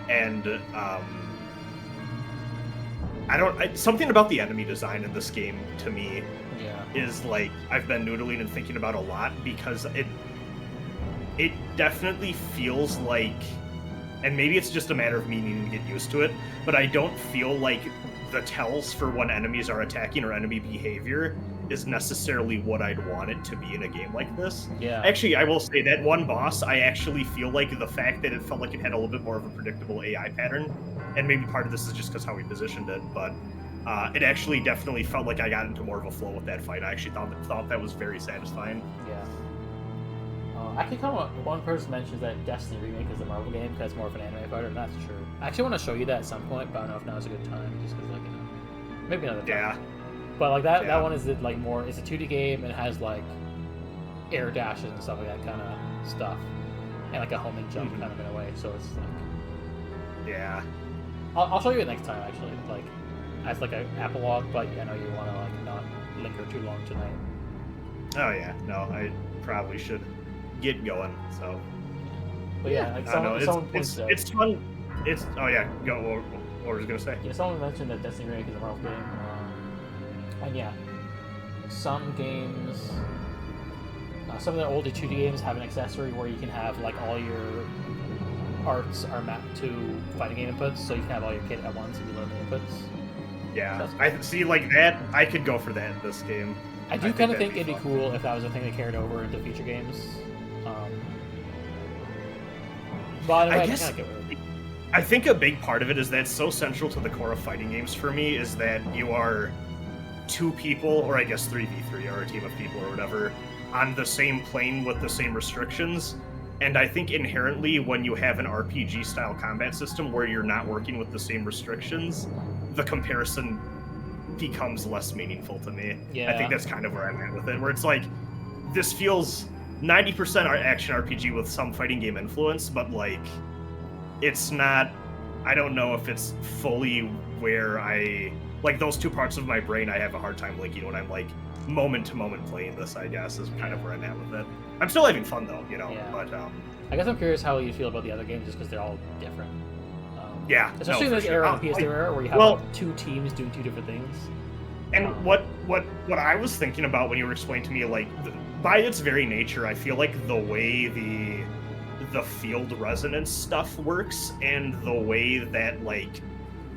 and something about the enemy design in this game to me is like I've been noodling and thinking about a lot, because it definitely feels like, and maybe it's just a matter of me needing to get used to it, but I don't feel like the tells for when enemies are attacking or enemy behavior is necessarily what I'd want it to be in a game like this. Yeah. Actually, I will say that one boss, I actually feel like the fact that it felt like it had a little bit more of a predictable AI pattern, and maybe part of this is just because how we positioned it, but it actually definitely felt like I got into more of a flow with that fight. I actually thought that was very satisfying. Yeah. Actually, kind of one person mentions that Destiny Remake is a Marvel game because it's more of an anime fighter, and that's true. I actually want to show you that at some point, but I don't know if now is a good time, just because, like, you know, maybe another time. Yeah. But like that one is like more. It's a 2D game and it has like air dashes and stuff like that kind of stuff, and like a home and jump kind of in a way. So it's like. Yeah. I'll show you it next time actually, like as like an epilogue. But I know you want to like not linger too long tonight. Oh yeah, no, I probably should get going. So. But yeah, like it's fun. It's oh yeah, go. What was I gonna say? Yeah, someone mentioned that Destiny Remake is a Marvel game. And yeah, some games, some of the older 2D games have an accessory where you can have like all your parts are mapped to fighting game inputs, so you can have all your kit at once if you learn the inputs. Yeah, I see like that. I could go for that in this game. I do kind of think it'd be cool if that was a thing they carried over into future games. But anyway, I think a big part of it is that so central to the core of fighting games for me is that you are two people, or I guess 3v3, or a team of people or whatever, on the same plane with the same restrictions. And I think inherently when you have an RPG style combat system where you're not working with the same restrictions, the comparison becomes less meaningful to me. Yeah. I think that's kind of where I'm at with it, where it's like, this feels 90% action RPG with some fighting game influence, but like, it's not, I don't know if it's fully where like those two parts of my brain I have a hard time linking when I'm like moment to moment playing this, I guess, is kind of where I'm at with it. I'm still having fun though, you know, but I guess I'm curious how you feel about the other games just because they're all different. Yeah. Especially in this era of the PS2 era where you have like two teams doing two different things. And what I was thinking about when you were explaining to me, like, by its very nature, I feel like the way the field resonance stuff works and the way that like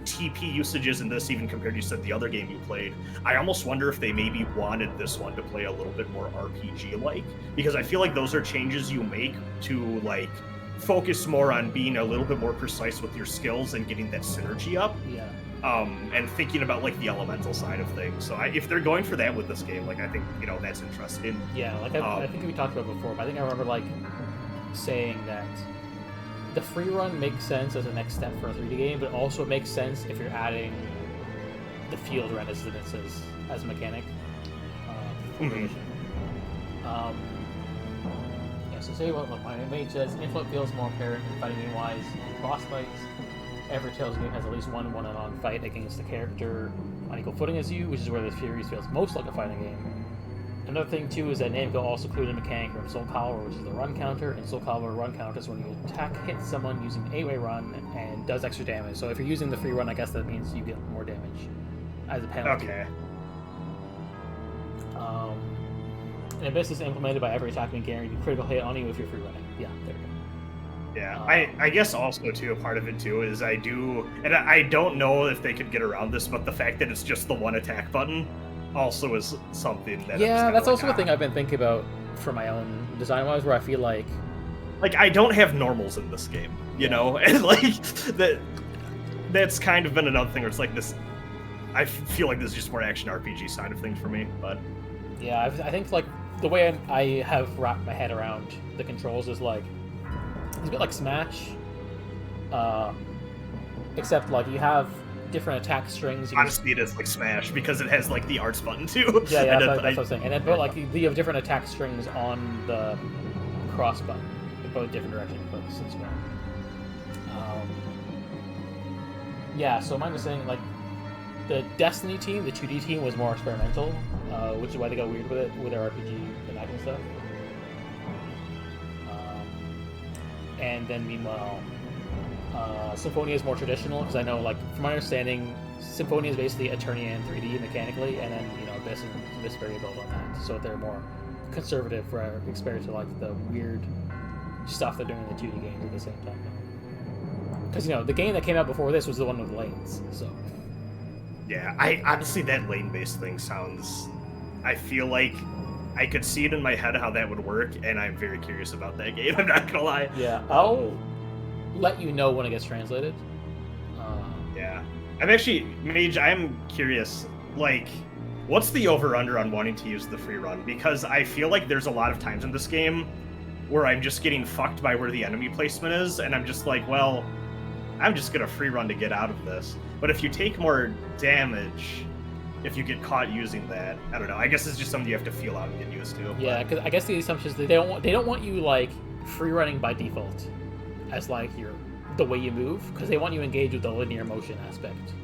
TP usage is in this, even compared to, you said, the other game you played. I almost wonder if they maybe wanted this one to play a little bit more RPG-like, because I feel like those are changes you make to like focus more on being a little bit more precise with your skills and getting that synergy up. Yeah. And thinking about like the elemental side of things. So if they're going for that with this game, like I think that's interesting. Yeah, like I think we talked about before, but I think I remember like saying that the free run makes sense as a next step for a 3D game, but also makes sense if you're adding the field resonances as a mechanic. Yeah, so say what my mage says, inflow feels more apparent in fighting game-wise in boss fights. Every Tales game has at least one one-on-one fight against the character on equal footing as you, which is where the series feels most like a fighting game. Another thing too is that Namco also included a mechanic from Soul Calibur, which is the run counter, and Soul Calibur run counter is when you attack hits someone using 8-way run and does extra damage. So if you're using the free run, I guess that means you get more damage as a penalty. Okay. And Abyss is implemented by every attack being guaranteed critical hit on you if you're free running. Yeah, there we go. Yeah, I guess also too, a part of it too is I don't know if they could get around this, but the fact that it's just the one attack button also is something that that's also a thing I've been thinking about for my own design wise, where I feel like I don't have normals in this game, you know, and like that's kind of been another thing where it's like this. I feel like this is just more action RPG side of things for me, but yeah, I think like the way I have wrapped my head around the controls is like it's a bit like Smash, except like you have different attack strings. Honestly, it is like Smash because it has like the arts button too. Yeah, that's what I'm saying. And then, but like you have different attack strings on the cross button in both different directions, both as well. Yeah, so mine was saying like the Destiny team, the 2D team, was more experimental, which is why they got weird with it with their RPG and that kind of stuff. And then meanwhile, Symphonia is more traditional, because I know, like, from my understanding, Symphonia is basically Eternia in 3D mechanically, and then, Abyss and Vesperia built on that, so they're more conservative compared to, like, the weird stuff they're doing in the 2D games at the same time. Because, the game that came out before this was the one with lanes, so... Yeah, I honestly, that lane-based thing sounds... I feel like I could see it in my head how that would work, and I'm very curious about that game, I'm not gonna lie. Yeah, I'll let you know when it gets translated. Yeah. Mage, I'm curious, like, what's the over-under on wanting to use the free run? Because I feel like there's a lot of times in this game where I'm just getting fucked by where the enemy placement is, and I'm just like, well, I'm just gonna free run to get out of this. But if you take more damage, if you get caught using that, I don't know. I guess it's just something you have to feel out and get used to. Yeah, because I guess the assumption is that they don't want you like free running by default as like the way you move, because they want you engaged with the linear motion aspect.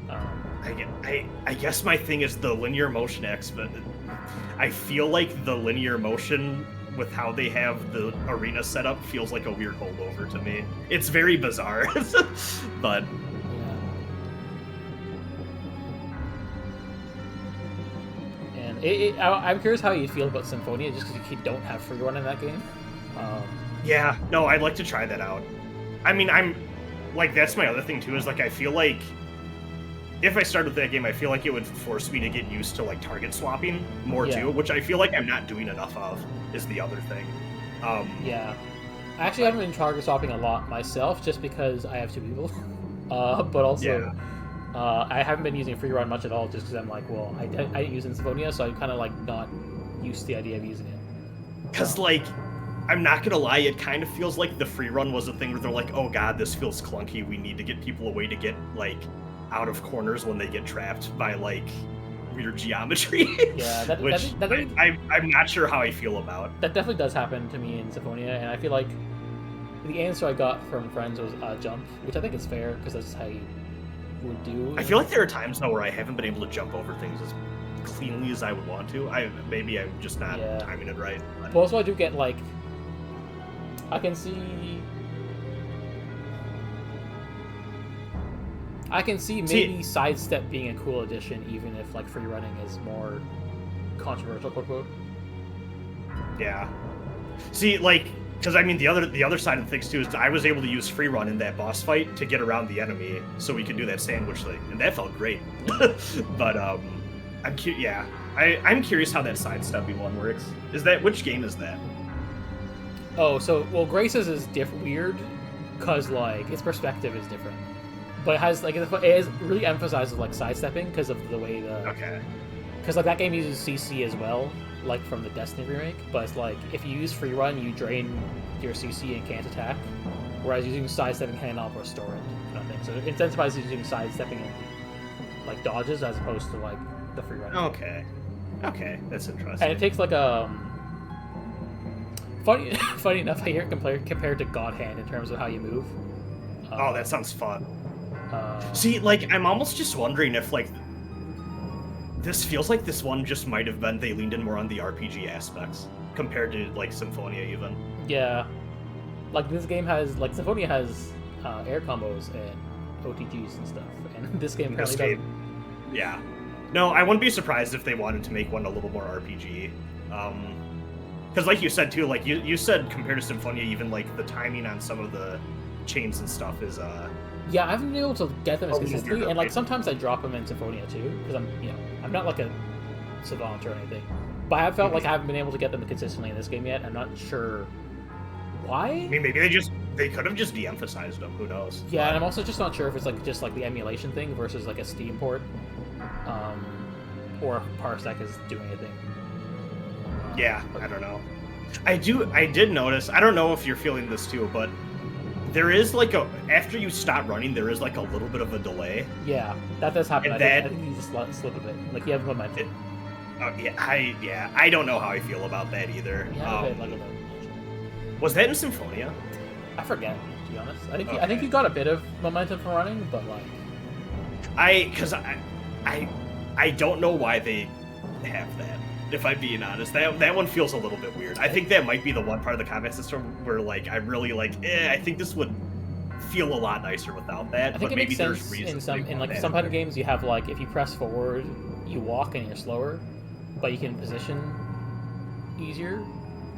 I guess my thing is the linear motion aspect. I feel like the linear motion with how they have the arena set up feels like a weird holdover to me. It's very bizarre, but. I'm curious how you feel about Symphonia, just because you don't have free run in that game. Yeah, no, I'd like to try that out. I mean, that's my other thing too, is like, I feel like if I started with that game, I feel like it would force me to get used to like target swapping more too, which I feel like I'm not doing enough of, is the other thing. Yeah. I actually haven't been target swapping a lot myself, just because I have two people. But also... Yeah. I haven't been using free run much at all, just because I'm like, well, I didn't use Symphonia, so I'm kind of like not used to the idea of using it. Because like, I'm not gonna lie, it kind of feels like the free run was a thing where they're like, oh god, this feels clunky. We need to get people a way to get like out of corners when they get trapped by like weird geometry. Yeah, which I'm not sure how I feel about. That definitely does happen to me in Symphonia, and I feel like the answer I got from friends was jump, which I think is fair because that's how you would do. I feel like there are times though where I haven't been able to jump over things as cleanly as I would want to. Maybe I'm just not timing it right. But also, I do get like, I can see maybe sidestep being a cool addition, even if like free running is more controversial, quote unquote. Yeah. See, like Because I mean, the other side of things too is I was able to use free run in that boss fight to get around the enemy, so we could do that sandwich thing, and that felt great. But I'm curious how that sidestepping one works. Which game is that? Oh, so well, Grace's is weird because like its perspective is different, but it has like it really emphasizes like sidestepping because of the way the Okay. Because like that game uses CC as well, like from the Destiny remake. But it's like if you use free run, you drain your CC and can't attack, whereas using sidestepping can help restore it. Kind of thing. So it incentivizes using sidestepping and like dodges as opposed to like the free run. Okay, that's interesting. And it takes like funny enough, I hear it compared to God Hand in terms of how you move. Oh, that sounds fun. Uh, See, like I'm almost just wondering if like. This feels like this one just might have been they leaned in more on the RPG aspects compared to like Symphonia even. Yeah, like this game has like Symphonia has air combos and OTGs and stuff, and this game apparently doesn't. Yeah, no, I wouldn't be surprised if they wanted to make one a little more RPG. Because like you said too, like you said compared to Symphonia, even like the timing on some of the chains and stuff is Yeah, I haven't been able to get them as consistently, weird, and like okay. sometimes I drop them in Symphonia too, because I'm not like a savant or anything, but I have felt like I haven't been able to get them consistently in this game yet. I'm not sure why. I mean, maybe they could have just de-emphasized them. Who knows? Yeah, and I'm also just not sure if it's like just like the emulation thing versus like a Steam port, or if Parsec is doing anything. Yeah, I don't know. I did notice. I don't know if you're feeling this too, but there is like after you stop running, there is like a little bit of a delay. Yeah, that does happen. And I think you just slip a bit. Like you have momentum. I don't know how I feel about that either. You have a bit, like a bit. Was that in Symphonia? I forget, to be honest. I think Okay. you got a bit of momentum from running, but like I don't know why they have that. If I'm being honest, that one feels a little bit weird. I think that might be the one part of the combat system where like I'm really like, I think this would feel a lot nicer without that. I think but it maybe makes there's sense reasons in like some kind of games you have like if you press forward, you walk and you're slower, but you can position easier.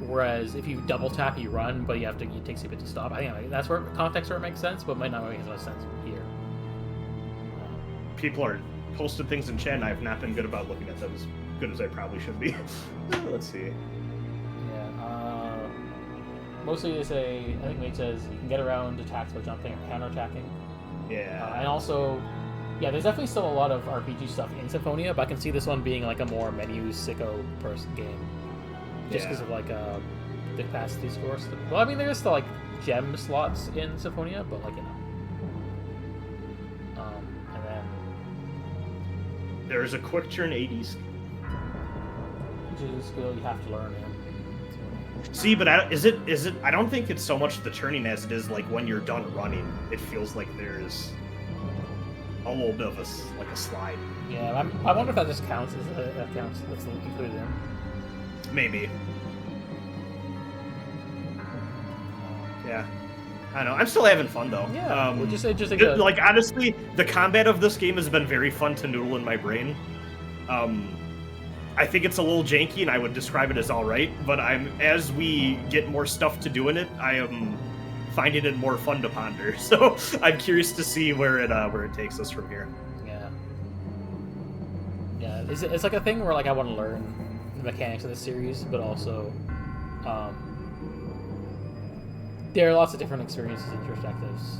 Whereas if you double tap, you run, but it takes you a bit to stop. I think that's where context where it makes sense, but might not make as much sense here. People are posted things in chat, and I've not been good about looking at them as good as I probably should be. Let's see. Yeah. Mostly they say, I think Mate says you can get around attacks by jumping or counterattacking. Yeah. And also, yeah, there's definitely still a lot of RPG stuff in Symphonia, but I can see this one being like a more menu sicko person game. Just because of like the capacity scores. Well, I mean, there's still like gem slots in Symphonia, but like, and then There's a quick turn AD skill. which is a skill you have to learn. See, but is it? I don't think it's so much the turning as it is like when you're done running. It feels like there's a little bit of a slide. Yeah, I wonder if that just counts as that counts. That's included in. Maybe. Yeah. I don't know. I'm still having fun though. Yeah. Like honestly, the combat of this game has been very fun to noodle in my brain. I think it's a little janky, and I would describe it as all right. But as we get more stuff to do in it, I am finding it more fun to ponder. So I'm curious to see where it takes us from here. Yeah. Yeah. It's like a thing where like I want to learn the mechanics of the series, but also there are lots of different experiences and perspectives.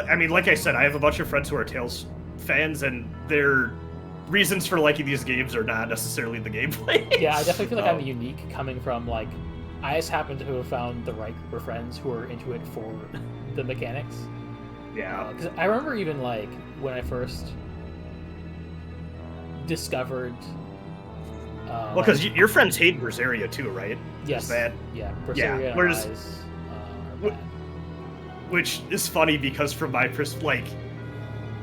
I mean, like I said, I have a bunch of friends who are Tales fans, and their reasons for liking these games are not necessarily the gameplay. Yeah, I definitely feel like I'm unique coming from like I just happen to have found the right group of friends who are into it for the mechanics. Yeah. Because I remember even like when I first discovered. Well, because your friends hate Berseria too, right? Yes. Is that? Yeah. Berseria and Whereas, Rise, which is funny because from my perspective,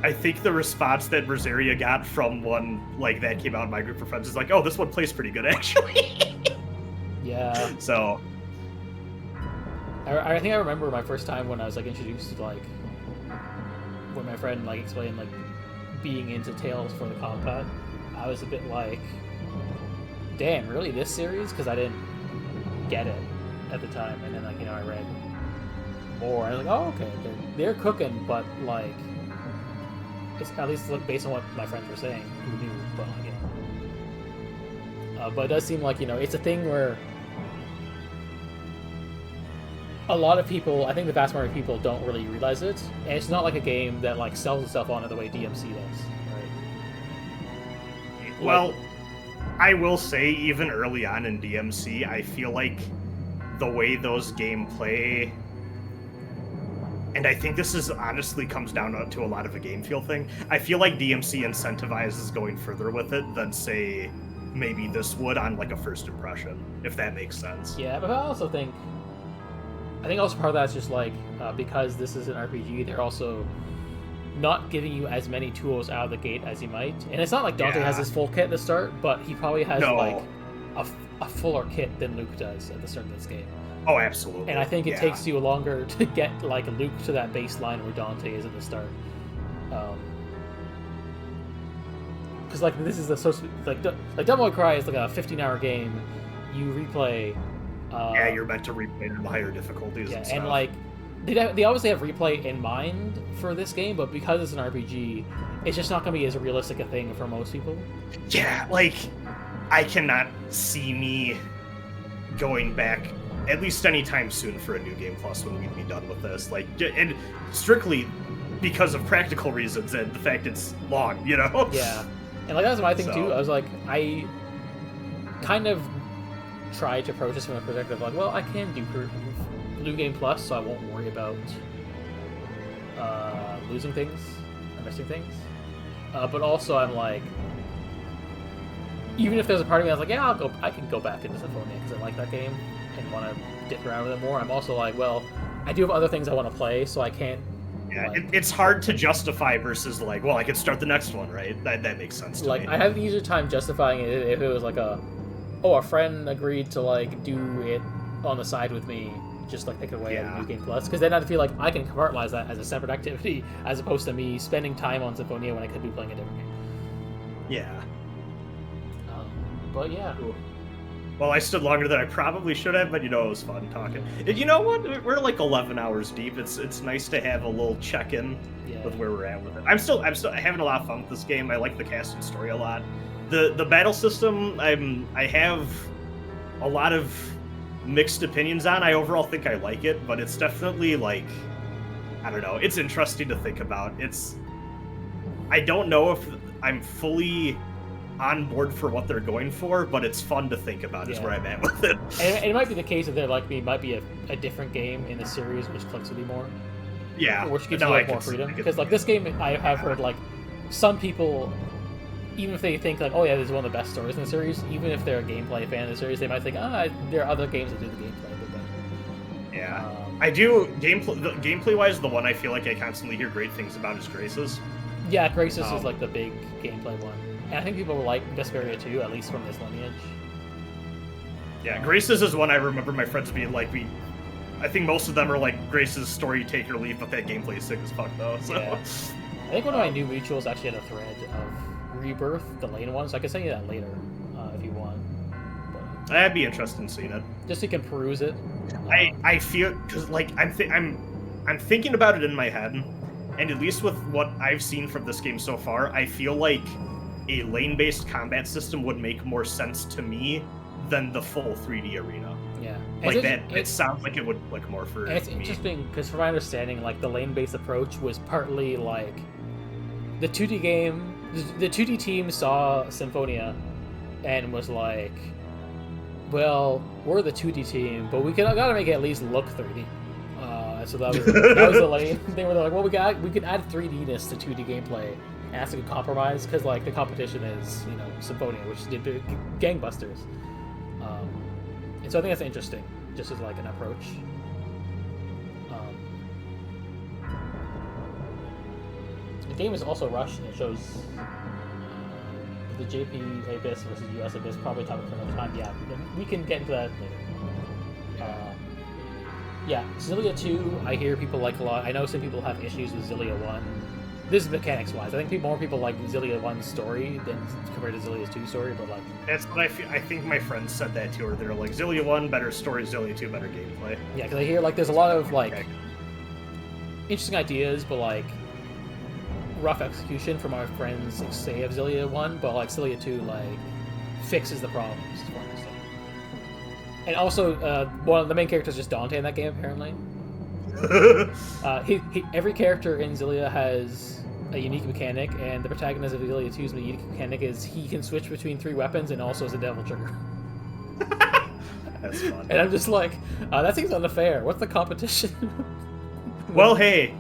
I think the response that Berseria got from one like that came out in my group of friends is like, "Oh, this one plays pretty good, actually." Yeah. So. I think I remember my first time when I was like introduced to like when my friend like explained like being into Tales for the combat. I was a bit like, damn, really this series? Because I didn't get it at the time, and then like I read more. I was like, oh okay, they're cooking, but like it's at least based on what my friends were saying, who knew, but like, but it does seem like it's a thing where a lot of people, I think the vast majority of people don't really realize it, and it's not like a game that like sells itself on it the way DMC does, right? Well, I will say, even early on in DMC, I feel like the way those games play, and I think this is honestly comes down to a lot of a game feel thing. I feel like DMC incentivizes going further with it than, say, maybe this would on like a first impression, if that makes sense. Yeah, but I think also part of that's just like because this is an RPG, they're also not giving you as many tools out of the gate as you might. And it's not like Dante has his full kit at the start, but he probably has like a fuller kit than Luke does at the start of this game. Oh, absolutely. And I think it takes you longer to get like Luke to that baseline where Dante is at the start. Because like this is like Devil May Cry is like a 15-hour game. You replay. You're meant to replay in higher difficulties. Yeah, and like they obviously have replay in mind for this game, but because it's an RPG, it's just not going to be as realistic a thing for most people. Yeah, like I cannot see me going back at least anytime soon for a New Game Plus when we'd be done with this. Like, and strictly because of practical reasons and the fact it's long, Yeah, and like that's my thing too. I was like, I kind of try to approach this from a perspective like, well, I can do New Game Plus, so I won't worry about losing things or missing things. But also, I'm like, even if there's a part of me that's like, yeah, I can go back into Symphonia because I like that game and want to dick around with it more. I'm also like, well, I do have other things I want to play, so I can't. Yeah, it's hard to justify versus like, well, I can start the next one, right? That makes sense to me. I have an easier time justifying it if it was like a friend agreed to like do it on the side with me, just like take it away at New Game Plus, because then I'd feel like I can compartmentalize that as a separate activity as opposed to me spending time on Symphonia when I could be playing a different game. Yeah. But yeah. Well, I stood longer than I probably should have, but it was fun talking. And you know what? We're like 11 hours deep. It's nice to have a little check-in with where we're at with it. I'm still having a lot of fun with this game. I like the cast and story a lot. The battle system, I have a lot of mixed opinions on. I overall think I like it, but it's definitely like, I don't know, it's interesting to think about. I don't know if I'm fully on board for what they're going for, but it's fun to think about is where I'm at with it. And it might be the case that it might be a different game in the series which clicks with you more. Yeah. Which gives you more freedom. Because like this game, I have heard like some people, even if they think like, oh yeah, this is one of the best stories in the series, even if they're a gameplay fan of the series, they might think, there are other games that do the gameplay a bit better. Yeah. I do, gameplay-wise, the one I feel like I constantly hear great things about is Graces. Yeah, Graces is like the big gameplay one. And I think people will like Vesperia too, at least from this lineage. Yeah, Graces is one I remember my friends being like, I think most of them are like, Graces story take or leave, but that gameplay is sick as fuck though, so. Yeah. I think one of my new mutuals actually had a thread of Rebirth, the Lane one, so I can send you that later if you want. But I'd be interested in seeing it. Just so you can peruse it. I feel, because like, I'm thinking about it in my head, and at least with what I've seen from this game so far, I feel like a lane-based combat system would make more sense to me than the full 3D arena. Yeah. Like it sounds like it would click more for me. It's interesting, because from my understanding, like, the lane-based approach was partly, like, the 2D game, the 2D team saw Symphonia and was like, well, we're the 2D team, but we gotta make it at least look 3D. So that was the lane. They were like, well, we could add 3D-ness to 2D gameplay. And that's a good compromise, because like the competition is, Symphonia, which did gangbusters. And so I think that's interesting, just as like an approach. The game is also rushed, and it shows the JP Abyss versus US Abyss, probably topic for another time. Yeah, we can get into that later. Yeah, Xillia 2, I hear people like a lot. I know some people have issues with Xillia 1. this is mechanics wise. I think more people like Xillia 1's story than compared to Xillia 2's story, but like That's what I feel. I think my friends said that too. Or they're like Xillia 1 better story, Xillia 2 better gameplay. yeah, because I hear like there's a lot of like Okay. interesting ideas, but like rough execution from our friends say of Xillia 1, but like Xillia 2 like fixes the problems. As far as I understand. And also, one of the main characters is just Dante in that game apparently. Every character in Xillia has a unique mechanic, and the protagonist of Xillia 2's unique mechanic is he can switch between 3 weapons and also has a devil trigger. That's fun. And I'm just like, that seems unfair. What's the competition? Well, hey,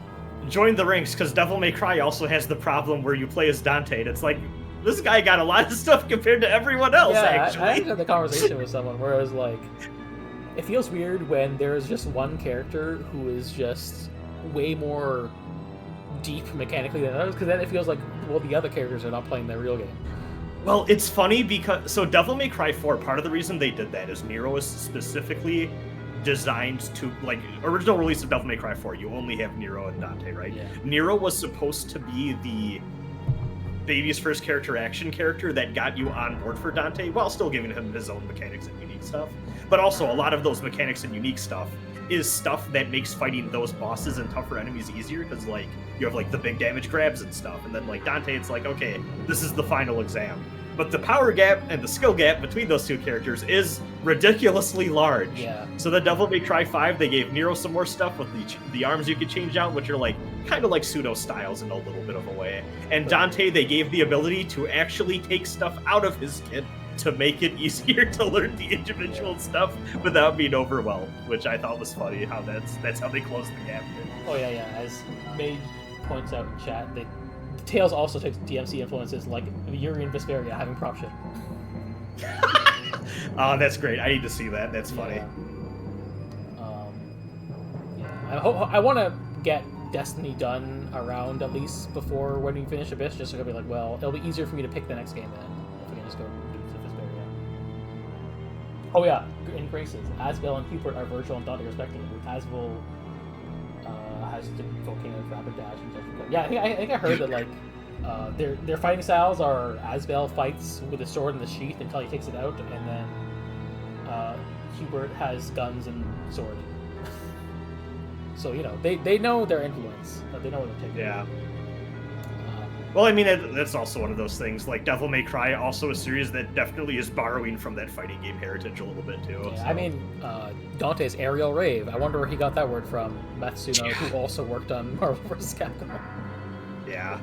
join the ranks because Devil May Cry also has the problem where you play as Dante, and it's like this guy got a lot of stuff compared to everyone else. Yeah, Actually, I had the conversation with someone where I was like, it feels weird when there's just one character who is just way more deep mechanically than others, because then it feels like, well, the other characters are not playing their real game. Well, it's funny because so Devil May Cry 4, part of the reason they did that is Nero is specifically designed to, like, original release of Devil May Cry 4, you only have Nero and Dante, right? Yeah. Nero was supposed to be the baby's first character action character that got you on board for Dante while still giving him his own mechanics and unique stuff. But also a lot of those mechanics and unique stuff is stuff that makes fighting those bosses and tougher enemies easier because like you have like the big damage grabs and stuff, and then like Dante it's like, okay, this is the final exam. But the power gap and the skill gap between those two characters is ridiculously large. Yeah. So the Devil May Cry 5, they gave Nero some more stuff with the arms you could change out, which are like kind of like pseudo styles in a little bit of a way. And Dante, they gave the ability to actually take stuff out of his kit to make it easier to learn the individual stuff without being overwhelmed, which I thought was funny. How that's how they closed the gap. Oh yeah, yeah. As Mage points out in chat, Tails also takes DMC influences like Yuri and Vesperia having prop shit. Oh, that's great. I need to see that. That's funny. Yeah. I want to get Destiny done around at least before when we finish Abyss, just so I can be like, well, it'll be easier for me to pick the next game then if we can just go do Vesperia. Oh yeah, in Graces, Asbel and Hubert are virtual and Dante respectively. Asbel has the volcano rapid dash and stuff. Yeah, I think I heard that like their fighting styles are Asbel fights with a sword in the sheath until he takes it out, and then Hubert has guns and sword. So you know they know their influence. They know what they're taking. Yeah. Well, I mean, that's also one of those things. Like Devil May Cry, also a series that definitely is borrowing from that fighting game heritage a little bit too. Yeah, so. I mean, Dante's aerial rave. I wonder where he got that word from. Matsuno, who also worked on Marvel vs. Capcom. Yeah.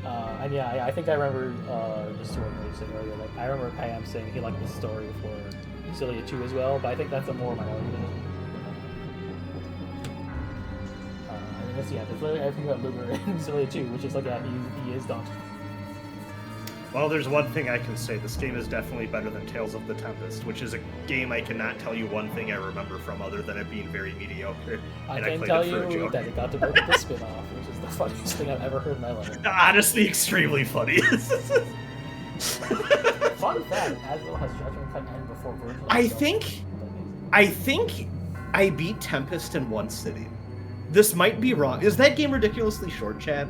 And yeah, I think I remember just to what you said earlier. Like I remember Pam saying he liked the story for Xillia 2 as well, but I think that's a more minority decision. Yeah, there's literally everything about Luger in Xillia 2, which is like, yeah, he is Dante. Well, there's one thing I can say. This game is definitely better than Tales of the Tempest, which is a game I cannot tell you one thing I remember from other than it being very mediocre. I and can played tell it for a you joke. that it got to work with the spin-off, which is the funniest thing I've ever heard in my life. Honestly, extremely funny. Fun fact, Asbel has Judgment Cut end before Virgil. I think I beat Tempest in one sitting. This might be wrong. Is that game ridiculously short, Chad?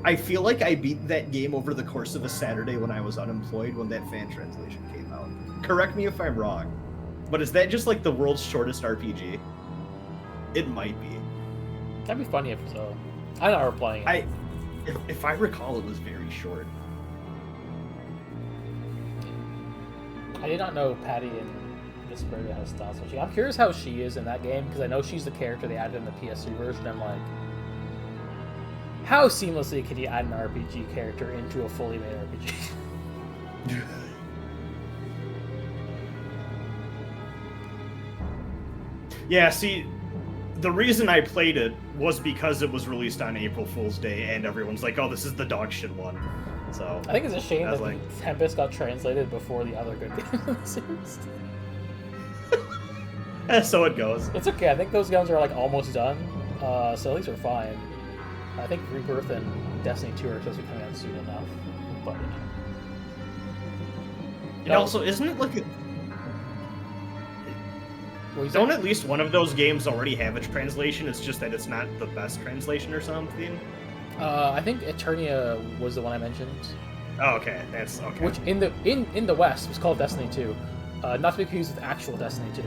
I feel like I beat that game over the course of a Saturday when I was unemployed when that fan translation came out. Correct me if I'm wrong, but is that just like the world's shortest RPG? It might be. That'd be funny if so. I know we're playing it. If I recall, it was very short. I did not know Patty and Vesperia has style switching. I'm curious how she is in that game, because I know she's the character they added in the PS3 version. I'm like, how seamlessly can you add an RPG character into a fully made RPG? Yeah, see, the reason I played it was because it was released on April Fool's Day, and everyone's like, oh, this is the dog shit one. So I think it's a shame that like... Tempest got translated before the other good games in the series. So it goes. It's okay. I think those games are like almost done, so at least we're fine. I think Rebirth and Destiny 2 are supposed to be coming out soon enough, but it also isn't it like don't at least one of those games already have its translation? It's just that it's not the best translation or something. I think Eternia was the one I mentioned. Oh, okay, that's okay. Which in the West was called Destiny 2, not to be confused with actual Destiny 2.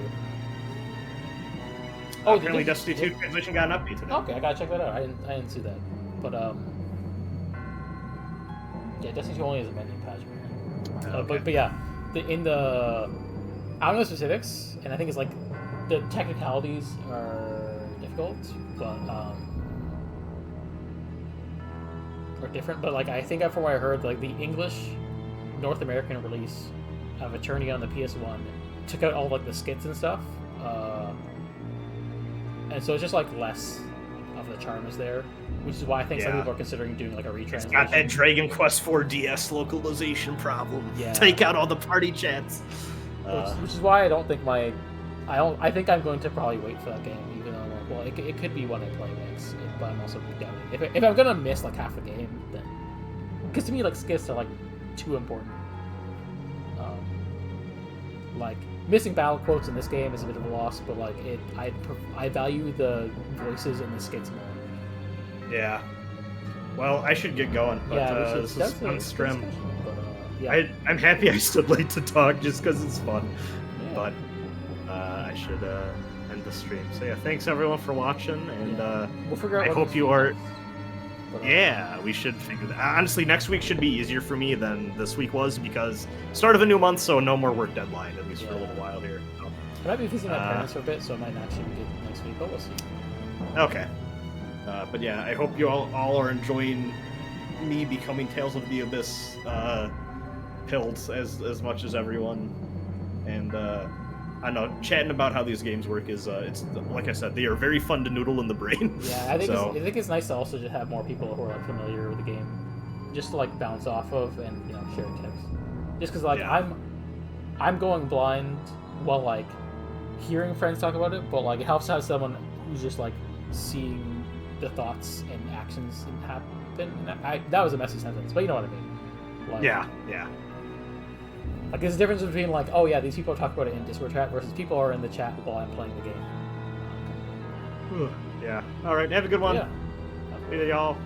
Oh, apparently Destiny 2 translation got an update today. Okay, I gotta check that out. I didn't see that, but yeah, Destiny 2 only has a menu patch. Okay. But yeah, in the I don't know the specifics, and I think it's like the technicalities are difficult, but or different. But like I think from what I heard, like the English North American release of Eternia on the PS1 took out all like the skits and stuff, and so it's just like less of the charm is there, which is why I think some people are considering doing like a retranslation. It's got that Dragon Quest IV DS localization problem. Yeah. Take out all the party chats. Which is why I don't think I think I'm going to probably wait for that game, even though well, it could be when I play next, but I'm also doubting if I'm gonna miss like half the game, then because to me like skits are like too important. Like missing battle quotes in this game is a bit of a loss, but like I value the voices in the skits more. Yeah. Well, I should get going, but yeah, this is fun stream. Yeah. I'm happy I stood late to talk just because it's fun, Yeah. but I should end the stream. So yeah, thanks everyone for watching, and We'll figure out. I what hope this you is. are. But, Yeah, we should figure that. Honestly, next week should be easier for me than this week was because start of a new month, so no more work deadline at least for a little while here. So. I might be visiting my parents for a bit, so it might not actually be good next week, but we'll see. Okay. But yeah, I hope you all are enjoying me becoming Tales of the Abyss pills as much as everyone. And I know chatting about how these games work is it's like I said, they are very fun to noodle in the brain. Yeah, I think so. I think it's nice to also just have more people who are like familiar with the game, just to like bounce off of and share tips. Just because like Yeah. I'm going blind while like hearing friends talk about it, but like it helps to have someone who's just like seeing the thoughts and actions happen. And that was a messy sentence, but you know what I mean. Like, Yeah. Like there's a difference between like, oh yeah, these people talk about it in Discord chat versus people are in the chat while I'm playing the game. Yeah. All right. Have a good one. Yeah. See y'all.